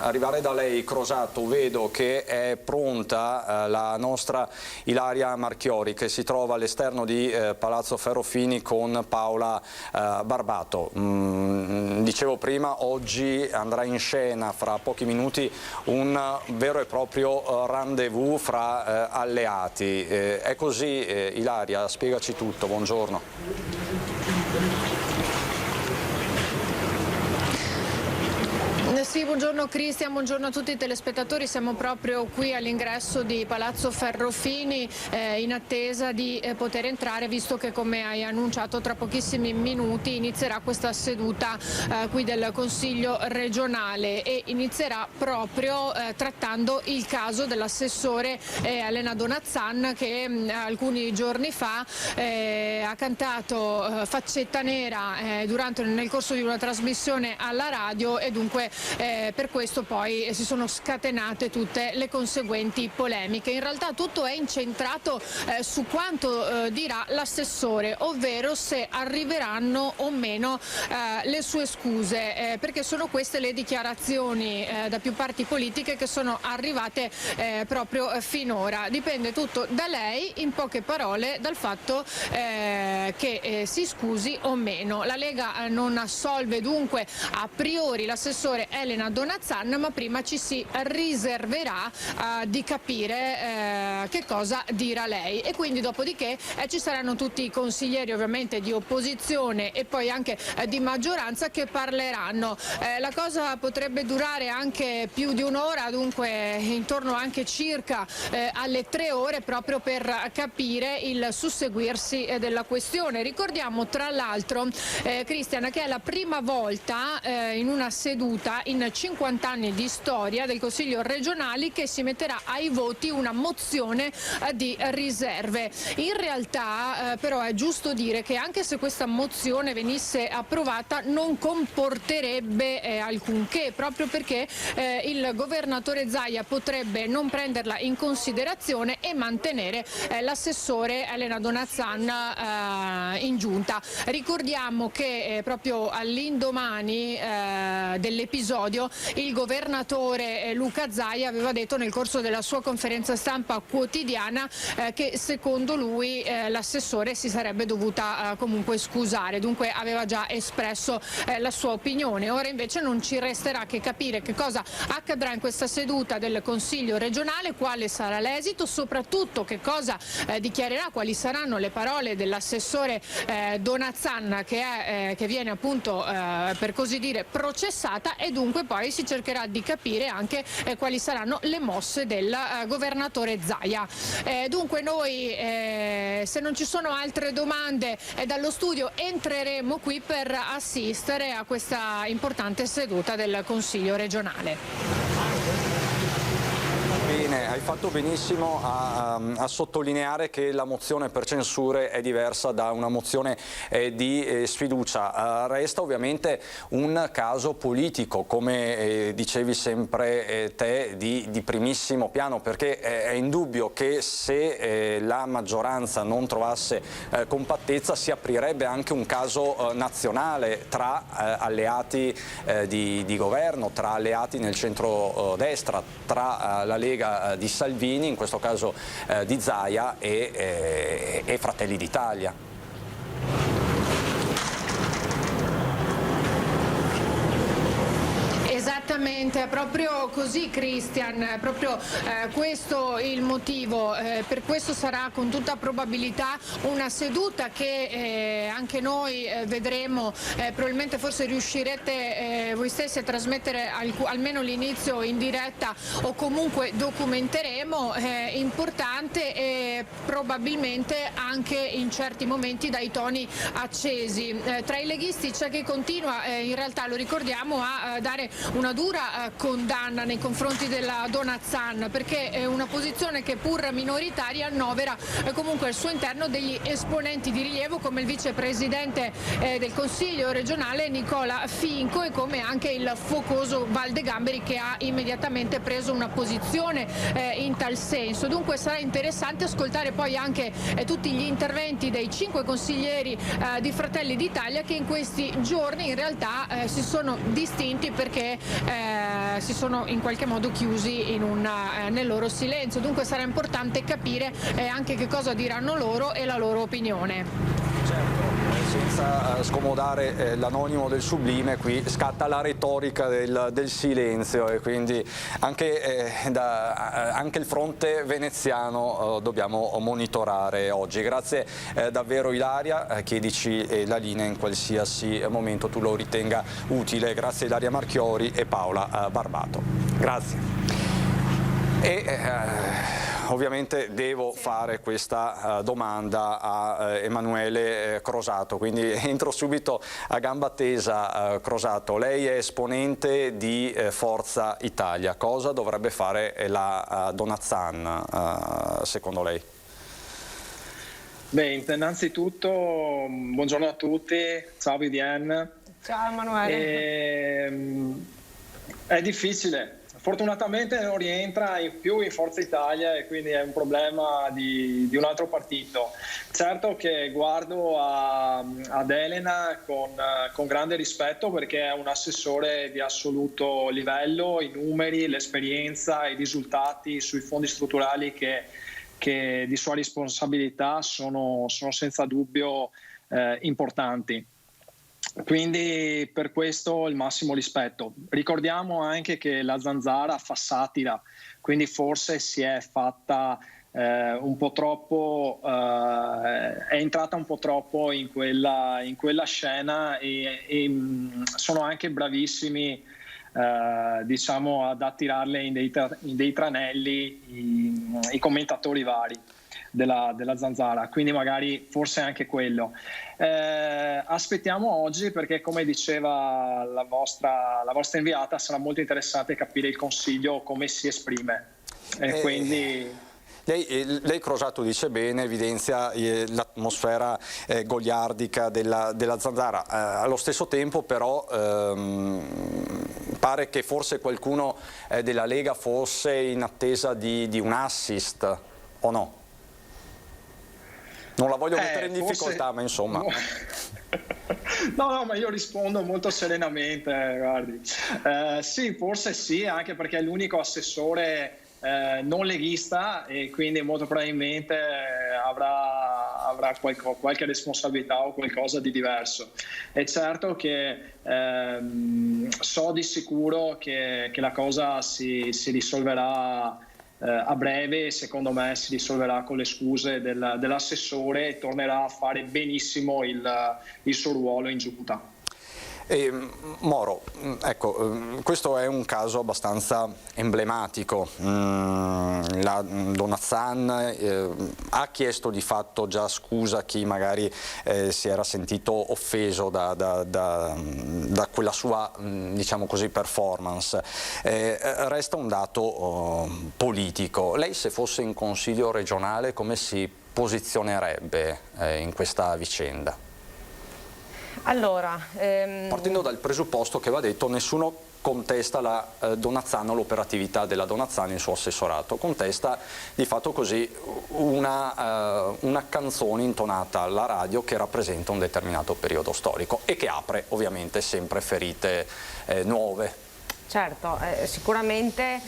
arrivare da lei, Crosato, vedo che è pronta la nostra Ilaria Marchiori, che si trova all'esterno di Palazzo Ferrofini con Paola Barbato. Dicevo prima, oggi andrà in scena fra pochi minuti un vero e proprio rendezvous fra alleati. È così, Ilaria? Spiegaci tutto, buongiorno. Sì, buongiorno Cristian, buongiorno a tutti i telespettatori. Siamo proprio qui all'ingresso di Palazzo Ferrofini in attesa di poter entrare, visto che, come hai annunciato, tra pochissimi minuti inizierà questa seduta qui del Consiglio regionale e inizierà proprio trattando il caso dell'assessore Elena Donazzan, che alcuni giorni fa ha cantato Faccetta Nera nel corso di una trasmissione alla radio, e dunque per questo poi si sono scatenate tutte le conseguenti polemiche. In realtà tutto è incentrato su quanto dirà l'assessore, ovvero se arriveranno o meno le sue scuse, perché sono queste le dichiarazioni da più parti politiche che sono arrivate proprio finora. Dipende tutto da lei, in poche parole, dal fatto che si scusi o meno. La Lega non assolve dunque a priori l'assessore Elena Donazzan, ma prima ci si riserverà di capire che cosa dirà lei, e quindi dopodiché ci saranno tutti i consiglieri, ovviamente di opposizione e poi anche di maggioranza, che parleranno. La cosa potrebbe durare anche più di un'ora, dunque intorno anche circa alle 3 ore, proprio per capire il susseguirsi della questione. Ricordiamo tra l'altro, Cristian, che è la prima volta in una seduta in 50 anni di storia del Consiglio regionale che si metterà ai voti una mozione di riserve. In realtà però è giusto dire che anche se questa mozione venisse approvata non comporterebbe alcunché, proprio perché il governatore Zaia potrebbe non prenderla in considerazione e mantenere l'assessore Elena Donazzan in giunta. Ricordiamo che proprio all'indomani dell'episodio il governatore Luca Zaia aveva detto nel corso della sua conferenza stampa quotidiana che secondo lui l'assessore si sarebbe dovuta comunque scusare, dunque aveva già espresso la sua opinione. Ora invece non ci resterà che capire che cosa accadrà in questa seduta del Consiglio regionale, quale sarà l'esito, soprattutto che cosa dichiarerà, quali saranno le parole dell'assessore Donazzan, che viene appunto per così dire processata, e dunque poi si cercherà di capire anche quali saranno le mosse del governatore Zaia. Dunque noi, se non ci sono altre domande dallo studio, entreremo qui per assistere a questa importante seduta del Consiglio regionale. Bene, hai fatto benissimo a sottolineare che la mozione per censure è diversa da una mozione di sfiducia. Resta ovviamente un caso politico, come dicevi sempre te, di primissimo piano, perché è indubbio che se la maggioranza non trovasse compattezza si aprirebbe anche un caso nazionale tra alleati di governo, tra alleati nel centro-destra, tra la Lega di Salvini, in questo caso di Zaia, e Fratelli d'Italia. Esattamente, è proprio così, Cristian, è proprio questo il motivo. Per questo sarà con tutta probabilità una seduta che anche noi vedremo, probabilmente forse riuscirete voi stessi a trasmettere almeno l'inizio in diretta, o comunque documenteremo, importante e probabilmente anche in certi momenti dai toni accesi. Tra i leghisti c'è chi continua, in realtà lo ricordiamo, a dare una dura condanna nei confronti della Donazzan, perché è una posizione che pur minoritaria annovera comunque al suo interno degli esponenti di rilievo, come il vicepresidente del Consiglio regionale Nicola Finco, e come anche il focoso Valdegamberi, che ha immediatamente preso una posizione in tal senso. Dunque sarà interessante ascoltare poi anche tutti gli interventi dei 5 consiglieri di Fratelli d'Italia, che in questi giorni in realtà si sono distinti perché si sono in qualche modo chiusi nel loro silenzio. Dunque sarà importante capire anche che cosa diranno loro e la loro opinione. Senza scomodare l'anonimo del Sublime, qui scatta la retorica del silenzio e quindi anche il fronte veneziano dobbiamo monitorare oggi. Grazie davvero Ilaria, chiedici la linea in qualsiasi momento tu lo ritenga utile. Grazie Ilaria Marchiori e Paola Barbato. Grazie. Ovviamente devo fare questa domanda a Emanuele Crosato, quindi entro subito a gamba tesa. Crosato, lei è esponente di Forza Italia, cosa dovrebbe fare la Donazzan secondo lei? Beh, innanzitutto buongiorno a tutti, ciao Vivienne. Ciao Emanuele. È difficile. Fortunatamente non rientra più in Forza Italia e quindi è un problema di un altro partito. Certo che guardo ad Elena con grande rispetto perché è un assessore di assoluto livello, i numeri, l'esperienza, i risultati sui fondi strutturali che di sua responsabilità sono senza dubbio importanti. Quindi per questo il massimo rispetto. Ricordiamo anche che la Zanzara fa satira, quindi forse si è fatta un po' troppo, è entrata un po' troppo in quella scena e sono anche bravissimi diciamo ad attirarle in dei tranelli i commentatori vari della Zanzara, quindi magari forse anche quello. Aspettiamo oggi perché, come diceva la vostra inviata, sarà molto interessante capire il Consiglio come si esprime. Quindi Lei Crosato dice bene, evidenzia l'atmosfera goliardica della Zanzara. Allo stesso tempo però pare che forse qualcuno della Lega fosse in attesa di un assist, o no? Non la voglio mettere in difficoltà, ma insomma. No, ma io rispondo molto serenamente, guardi. Sì, forse sì, anche perché è l'unico assessore non leghista e quindi molto probabilmente avrà qualche responsabilità o qualcosa di diverso. È certo che so di sicuro che la cosa si risolverà a breve, secondo me si risolverà con le scuse dell'assessore e tornerà a fare benissimo il suo ruolo in giunta. Moro, ecco, questo è un caso abbastanza emblematico. La Donazzan ha chiesto di fatto già scusa a chi magari si era sentito offeso da quella sua, diciamo così, performance. Resta un dato politico. Lei, se fosse in Consiglio regionale, come si posizionerebbe in questa vicenda? Allora, partendo dal presupposto che va detto, nessuno contesta la Donazzan o l'operatività della Donazzan, il suo assessorato, contesta di fatto così una canzone intonata alla radio che rappresenta un determinato periodo storico e che apre ovviamente sempre ferite nuove. Certo, sicuramente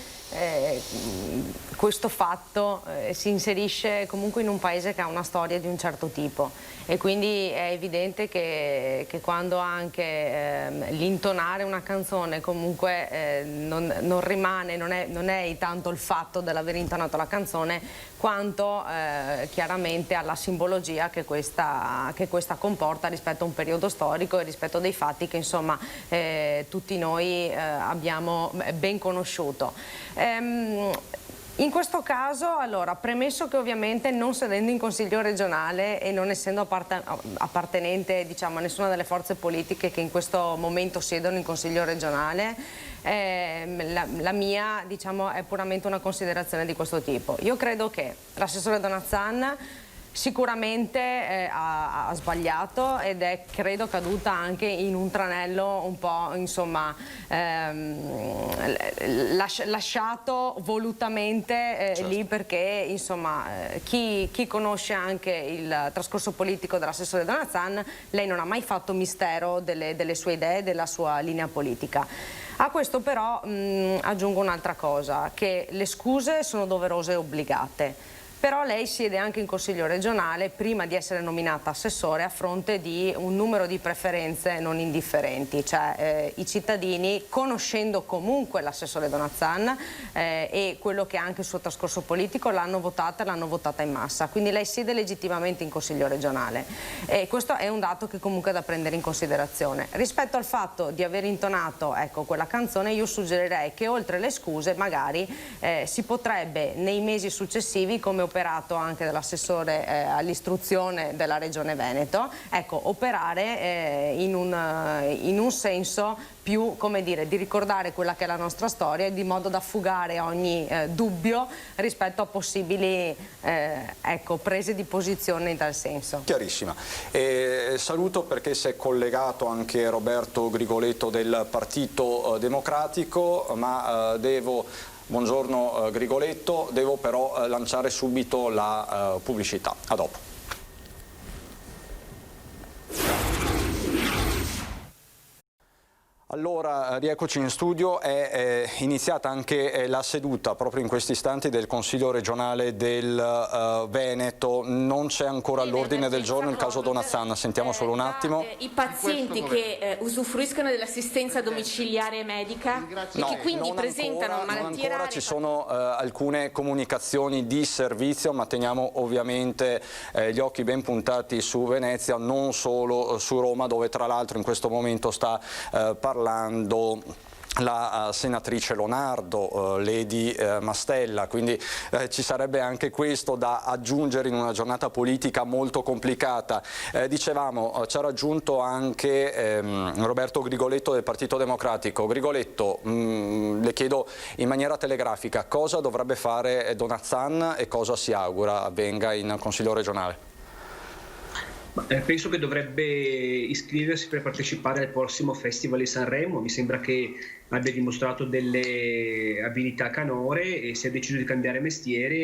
questo fatto si inserisce comunque in un paese che ha una storia di un certo tipo e quindi è evidente che quando anche l'intonare una canzone comunque non rimane, non è tanto il fatto dell'aver intonato la canzone quanto chiaramente alla simbologia che questa comporta rispetto a un periodo storico e rispetto a dei fatti che insomma tutti noi abbiamo ben conosciuto. In questo caso, allora, premesso che ovviamente non sedendo in Consiglio regionale e non essendo appartenente, diciamo, a nessuna delle forze politiche che in questo momento siedono in Consiglio regionale, la mia, diciamo, è puramente una considerazione di questo tipo. Io credo che l'assessore Donazzan sicuramente ha sbagliato ed è, credo, caduta anche in un tranello un po', insomma, lasciato volutamente lì perché, insomma, chi conosce anche il trascorso politico dell'assessore Donazzan, lei non ha mai fatto mistero delle sue idee, della sua linea politica. A questo però aggiungo un'altra cosa, che le scuse sono doverose e obbligate. Però lei siede anche in Consiglio regionale prima di essere nominata assessore a fronte di un numero di preferenze non indifferenti, cioè i cittadini, conoscendo comunque l'assessore Donazzan e quello che è anche il suo trascorso politico, l'hanno votata in massa, quindi lei siede legittimamente in Consiglio regionale e questo è un dato che comunque è da prendere in considerazione. Rispetto al fatto di aver intonato quella canzone, io suggerirei che oltre le scuse magari si potrebbe nei mesi successivi, come operato anche dall'assessore all'istruzione della Regione Veneto, operare in un senso più, come dire, di ricordare quella che è la nostra storia, di modo da fugare ogni dubbio rispetto a possibili prese di posizione in tal senso. Chiarissima. Saluto perché si è collegato anche Roberto Grigoletto del Partito Democratico, ma buongiorno Grigoletto, devo però lanciare subito la pubblicità. A dopo. Allora, rieccoci in studio, è iniziata anche la seduta proprio in questi istanti del Consiglio regionale del Veneto, non c'è ancora all'ordine del giorno il caso Donazzan, sentiamo solo un attimo. I pazienti che usufruiscono dell'assistenza domiciliare medica e che quindi presentano malattie rare. Ancora ci sono alcune comunicazioni di servizio, ma teniamo ovviamente gli occhi ben puntati su Venezia, non solo su Roma, dove tra l'altro in questo momento sta parlando la senatrice Lonardo, Lady Mastella, quindi ci sarebbe anche questo da aggiungere in una giornata politica molto complicata. Dicevamo, ci ha raggiunto anche Roberto Grigoletto del Partito Democratico. Grigoletto, le chiedo in maniera telegrafica cosa dovrebbe fare Donazzan e cosa si augura avvenga in Consiglio regionale? Penso che dovrebbe iscriversi per partecipare al prossimo Festival di Sanremo. Mi sembra che abbia dimostrato delle abilità canore e si è deciso di cambiare mestiere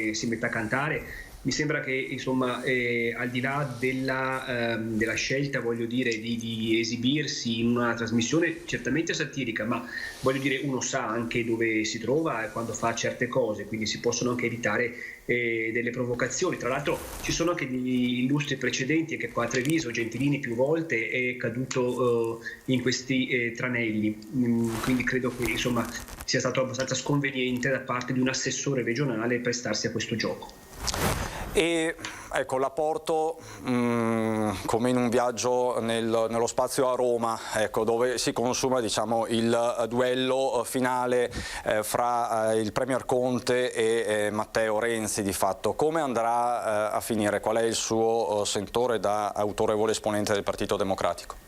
e si mette a cantare. Mi sembra che insomma al di là della scelta, voglio dire, di esibirsi in una trasmissione certamente satirica, ma voglio dire uno sa anche dove si trova quando fa certe cose, quindi si possono anche evitare delle provocazioni. Tra l'altro ci sono anche degli illustri precedenti, che qua a Treviso Gentilini più volte è caduto in questi tranelli, quindi credo che insomma sia stato abbastanza sconveniente da parte di un assessore regionale prestarsi a questo gioco. E ecco, la porto come in un viaggio nello spazio a Roma, ecco, dove si consuma, diciamo, il duello finale fra il Premier Conte e Matteo Renzi di fatto. Come andrà a finire? Qual è il suo sentore da autorevole esponente del Partito Democratico?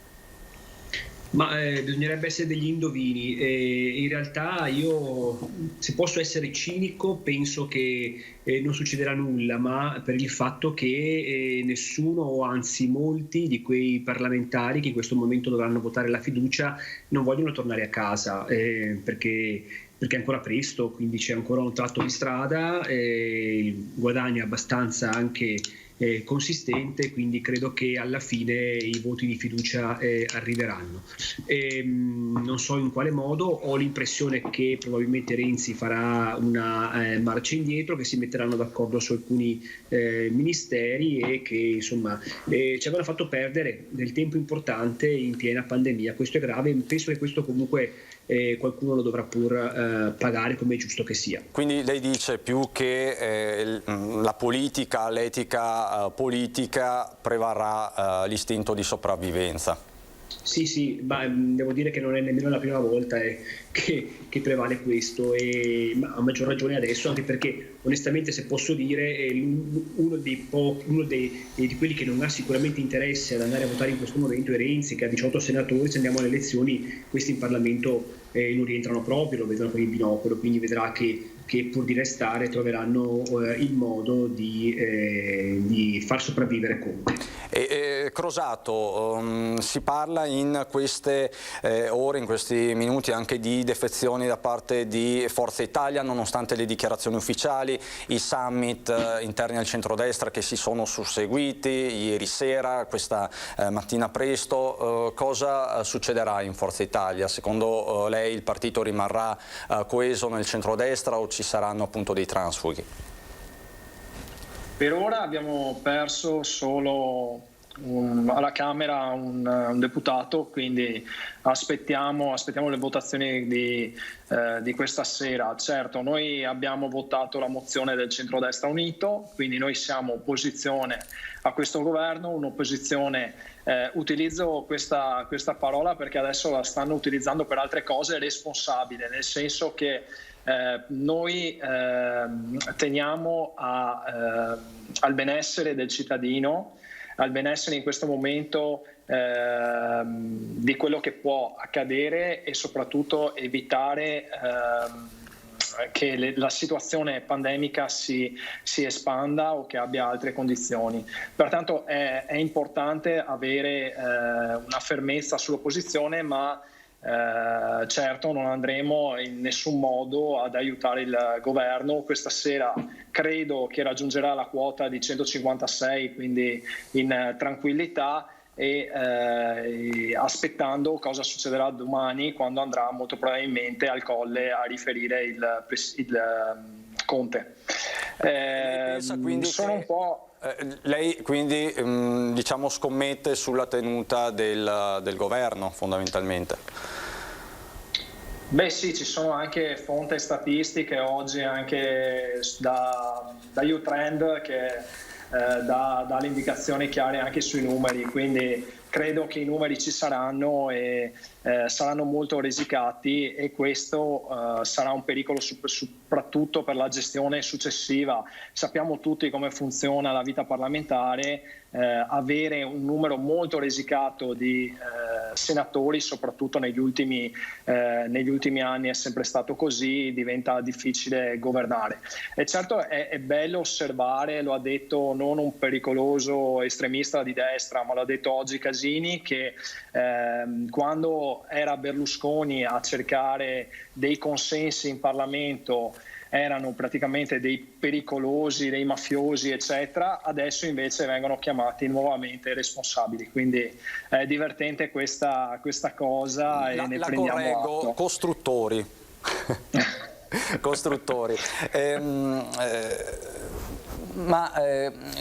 Ma bisognerebbe essere degli indovini. In realtà io, se posso essere cinico, penso che non succederà nulla, ma per il fatto che nessuno, o anzi molti di quei parlamentari che in questo momento dovranno votare la fiducia non vogliono tornare a casa perché è ancora presto, quindi c'è ancora un tratto di strada, il guadagno è abbastanza anche consistente, quindi credo che alla fine i voti di fiducia arriveranno. Non so in quale modo, ho l'impressione che probabilmente Renzi farà una marcia indietro, che si metteranno d'accordo su alcuni ministeri e che insomma ci avevano fatto perdere del tempo importante in piena pandemia. Questo è grave, penso che questo comunque qualcuno lo dovrà pur pagare, come è giusto che sia. Quindi lei dice più che la politica, l'etica politica prevarrà l'istinto di sopravvivenza. Sì, ma devo dire che non è nemmeno la prima volta che prevale questo, e a maggior ragione adesso, anche perché onestamente, se posso dire, uno di quelli che non ha sicuramente interesse ad andare a votare in questo momento è Renzi, che ha 18 senatori. Se andiamo alle elezioni, questi in Parlamento non rientrano proprio, lo vedono con il binocolo, quindi vedrà che che pur di restare troveranno il modo di far sopravvivere Conte. Crosato, si parla in queste ore, in questi minuti anche di defezioni da parte di Forza Italia, nonostante le dichiarazioni ufficiali, i summit interni al centrodestra che si sono susseguiti ieri sera, questa mattina presto. Cosa succederà in Forza Italia? Secondo lei il partito rimarrà coeso nel centrodestra o ci saranno appunto dei transfughi? Per ora abbiamo perso solo alla Camera un deputato, quindi aspettiamo le votazioni di questa sera. Certo, noi abbiamo votato la mozione del centrodestra unito, quindi noi siamo opposizione a questo governo, un'opposizione, utilizzo questa parola perché adesso la stanno utilizzando per altre cose, responsabile, nel senso che noi teniamo al benessere del cittadino, al benessere in questo momento di quello che può accadere e soprattutto evitare che la situazione pandemica si espanda o che abbia altre condizioni. Pertanto è importante avere una fermezza sull'opposizione, ma certo non andremo in nessun modo ad aiutare il governo. Questa sera credo che raggiungerà la quota di 156, quindi in tranquillità, e aspettando cosa succederà domani, quando andrà molto probabilmente al Colle a riferire il Conte. Sono un po'... Lei quindi diciamo scommette sulla tenuta del governo fondamentalmente? Beh sì, ci sono anche fonti statistiche oggi anche da U-Trend che dà le indicazioni chiare anche sui numeri, quindi credo che i numeri ci saranno e saranno molto risicati, e questo sarà un pericolo soprattutto per la gestione successiva. Sappiamo tutti come funziona la vita parlamentare, avere un numero molto risicato di senatori, soprattutto negli ultimi anni è sempre stato così, diventa difficile governare. E certo è bello osservare, lo ha detto non un pericoloso estremista di destra, ma l'ha detto oggi Casini, che quando era Berlusconi a cercare dei consensi in Parlamento erano praticamente dei pericolosi, dei mafiosi eccetera, adesso invece vengono chiamati nuovamente responsabili, quindi è divertente questa cosa e ne prendiamo atto. Costruttori. Costruttori.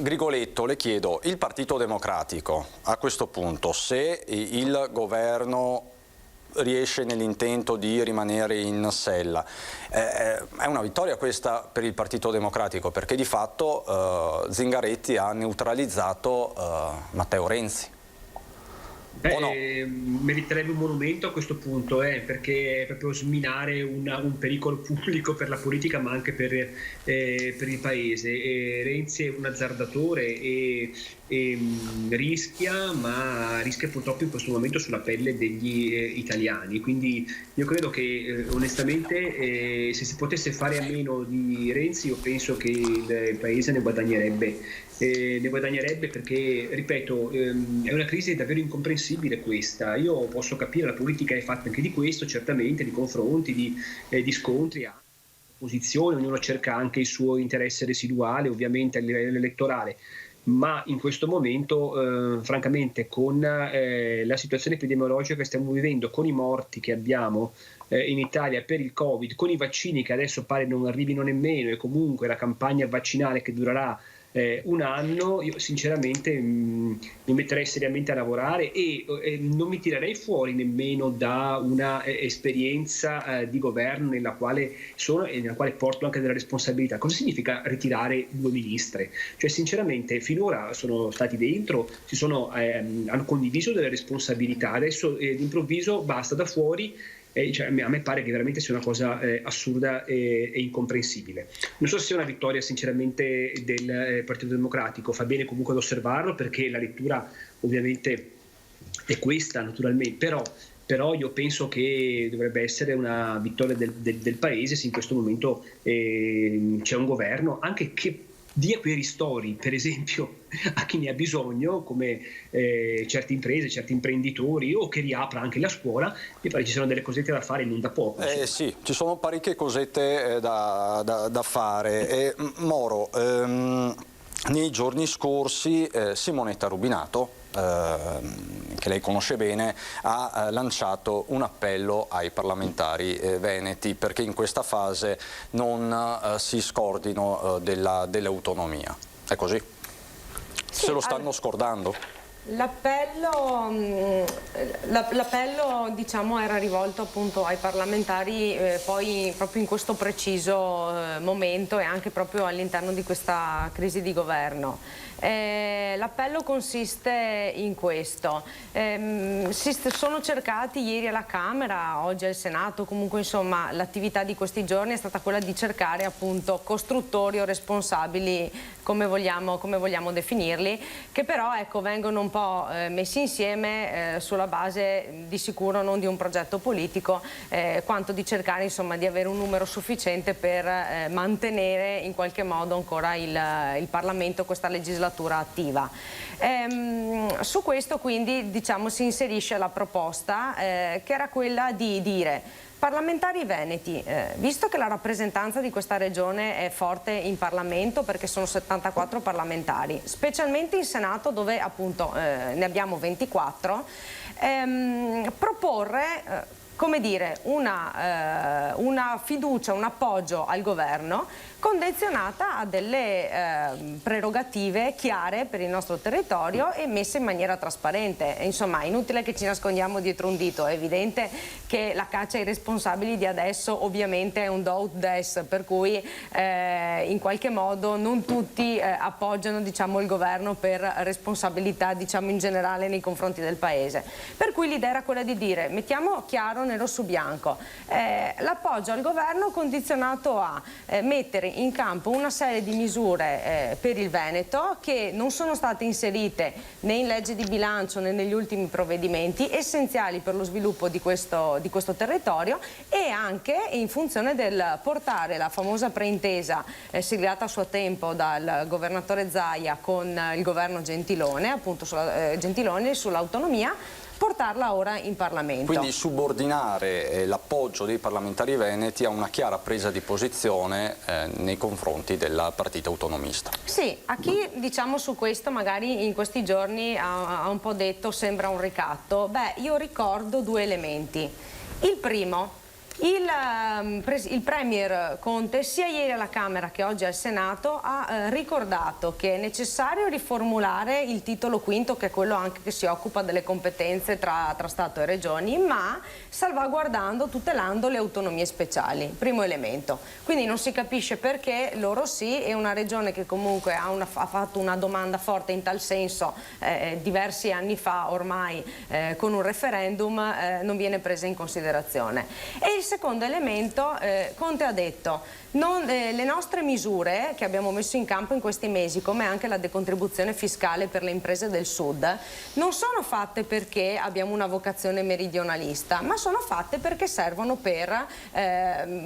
Grigoletto, le chiedo, il Partito Democratico a questo punto, se il governo riesce nell'intento di rimanere in sella, è una vittoria questa per il Partito Democratico, perché di fatto Zingaretti ha neutralizzato Matteo Renzi. Meriterebbe un monumento a questo punto, perché è proprio sminare un pericolo pubblico per la politica, ma anche per il paese. Renzi è un azzardatore e rischia purtroppo in questo momento sulla pelle degli italiani, quindi io credo che onestamente se si potesse fare a meno di Renzi, io penso che il paese ne guadagnerebbe, perché, ripeto, è una crisi davvero incomprensibile questa. Io posso capire, la politica è fatta anche di questo, certamente, di confronti, di scontri, posizioni, ognuno cerca anche il suo interesse residuale ovviamente a livello elettorale, ma in questo momento francamente con la situazione epidemiologica che stiamo vivendo, con i morti che abbiamo in Italia per il Covid, con i vaccini che adesso pare non arrivino nemmeno, e comunque la campagna vaccinale che durerà un anno, io sinceramente mi metterei seriamente a lavorare e non mi tirerei fuori nemmeno da una esperienza di governo nella quale sono e nella quale porto anche delle responsabilità. Cosa significa ritirare 2 ministre? Cioè sinceramente finora sono stati dentro, hanno condiviso delle responsabilità, adesso d'improvviso basta da fuori. Cioè, a me pare che veramente sia una cosa assurda e incomprensibile. Non so se sia una vittoria sinceramente del Partito Democratico, fa bene comunque ad osservarlo, perché la lettura ovviamente è questa naturalmente, però però io penso che dovrebbe essere una vittoria del Paese se in questo momento c'è un governo anche che dia quei ristori, per esempio, a chi ne ha bisogno, come certe imprese, certi imprenditori, o che riapra anche la scuola. Mi pare ci sono delle cosette da fare non da poco. Sì, ci sono parecchie cosette da fare. Moro, nei giorni scorsi Simonetta Rubinato, che lei conosce bene, ha lanciato un appello ai parlamentari veneti perché in questa fase non si scordino dell'autonomia. È così? Sì, se lo stanno scordando? L'appello diciamo, era rivolto appunto ai parlamentari poi proprio in questo preciso momento e anche proprio all'interno di questa crisi di governo. L'appello consiste in questo: sono cercati ieri alla Camera, oggi al Senato, comunque insomma l'attività di questi giorni è stata quella di cercare appunto costruttori o responsabili, come vogliamo definirli, che però ecco, vengono un po' messi insieme sulla base di sicuro non di un progetto politico, quanto di cercare insomma di avere un numero sufficiente per mantenere in qualche modo ancora il Parlamento, questa legislatura attiva. Su questo quindi diciamo si inserisce la proposta che era quella di dire: parlamentari veneti, visto che la rappresentanza di questa regione è forte in Parlamento perché sono 74 parlamentari, specialmente in Senato dove appunto ne abbiamo 24, proporre come dire, una fiducia, un appoggio al governo condizionata a delle prerogative chiare per il nostro territorio e messe in maniera trasparente. Insomma, è inutile che ci nascondiamo dietro un dito, è evidente che la caccia ai responsabili di adesso ovviamente è un do ut des, per cui in qualche modo non tutti appoggiano diciamo, il governo per responsabilità diciamo, in generale nei confronti del Paese. Per cui l'idea era quella di dire: mettiamo chiaro nero su bianco l'appoggio al governo condizionato a mettere in campo una serie di misure per il Veneto che non sono state inserite né in legge di bilancio né negli ultimi provvedimenti, essenziali per lo sviluppo di questo territorio, e anche in funzione del portare la famosa preintesa siglata a suo tempo dal governatore Zaia con il governo Gentiloni, appunto Gentiloni sull'autonomia, portarla ora in Parlamento. Quindi subordinare l'appoggio dei parlamentari veneti a una chiara presa di posizione nei confronti del partito autonomista. Sì, a chi diciamo su questo magari in questi giorni ha un po' detto sembra un ricatto, beh, io ricordo due elementi. Il primo: il Premier Conte sia ieri alla Camera che oggi al Senato ha ricordato che è necessario riformulare il titolo quinto, che è quello anche che si occupa delle competenze tra Stato e Regioni, ma salvaguardando, tutelando le autonomie speciali. Primo elemento. Quindi non si capisce perché loro sì e una regione che comunque ha fatto una domanda forte in tal senso diversi anni fa ormai con un referendum non viene presa in considerazione. E il secondo elemento, Conte ha detto: le nostre misure che abbiamo messo in campo in questi mesi, come anche la decontribuzione fiscale per le imprese del Sud, non sono fatte perché abbiamo una vocazione meridionalista, ma sono fatte perché servono per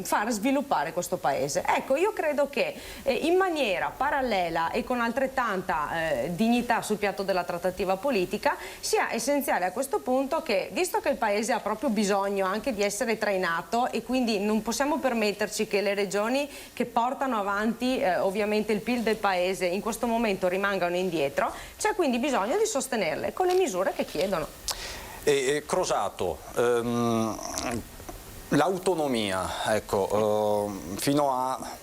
far sviluppare questo Paese. Ecco, io credo che in maniera parallela e con altrettanta dignità sul piatto della trattativa politica sia essenziale a questo punto che, visto che il Paese ha proprio bisogno anche di essere trainato e quindi non possiamo permetterci che le regioni che portano avanti ovviamente il PIL del Paese in questo momento rimangano indietro, c'è quindi bisogno di sostenerle con le misure che chiedono. Crosato, l'autonomia, ecco, fino a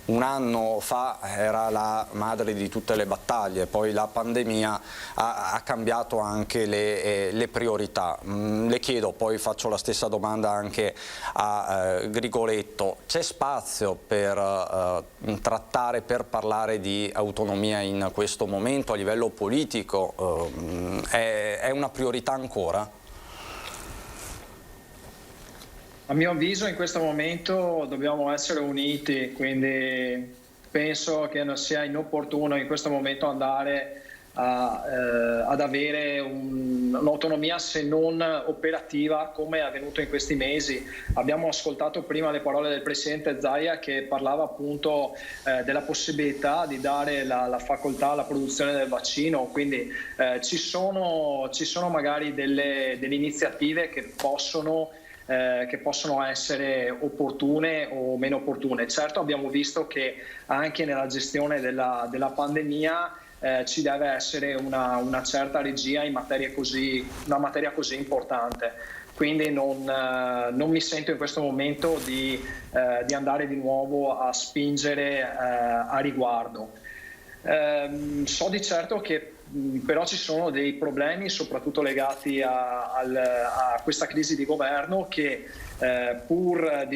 un anno fa era la madre di tutte le battaglie, poi la pandemia ha cambiato anche le priorità. Le chiedo, poi faccio la stessa domanda anche a Grigoletto: c'è spazio per trattare, per parlare di autonomia in questo momento a livello politico? È una priorità ancora? A mio avviso in questo momento dobbiamo essere uniti, quindi penso che non sia inopportuno in questo momento andare ad avere un'autonomia se non operativa, come è avvenuto in questi mesi. Abbiamo ascoltato prima le parole del Presidente Zaia, che parlava appunto della possibilità di dare la facoltà alla produzione del vaccino, quindi ci sono magari delle iniziative che possono essere opportune o meno opportune. Certo, abbiamo visto che anche nella gestione della pandemia ci deve essere una certa regia in una materia così importante. Quindi non mi sento in questo momento di andare di nuovo a spingere a riguardo. So di certo che però ci sono dei problemi soprattutto legati a questa crisi di governo che pur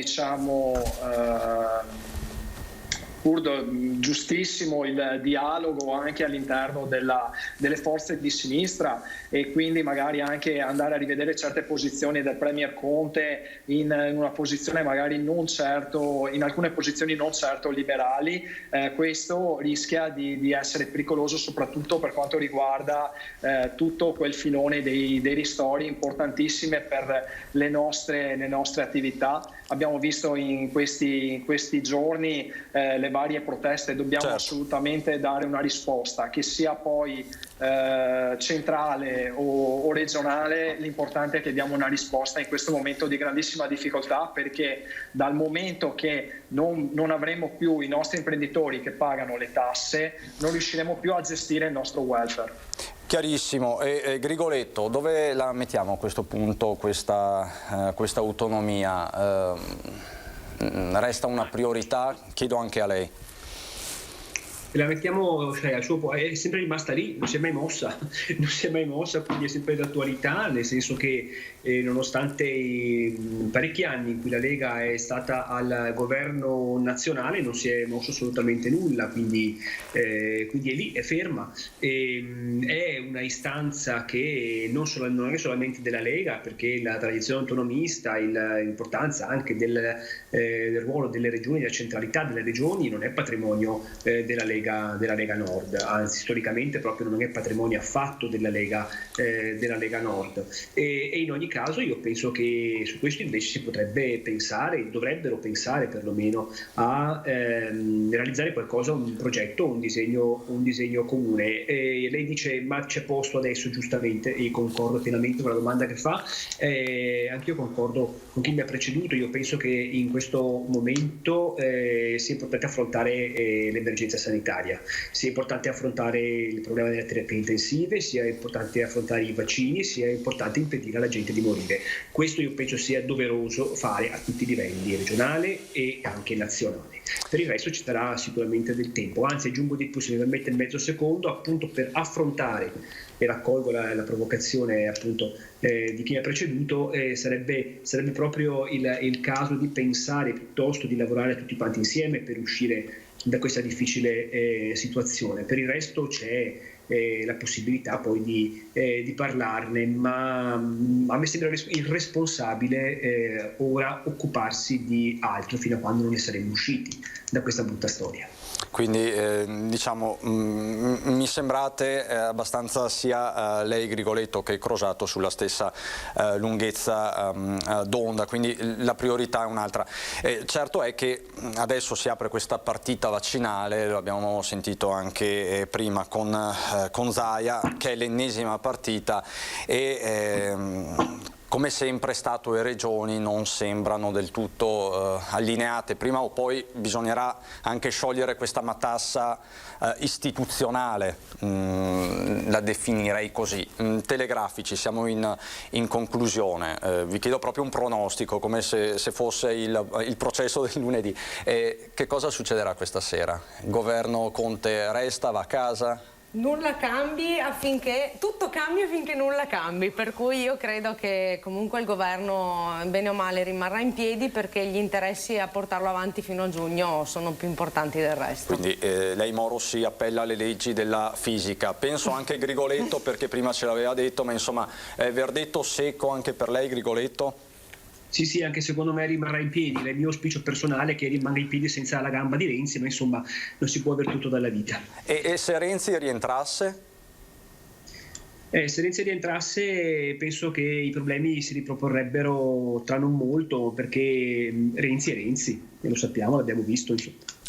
giustissimo il dialogo anche all'interno delle forze di sinistra, e quindi magari anche andare a rivedere certe posizioni del Premier Conte in una posizione magari non certo, in alcune posizioni non certo liberali. Questo rischia di essere pericoloso soprattutto per quanto riguarda tutto quel filone dei ristori importantissime per le nostre attività. Abbiamo visto in questi giorni le varie proteste, dobbiamo assolutamente dare una risposta, che sia poi centrale o regionale. L'importante è che diamo una risposta in questo momento di grandissima difficoltà, perché dal momento che non avremo più i nostri imprenditori che pagano le tasse, non riusciremo più a gestire il nostro welfare. Chiarissimo. E Grigoletto, dove la mettiamo a questo punto questa autonomia? Resta una priorità? Chiedo anche a lei. La mettiamo, è sempre rimasta lì, non si è mai mossa, quindi è sempre d'attualità, nel senso che nonostante parecchi anni in cui la Lega è stata al governo nazionale non si è mosso assolutamente nulla, quindi è lì, è ferma. È una istanza che non è solamente della Lega, perché la tradizione autonomista, l'importanza anche del ruolo delle regioni, della centralità delle regioni non è patrimonio della Lega Nord, anzi storicamente proprio non è patrimonio affatto della Lega Nord, e in ogni caso io penso che su questo invece si potrebbe pensare, dovrebbero pensare perlomeno a realizzare qualcosa, un progetto, un disegno comune. Lei dice ma c'è posto adesso, giustamente, e concordo pienamente con la domanda che fa. Anch'io concordo con chi mi ha preceduto. Io penso che in questo momento sia importante affrontare l'emergenza sanitaria, sia importante affrontare il problema delle terapie intensive, sia importante affrontare i vaccini, sia importante impedire alla gente di morire. Questo io penso sia doveroso fare a tutti i livelli, regionale e anche nazionale. Per il resto ci sarà sicuramente del tempo, anzi aggiungo di più, se mi permette mezzo secondo, appunto per affrontare, e raccolgo la provocazione appunto di chi mi ha preceduto, sarebbe proprio il caso di pensare piuttosto di lavorare tutti quanti insieme per uscire da questa difficile situazione. Per il resto c'è la possibilità poi di parlarne, ma a me sembra irresponsabile ora occuparsi di altro fino a quando non ne saremo usciti da questa brutta storia. Quindi mi sembrate abbastanza sia lei Grigoletto che Crosato sulla stessa lunghezza d'onda, quindi la priorità è un'altra. Certo è che adesso si apre questa partita vaccinale, lo abbiamo sentito anche prima con Zaia, che è l'ennesima partita, e come sempre Stato e Regioni non sembrano del tutto allineate. Prima o poi bisognerà anche sciogliere questa matassa istituzionale, la definirei così. Telegrafici, siamo in conclusione. Vi chiedo proprio un pronostico, come se fosse il processo del lunedì. Che cosa succederà questa sera? Il governo Conte resta, va a casa? Nulla cambi tutto cambia finché nulla cambi, per cui io credo che comunque il governo bene o male rimarrà in piedi, perché gli interessi a portarlo avanti fino a giugno sono più importanti del resto. Quindi lei Moro si appella alle leggi della fisica, penso anche Grigoletto, perché prima ce l'aveva detto, ma insomma verdetto secco anche per lei Grigoletto? Sì, anche secondo me rimarrà in piedi. Il mio auspicio personale è che rimanga in piedi senza la gamba di Renzi, ma insomma non si può aver tutto dalla vita. E se Renzi rientrasse? Se Renzi rientrasse penso che i problemi si riproporrebbero tra non molto, perché Renzi è Renzi, e lo sappiamo, l'abbiamo visto.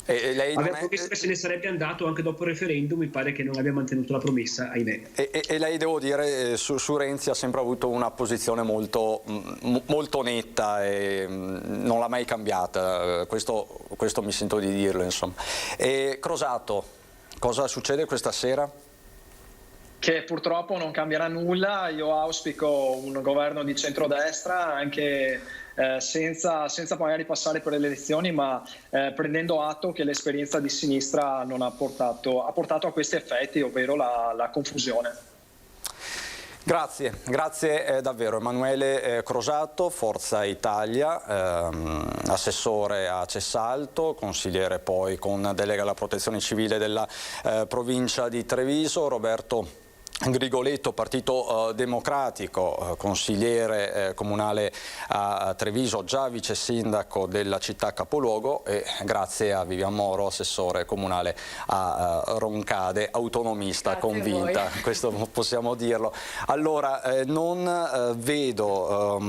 Aveva promesso che se ne sarebbe andato anche dopo il referendum, mi pare che non abbia mantenuto la promessa, ahimè. E lei, devo dire, su Renzi ha sempre avuto una posizione molto netta e non l'ha mai cambiata, questo mi sento di dirlo, insomma. E Crosato, cosa succede questa sera? Che purtroppo non cambierà nulla. Io auspico un governo di centrodestra anche senza magari passare per le elezioni, ma prendendo atto che l'esperienza di sinistra non ha portato a questi effetti, ovvero la confusione. Grazie davvero. Emanuele Crosato, Forza Italia, assessore a Cessalto, consigliere poi con delega alla protezione civile della provincia di Treviso. Roberto Grigoletto, Partito Democratico, consigliere comunale a Treviso, già vice sindaco della città capoluogo, e grazie a Vivian Moro, assessore comunale a Roncade, autonomista convinta, questo possiamo dirlo. Allora, non vedo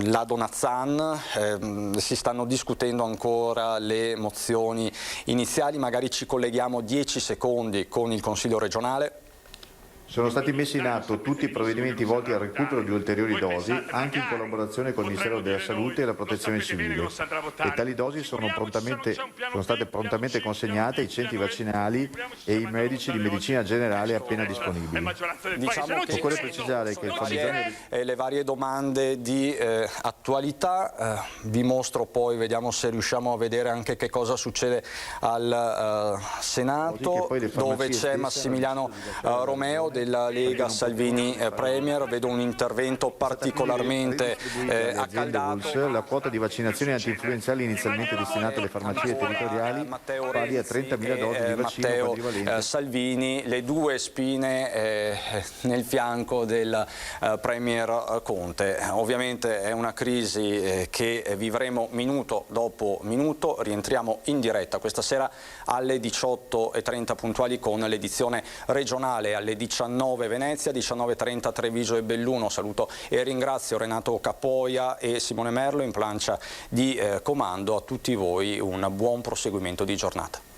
la Donazzan, si stanno discutendo ancora le mozioni iniziali, magari ci colleghiamo 10 secondi con il Consiglio regionale. Sono stati messi in atto tutti i provvedimenti volti al recupero di ulteriori dosi, anche in collaborazione con il Ministero della Salute e la Protezione Civile, e tali dosi sono state prontamente consegnate ai centri vaccinali e ai medici di medicina generale appena disponibili. Diciamo che occorre precisare che il fabbisogno le varie domande di attualità, vi mostro poi, vediamo se riusciamo a vedere anche che cosa succede al Senato, dove c'è Massimiliano Romeo della Lega Salvini Premier. Vedo un intervento particolarmente accaldato. La quota di vaccinazioni antinfluenzali inizialmente destinate alle farmacie territoriali pari a 30.000 dosi di vaccino quadrivalente. Salvini, le due spine nel fianco del Premier Conte. Ovviamente è una crisi che vivremo minuto dopo minuto. Rientriamo in diretta questa sera alle 18:30 puntuali con l'edizione regionale, alle 19 Venezia, 19:30 Treviso e Belluno. Saluto e ringrazio Renato Capoia e Simone Merlo in plancia di comando. A tutti voi un buon proseguimento di giornata.